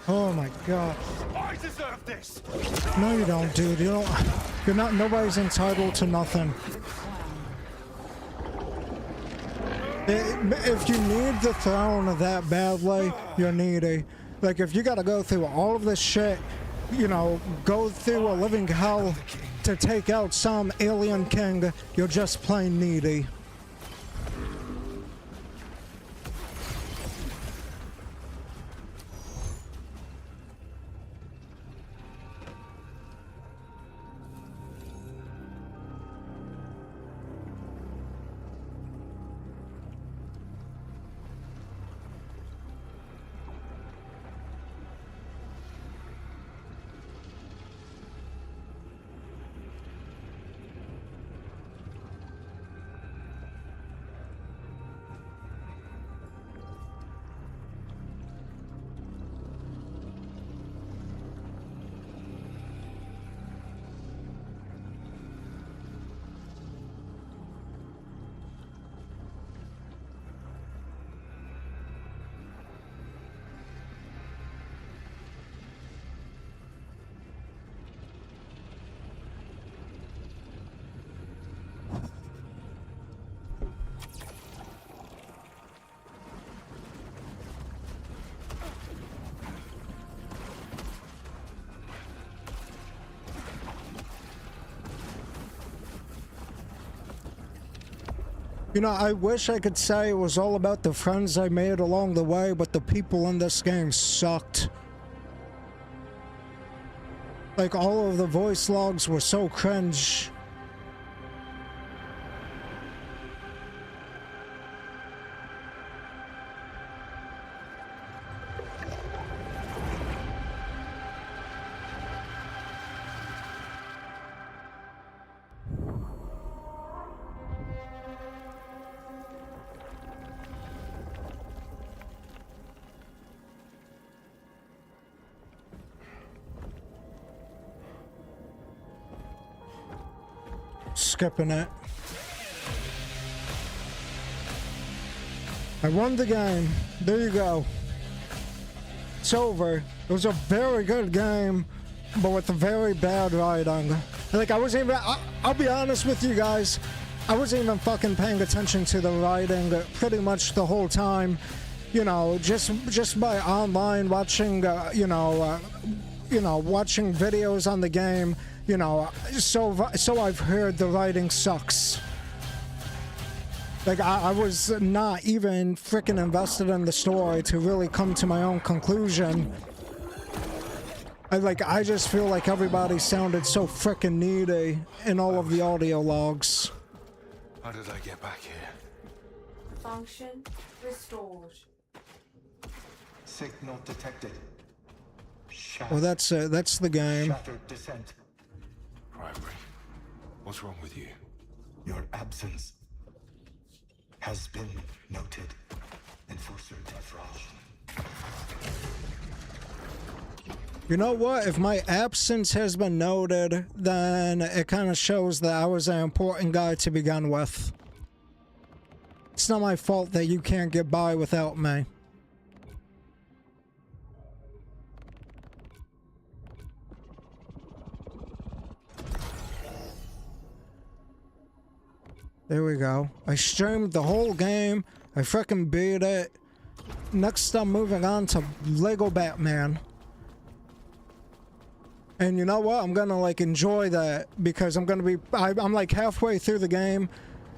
Oh my god. I deserve this! No, you don't, dude. You don't. You're not. Nobody's entitled to nothing. If you need the throne that badly, you're needy. Like, if you gotta go through all of this shit, you know, go through a living hell to take out some alien king, you're just plain needy. You know, I wish I could say it was all about the friends I made along the way, but the people in this game sucked. Like, all of the voice logs were so cringe. skipping it. I won the game. There you go. It's over. It was a very good game, but with a very bad writing. Like, I wasn't even... I'll be honest with you guys. I wasn't even fucking paying attention to the writing pretty much the whole time. You know, just by online watching, watching videos on the game, you know, so I've heard the writing sucks. Like, I was not even freaking invested in the story to really come to my own conclusion. I just feel like everybody sounded so freaking needy in all of the audio logs. How did I get back here? Function restored. Signal detected. Well, that's the game. Shattered descent. Primary. What's wrong with you? Your absence has been noted. Enforcer Tefraj. You know what? If my absence has been noted, then it kind of shows that I was an important guy to begin with. It's not my fault that you can't get by without me. There we go. I streamed the whole game. I frickin' beat it. Next, I'm moving on to Lego Batman. And you know what? I'm gonna like enjoy that because I'm gonna be I'm like halfway through the game.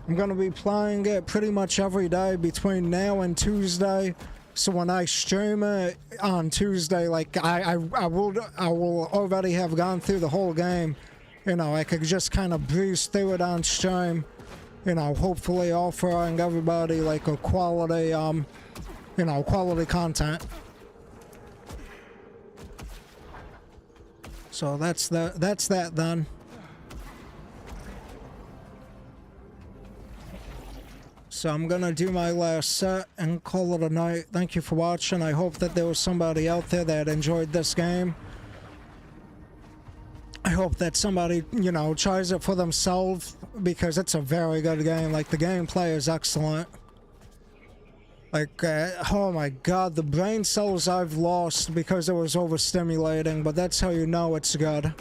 I'm gonna be playing it pretty much every day between now and Tuesday. So when I stream it on Tuesday, like I will already have gone through the whole game. You know, I could just kind of breeze through it on stream. You know, hopefully offering everybody like a quality quality content. So that's that then. So I'm gonna do my last set and call it a night. Thank you for watching. I hope that there was somebody out there that enjoyed this game. I hope that somebody, you know, tries it for themselves because it's a very good game. Like, the gameplay is excellent. Like, oh my god, the brain cells I've lost because it was overstimulating, but that's how you know it's good.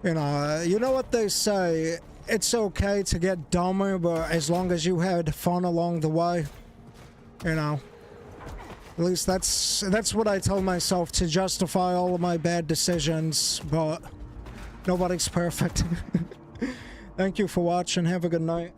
You know what they say, it's okay to get dumber, but as long as you had fun along the way, you know. At least that's what I tell myself to justify all of my bad decisions, but nobody's perfect. Thank you for watching, have a good night.